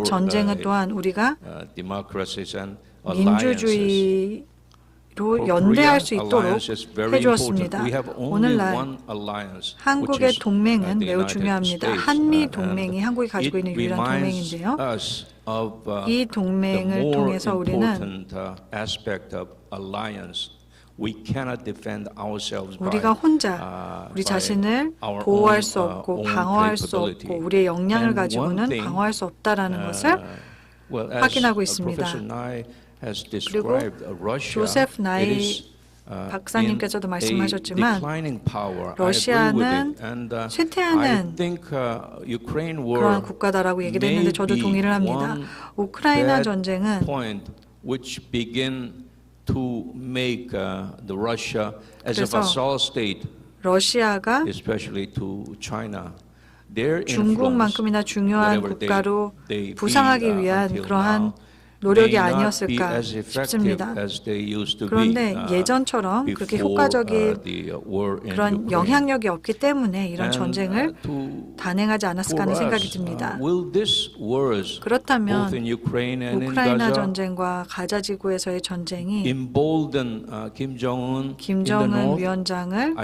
전쟁은 또한 우리가 민주주의로 연대할 수 있도록 해주었습니다. 오늘날 한국의 동맹은 매우 중요합니다. 한미 동맹이 한국이 가지고 있는 유일한 동맹인데요. 이 동맹을 통해서 우리는 우리가 혼자 우리 자신을 보호할 수 없고 방어할 수 없고 우리의 역량을 가지고는 방어할 수 없다라는 것을 확인하고 있습니다. 그리고 조세프 나이 박사님께서도 말씀하셨지만 러시아는 쇠퇴하는 그런 국가다라고 얘기를 했는데 저도 동의를 합니다. 우크라이나 전쟁은 그래서 러시아가 중국만큼이나 중요한 국가로 부상하기 위한 그러한 노력이 아니었을까 싶습니다. 그런데 예전처럼 그렇게 효과적인 그런 영향력이 없기 때문에 이런 전쟁을 단행하지 않았을까 하는 생각이 듭니다. 그렇다면 우크라이나 전쟁과 가자 지구에서의 전쟁이 김정은 위원장을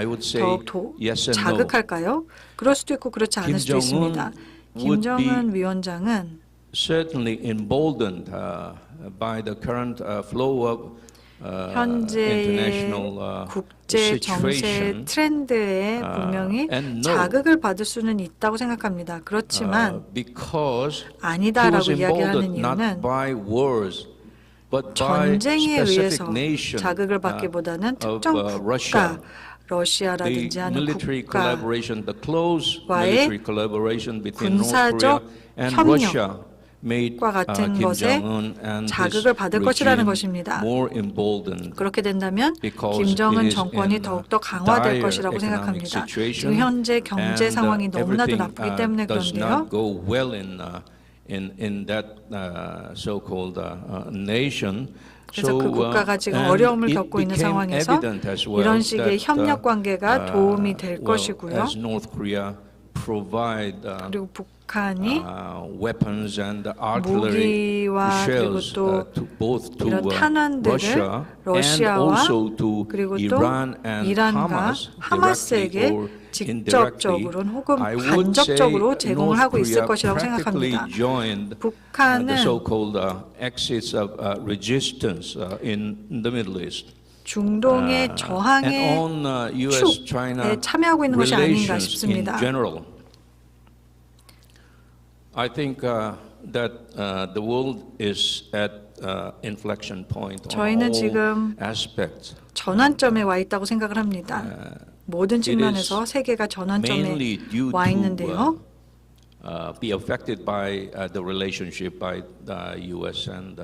더욱 자극할까요? 그럴 수도 있고 그렇지 않을 수도 있습니다. 김정은 위원장은 현재의 국제 정세 트렌드에 분명히 자극을 받을 수는 있다고 생각합니다. 그렇지만 아니다라고 이야기하는 이유는 전쟁에 의해서 자극을 받기보다는 특정 국가 러시아라든지 하는 국가와의 군사적 협력과 같은 것에 자극을 받을 것이라는 것입니다. 그렇게 된다면 김정은 정권이 더욱더 강화될 것이라고 생각합니다. 지금 현재 경제 상황이 너무나도 나쁘기 때문에 그런데요. in that so-called nation. 그래서 그 국가가 지금 어려움을 겪고 있는 상황에서 이런 식의 협력 관계가 도움이 될 것이고요. 그리고 북한이 무기와 그리고 또 이런 탄환들을 러시아와 그리고 또 이란과 하마스에게 직접적으로는 혹은 간접적으로 제공을 하고 있을 것이라고 생각합니다. 북한은 중동의 저항의 축에 참여하고 있는 것이 아닌가 싶습니다. I think that the world is at inflection point on 저희는 all 지금 aspects. 전환점에 와 있다고 생각을 합니다. 모든 측면에서 세계가 전환점에 와 있는데요. Be affected by the relationship by the U.S. and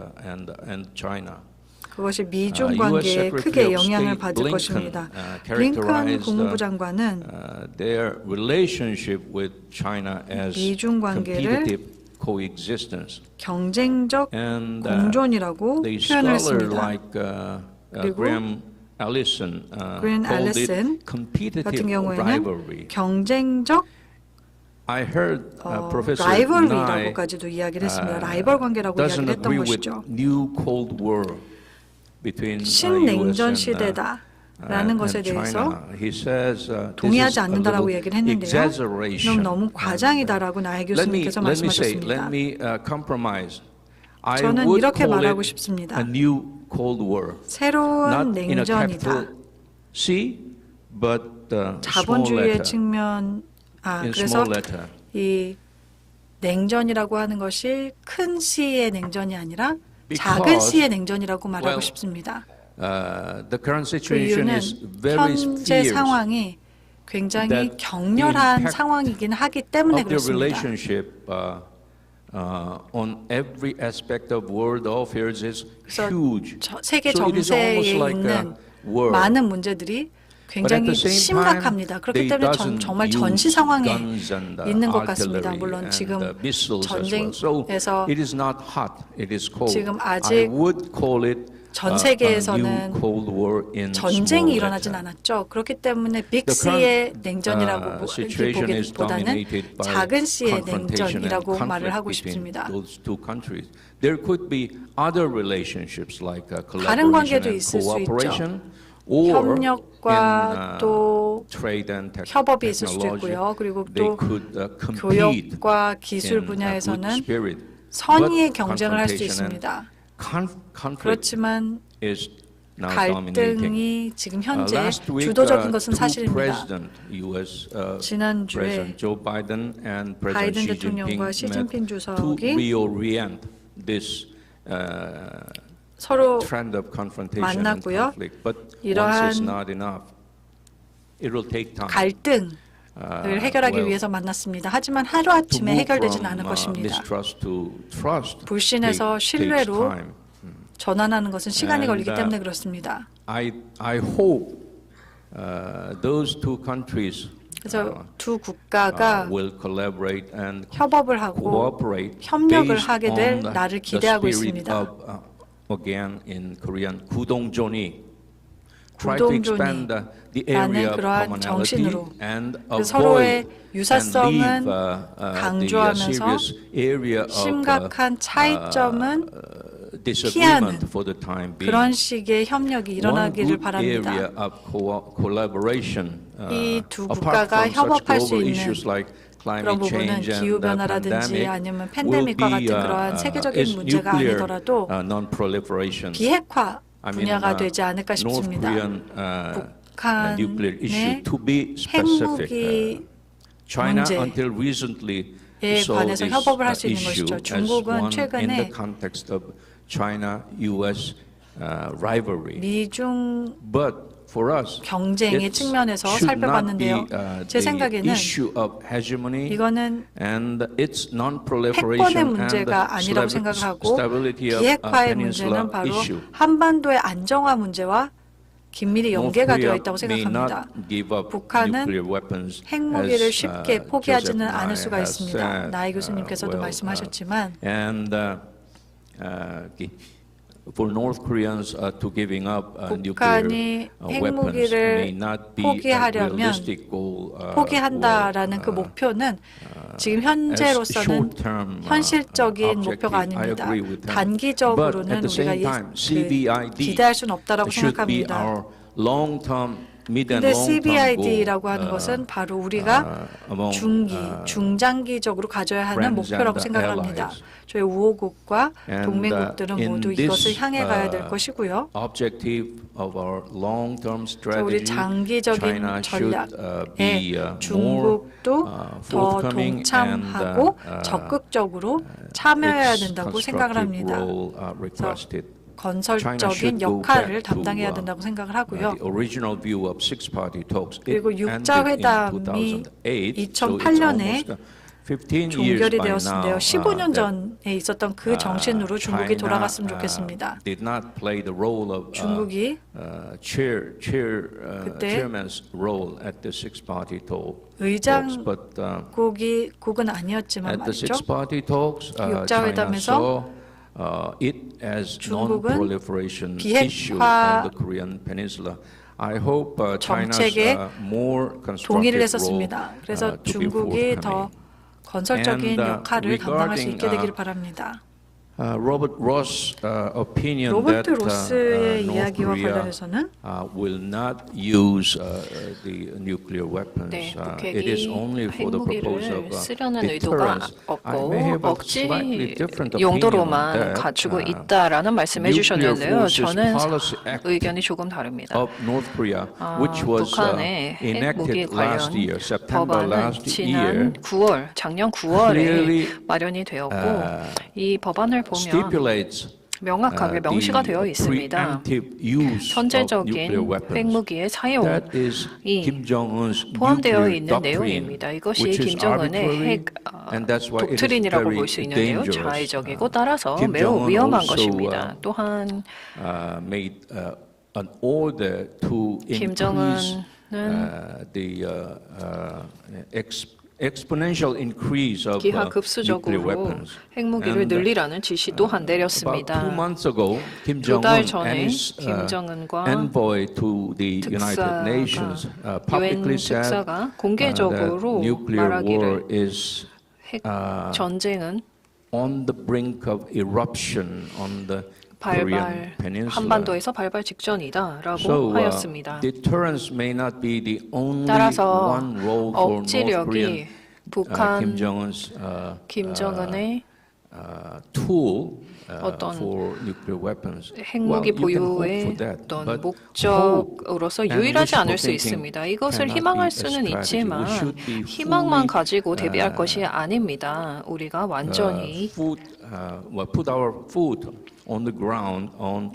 China. 그것이 미중 관계에 크게 영향을 받을 것입니다. 블링컨 국무부 장관은 미중 관계를 경쟁적 공존이라고 표현을 했습니다. 그리고 그린 앨리슨 같은 경우에는 경쟁적 라이벌리라고까지도 이야기를 했습니다. 라이벌 관계라고 이야기를 했던 것이죠. 신냉전 시대다라는 것에 대해서 동의하지 않는다라고 얘기를 했는데요. 너무 과장이다라고 나혜 교수님께서 말씀하셨습니다. 저는 이렇게 말하고 싶습니다. 새로운 냉전이다. 자본주의의 측면, 그래서 이 냉전이라고 하는 것이 큰 C의 냉전이 아니라 작은 C의 냉전이라고 말하고 싶습니다. 그 이유는 현재 상황이 굉장히 격렬한 상황이긴 하기 때문에 그렇습니다. 그래서 세계 정세에 있는 많은 문제들이 굉장히 심각합니다. 그렇기 때문에 정말 전시 상황에 있는 것 같습니다. 물론 지금 전쟁에서 지금 아직 전 세계에서는 전쟁이 일어나진 않았죠. 그렇기 때문에 빅 C의 냉전이라고 보기보다는 작은 C의 냉전이라고 말을 하고 싶습니다. 다른 관계도 있을 수 있죠. 협력과 또 협업이 있을 수도 있고요. 그리고 또 교역과 기술 분야에서는 선의의 경쟁을 할 수 있습니다. 그렇지만 갈등이 지금 현재 주도적인 것은 사실입니다. 지난주에 바이든 대통령과 시진핑 주석이 서로 만났고요. 이러한 갈등을 해결하기 위해서 만났습니다. 하지만 하루아침에 해결되지는 않을 것입니다. 불신에서 신뢰로 전환하는 것은 시간이 걸리기 때문에 그렇습니다. 그래서 두 국가가 협업을 하고 협력을 하게 될 날을 기대하고 있습니다. 구동존이라는 그러한 정신으로 서로의 유사성은 강조하면서 심각한 차이점은 피하는 그런 식의 협력이 일어나기를 바랍니다. 이 두 국가가 협업할 수 있는 그런 부분은 기후변화라든지 아니면 팬데믹과 같은 그러한 세계적인 문제가 아니더라도 비핵화 분야가 되지 않을까 싶습니다. 북한의 핵무기 문제에 관해서 협업을 할 수 있는 것이죠. 중국은 최근에 미중 경쟁의 측면에서 살펴봤는데요. 제 생각에는 이거는 핵권의 문제가 아니라고 생각하고 비핵화의 문제는 바로 한반도의 안정화 문제와 긴밀히 연계가 되어 있다고 생각합니다. 북한은 핵무기를 쉽게 포기하지는 않을 수가 있습니다. 나이 교수님께서도 말씀하셨지만 북한이 핵무기를 포기하려면 포기한다라는 그 목표는 지금 현재로서는 현실적인 목표가 아닙니다. 단기적으로는 우리가 기대할 수는 없다라고 생각합니다. 근데 CBID라고 하는 것은 바로 우리가 중장기적으로 가져야 하는 목표라고 생각합니다. 저희 우호국과 동맹국들은 모두 이것을 향해 가야 될 것이고요. 우리 장기적인 전략에 중국도 더 동참하고 적극적으로 참여해야 된다고 생각을 합니다. 그래서 건설적인 역할을 담당해야 된다고 생각을 하고요. 그리고 육자회담이 2008년에 종결이 되었는데요. 15년 전에 있었던 그 정신으로 중국이 돌아갔으면 좋겠습니다. 중국이 그때 의장국은 아니었지만 말이죠. 육자회담에서 중국은 비핵화 정책에 동의를 했었습니다. 그래서 중국이 더 건설적인 역할을 감당할 수 있게 되기를 바랍니다. 로버트 로스의 이야기와 관련해서는 북핵이 핵무기를 쓰려는 의도가 없고 억지 용도로만 갖추고 있다라는 말씀해 주셨는데요. 저는 의견이 조금 다릅니다. 북한의 핵무기 관련 법안은 작년 9월에 마련이 되었고 이 법안을 보면 명확하게 명시가 되어 있습니다. 선제적인 핵무기의 사용이 포함되어 있는 내용입니다. 이것이 김정은의 핵 독트린이라고 볼 수 있는데요. 자의적이고 따라서 매우 위험한 것입니다. 또한 김정은은 기하급수적으로 핵무기를 늘리라는 지시 또한 내렸습니다. 2달 전에 김정은과 유엔 특사가 공개적으로 말하기를 핵 전쟁은 한반도에서 발발 직전이다라고 하였습니다. 따라서 억지력이 북한 김정은의 어떤 핵무기 보유의 어떤 목적으로서 유일하지 않을 수 있습니다. 이것을 희망할 수는 있지만 희망만 가지고 대비할 것이 아닙니다. 우리가 완전히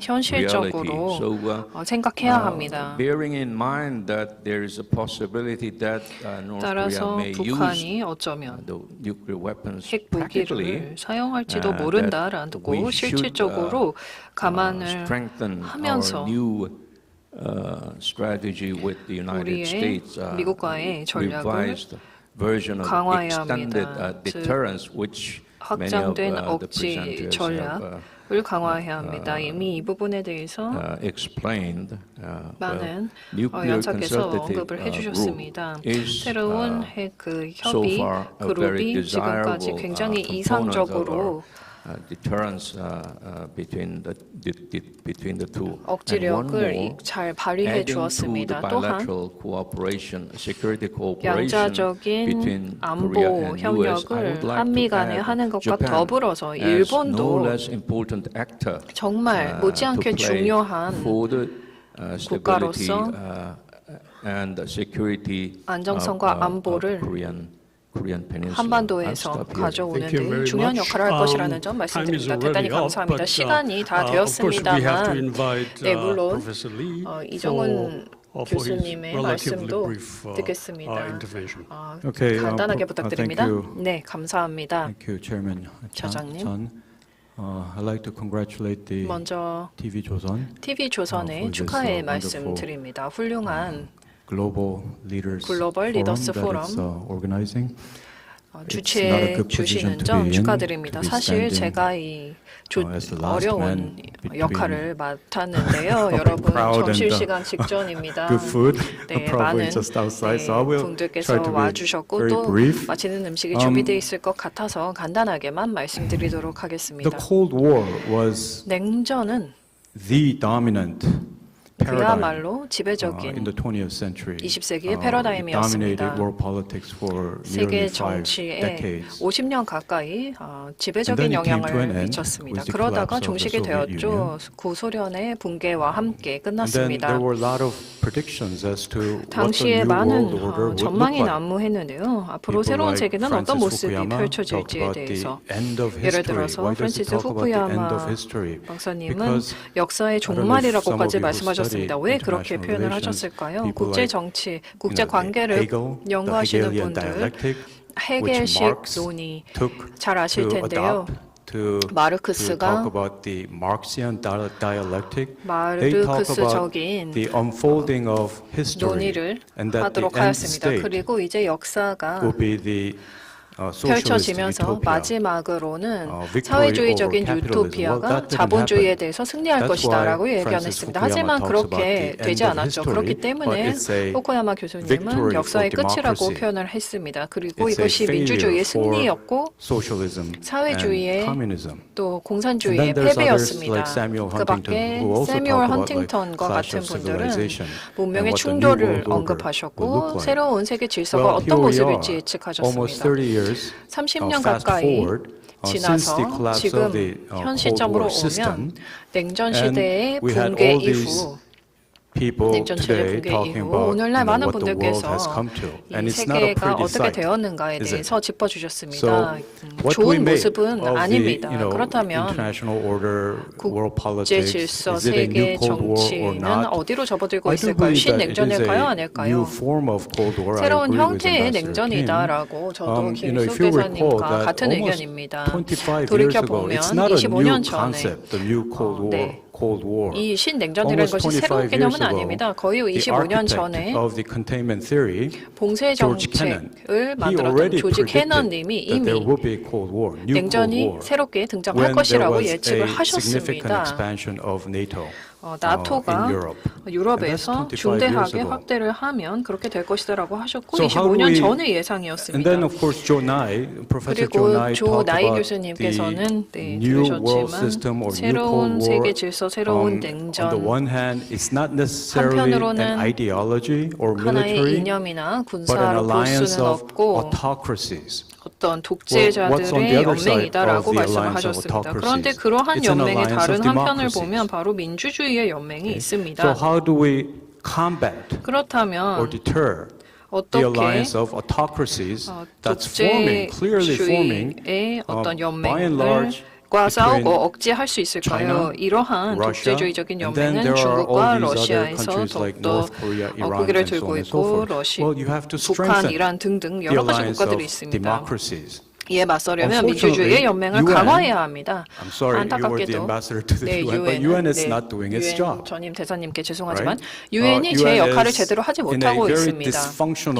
현실적으로 생각해야 합니다. 따라서 북한이 어쩌면 핵무기를 사용할지도 모른다라고 실질적으로 감안을 하면서 우리의 미국과의 전략을 강화해야 합니다. 확장된 억지 전략을 강화해야 합니다. 이미 이 부분에 대해서 많은 연사께서 언급을 해주셨습니다. 새로운 핵 협의 그룹이 지금까지 굉장히 이상적으로 억지력을 잘 발휘해 주었습니다. 또한 양자적인 안보 협력을 한미 간에 하는 것과 더불어서 일본도 정말 못지않게 중요한 국가로서 안정성과 안보를 한반도에서 가져오는 데 중요한 역할을 할 것이라는 점 말씀드립니다. 대단히 감사합니다. 시간이 다 되었습니다만 물론 이정훈 교수님의 말씀도 듣겠습니다. 간단하게 부탁드립니다. 네, 감사합니다. 차장님. I'd like to congratulate the 먼저 TV조선 TV조선의 축하의 말씀 드립니다. 훌륭한 글로벌 리더스포럼 주최해 주시는 점 축하드립니다. 사실 제가 이 어려운 역할을 맡았는데요. 여러분 점심시간 직전입니다. 네, 많은 분들께서 와주셨고 또 맛있는 음식이 준비되어 있을 것 같아서 간단하게만 말씀드리도록 하겠습니다. 냉전은 그야말로 지배적인 20세기의 패러다임이었습니다. 세계 정치에 50년 가까이 지배적인 영향을 미쳤습니다. 그러다가 종식이 되었죠. 구소련의 붕괴와 함께 끝났습니다. 당시에 많은 전망이 난무했는데요. 앞으로 새로운 세계는 어떤 모습이 펼쳐질지에 대해서 예를 들어서 프란시스 후쿠야마 박사님은 역사의 종말이라고까지 말씀하셨습니다. 왜 그렇게 표현을 하셨을까요? 국제 정치, 국제 관계를 연구하시는 분들 헤겔식 논의 잘 아실 텐데요. 마르크스가 마르크스적인 논의를 하도록 하였습니다. 그리고 이제 역사가 펼쳐지면서 마지막으로는 사회주의적인 유토피아가 자본주의에 대해서 승리할 것이다 라고 예견했습니다. 하지만 그렇게 되지 않았죠. 그렇기 때문에 후쿠야마 교수님은 역사의 끝이라고 표현을 했습니다. 그리고 이것이 민주주의의 승리였고 사회주의의 또 공산주의의 패배였습니다. 그 밖에 세뮤얼 헌팅턴과 같은 분들은 문명의 충돌을 언급하셨고 새로운 세계 질서가 어떤 모습일지 예측하셨습니다. 30년 가까이 지나서 지금 현 시점으로 오면 냉전 시대의 붕괴 이후 냉전 시대 붕괴 이후 오늘날 많은 분들께서 이 세계가 어떻게 되었는가에 대해서 짚어주셨습니다. 좋은 모습은 아닙니다. 그렇다면 국제 질서, 세계 정치는 어디로 접어들고 있을까요? 신냉전일까요? 아닐까요? 새로운 형태의 냉전이다라고 저도 김숙 대사님과 같은 의견입니다. 돌이켜보면 25년 전에 이 신냉전이라는 것이 새로운 개념은 아닙니다. 거의 25년 전에 봉쇄 정책을 만들었던 조지 캐넌 님이 이미 냉전이 새롭게 등장할 것이라고 예측을 하셨습니다. 나토가 유럽에서 중대하게 확대를 하면 그렇게 될 것이라고 하셨고 25년 전의 예상이었습니다. 그리고 조 나이 교수님께서는 들으셨지만 새로운 세계 질서, 새로운 냉전 한편으로는 하나의 이념이나 군사로 볼 수는 없고 어떤 독재자들의 연맹이다라고 말씀을 하셨습니다. 그런데 그러한 연맹의 다른 한편을 보면 바로 민주주의의 연맹이 있습니다. 그렇다면 어떻게 독재주의의 어떤 연맹을 과 싸우고 억제할 수 있을까요? 이러한 독재주의적인 연맹은 중국과 러시아에서 더욱더 고개를 들고 있고 북한, 이란 등등 여러 가지 국가들이 있습니다. 이에 맞서려면 민주주의의 연맹을 강화해야 합니다. 안타깝게도 유엔 전임 대사님께 죄송하지만 유엔이 제 역할을 제대로 하지 못하고 있습니다.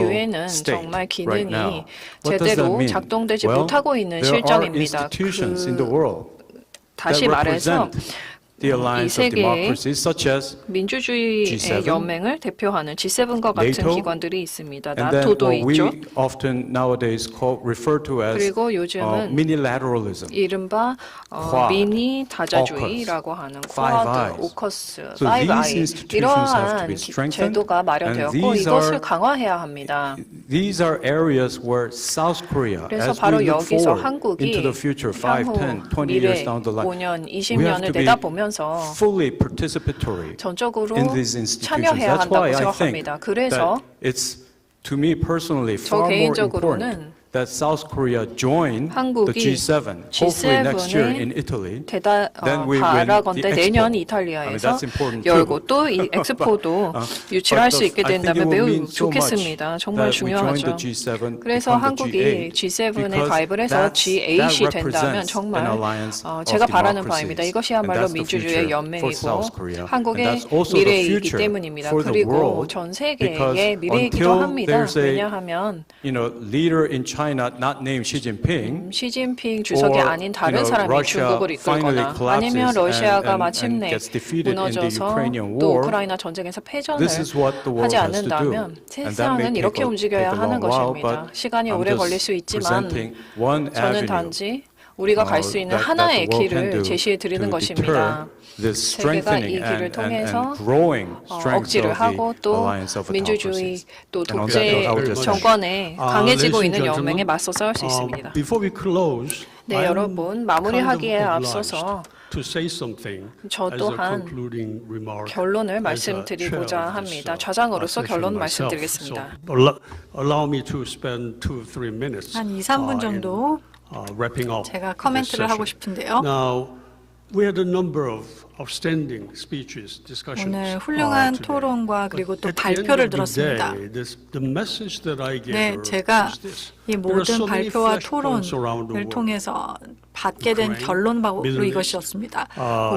유엔은 정말 기능이 제대로 작동되지 못하고 있는 실정입니다. 다시 말해서 이 세계의 민주주의의 연맹을 대표하는 G7과 같은 기관들이 있습니다. 나토도 있죠. 그리고 요즘은 이른바 미니 다자주의라고 하는 쿼드, 오커스, 5I 이러한 제도가 마련되었고 이것을 강화해야 합니다. 그래서 바로 여기서 한국이 향후 미래 5년, 20년을 내다보면 전적으로 참여해야 한다고 생각합니다. 그래서 저 개인적으로는 that South Korea join the 한국이 G7, hopefully next year in Italy, then we win 바라건대 the 내년 Expo. 이탈리아에서 that's important 열고 too. 또 이 엑스포도 유치를 할 수 있게 I think it 된다면 will 매우 mean so much 좋겠습니다. 정말 that we join the 중요하죠. G7, 그래서 become the 한국이 G8, G7에 because 가입을 해서 that G8이 된다면 represents 정말 an alliance of 제가 바라는 democracies. 바입니다. And 이것이야말로 that's the 민주주의의 future for 연맹이고 South Korea. And 한국의 that's also the 미래이기 future 때문입니다. for the 그리고 world, 전 because 세계의 미래이기도 until 합니다. there's a 왜냐하면 leader in China not named Xi Jinping, 시진핑 주석이 or, 아닌 다른 사람이 Russia 중국을 이끌거나 finally 아니면 collapses 러시아가 and 마침내 gets defeated in the 무너져서 Ukrainian 또 war, 우크라이나 전쟁에서 패전을 this is what the world 하지 has to do. 않는다면 And that may 세상은 이렇게 움직여야 take a 하는 long while, 것입니다. but 시간이 I'm 오래 just 걸릴 수 있지만 presenting one 저는 avenue 단지 우리가 갈 수 있는 that 하나의 the world can 길을 do 제시해 드리는 to 것입니다. deter this 세계가 이 strengthening 길을 통해서 and growing strength 억지를 of 하고 the 또 alliance of 민주주의 autocracies. 또 And on that 독재 note, I would just 정권에 강해지고 ladies and 있는 gentlemen, 연맹에 맞서 싸울 수 있습니다. Before we close, 네, I'm 여러분 마무리하기에 kind of 앞서서 obliged to say something 저 as a 또한 concluding remark 결론을 as a 말씀드리고자 chair of this, 합니다. 좌장으로서 session 결론 myself. 말씀드리겠습니다. So, allow me to spend 2-3 minutes 한 2-3분 정도 wrapping up 제가 this 코멘트를 하고 session. 싶은데요. Now, we had a number of outstanding speeches, discussions 오늘 훌륭한 today. 토론과 그리고 또 At the end 발표를 of the 들었습니다. day, the message that I gave 네, her 제가 is this. 이 There are 모든 so many 발표와 flashpoints around the 토론을 world. 통해서 받게 된 Ukraine, 결론바로 Middle East, 이것이었습니다.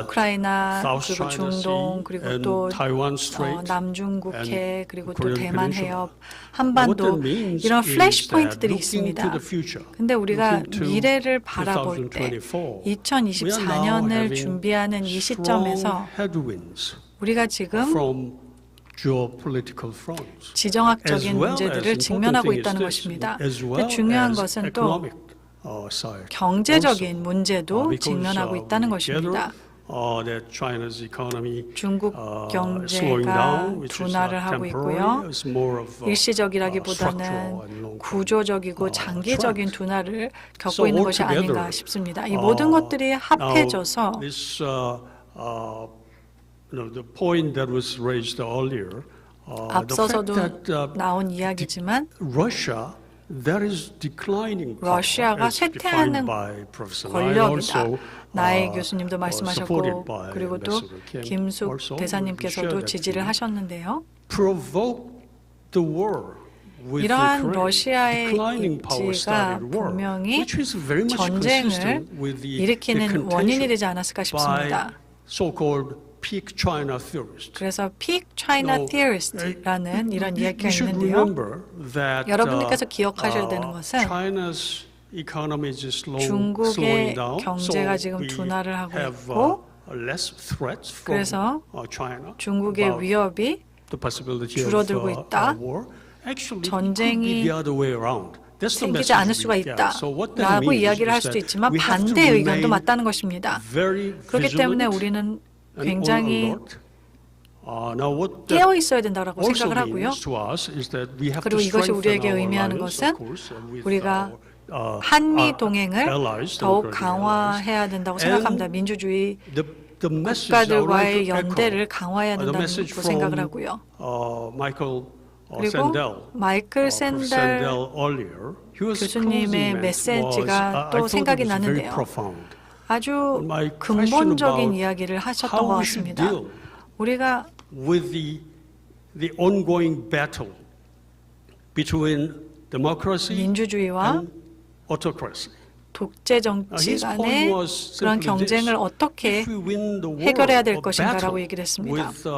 우크라이나, South 그리고 China 중동, Sea, 그리고 and 또 Taiwan Strait, 남중국해, and 그리고 또 Korean 대만 Peninsula. 해협, What 한반도 that means 이런 is 플래시 that 포인트들이 looking 있습니다. to the future, 근데 우리가 looking to 미래를 바라볼 때 2024, 2024년을 준비하는 이 시점에서 headwinds 우리가 지금 from geopolitical fronts. 지정학적인 As well 문제들을 as 직면하고 important 있다는 thing is 것입니다. this, as 근데 well 중요한 as 것은 또 economic side. 경제적인 문제도 Because, 직면하고 있다는 we 것입니다. gather, that China's economy 중국 slowing 경제가 down, which is 둔화를 not 하고 temporary, 있고요. it's more of 일시적이라기보다는 structural and long-term 구조적이고 장기적인 둔화를 겪고 So 있는 것이 altogether, 아닌가 싶습니다. 이 모든 것들이 합해져서 Now, this, the point that was raised earlier, 앞서서도 the fact that 나온 이야기지만 Russia that is declining power, 러시아가 as 쇠퇴하는 defined by Professor Nye 권력이다. also, 나의 교수님도 supported 말씀하셨고 by 그리고 또 Ambassador Kim 김숙 also, 대사님께서도 we share that 지지를 view. 하셨는데요. provoke the war with 이러한 Ukraine. 러시아의 Declining power 입지가 started war, 분명히 which is very much 전쟁을 consistent with the 일으키는 원인이 되지 contention 않았을까 by 싶습니다. so-called peak China theorists. 그래서 peak China No, theorist라는 이런 이야기가 You should 있는데요. remember that 여러분들께서 기억하셔야 되는 것은 China's economy is slowing 중국의 down, 경제가 so 지금 we 둔화를 하고 have 있고 less threats from 그래서 China 중국의 about 위협이 the possibility 줄어들고 of 있다. war. Actually, it could 전쟁이 be the other way around. That's the 생기지 message 않을 we 수가 get. 있다 So what that 라고 means 이야기를 할 is 수도 that 있지만 we have to 반대 의견도 remain 맞다는 것입니다. very 그렇기 때문에 vigilant 우리는 and on 굉장히 alert. Now what that 깨어 있어야 된다고 also 생각을 하고요. means to us is that we have to 그리고 이것이 strengthen 우리에게 our 의미하는 alliance, 것은 of course, with 우리가 our, 한미 동행을 allies, 더욱 democratic 강화해야 된다고 생각합니다. 민주주의 the message I would like 국가들과의 to 연대를 echo, 강화해야 the 된다고 message 생각을 from 하고요. Michael 그리고 Sandel, 마이클 Professor 샌델 Sandel earlier, his 교수님의 closing 메시지가 was, 또 I thought 생각이 it was very 나는데요. profound. 아주 My question 근본적인 about 이야기를 하셨던 how 것 we should 같습니다. deal 우리가 with the ongoing battle between democracy 민주주의와 and autocracy. 독재 정치 His point 간의 was 그런 simply this. 경쟁을 어떻게 If we win the war 해결해야 될 or 것인가라고 battle 얘기를 했습니다. with,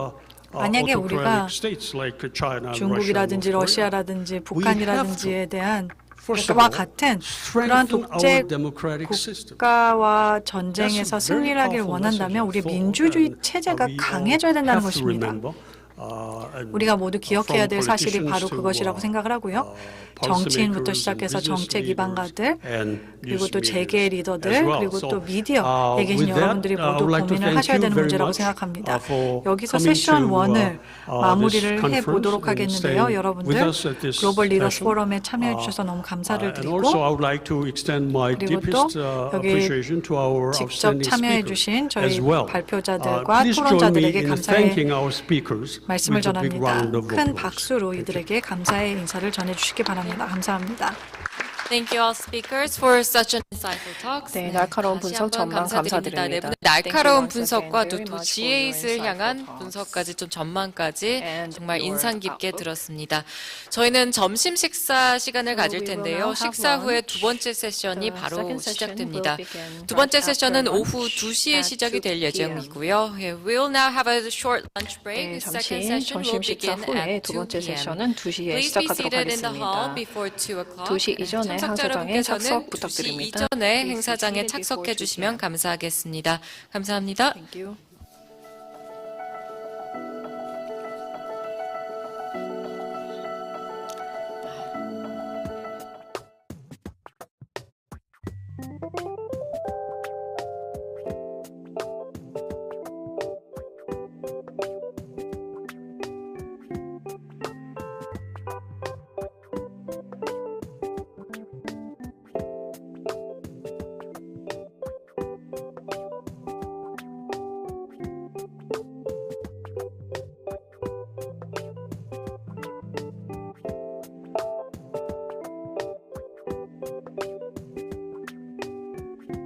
만약에 우리가 autocratic states like China, 중국이라든지 Russia, North Korea, 러시아라든지 북한이라든지에 대한 first of 와 all, 같은 그러한 strengthen 독재 our democratic system. 국가와 전쟁에서 That's a very 승리를 하길 powerful 원한다면 우리 message, I 민주주의 thought, 체제가 and we 강해져야 된다는 have to 것입니다. remember, and 우리가 모두 기억해야 될 from 사실이 바로 politicians to, 그것이라고 생각을 하고요. 정치인부터 시작해서 정책 기반가들 그리고 또 재계 리더들 그리고 또 미디어에 계신 여러분들이 모두 고민을 하셔야 되는 문제라고 생각합니다. 여기서 세션 1을 마무리를 해보도록 하겠는데요. 여러분들 글로벌 리더스포럼에 참여해 주셔서 너무 감사를 드리고 그리고 또 여기 직접 참여해 주신 저희 발표자들과 토론자들에게 감사의 말씀을 전합니다. 큰 박수로 이들에게 감사의 인사를 전해주시기 바랍니다. 감사합니다. Thank you all speakers for such an insightful talks. 네, 날카로운 다시 분석 한번 전망 감사드립니다. 네 분의 날카로운 분석과 또 도시에잇을 향한 분석까지 좀 전망까지 정말 인상 깊게 들었습니다. 저희는 점심 식사 시간을 가질 텐데요. 식사 후에 두 번째 세션이 바로 시작됩니다. 두 번째 세션은 오후 2시에 시작이 될 예정이고요. We'll now have a short lunch break. Second session will begin at 2 p.m. Please be seated in the hall before 2 o'clock. 2시 이전에 행사장에 착석 부탁드립니다. 2시 이전에 행사장에 착석해 주시면 감사하겠습니다. 감사합니다. Thank you.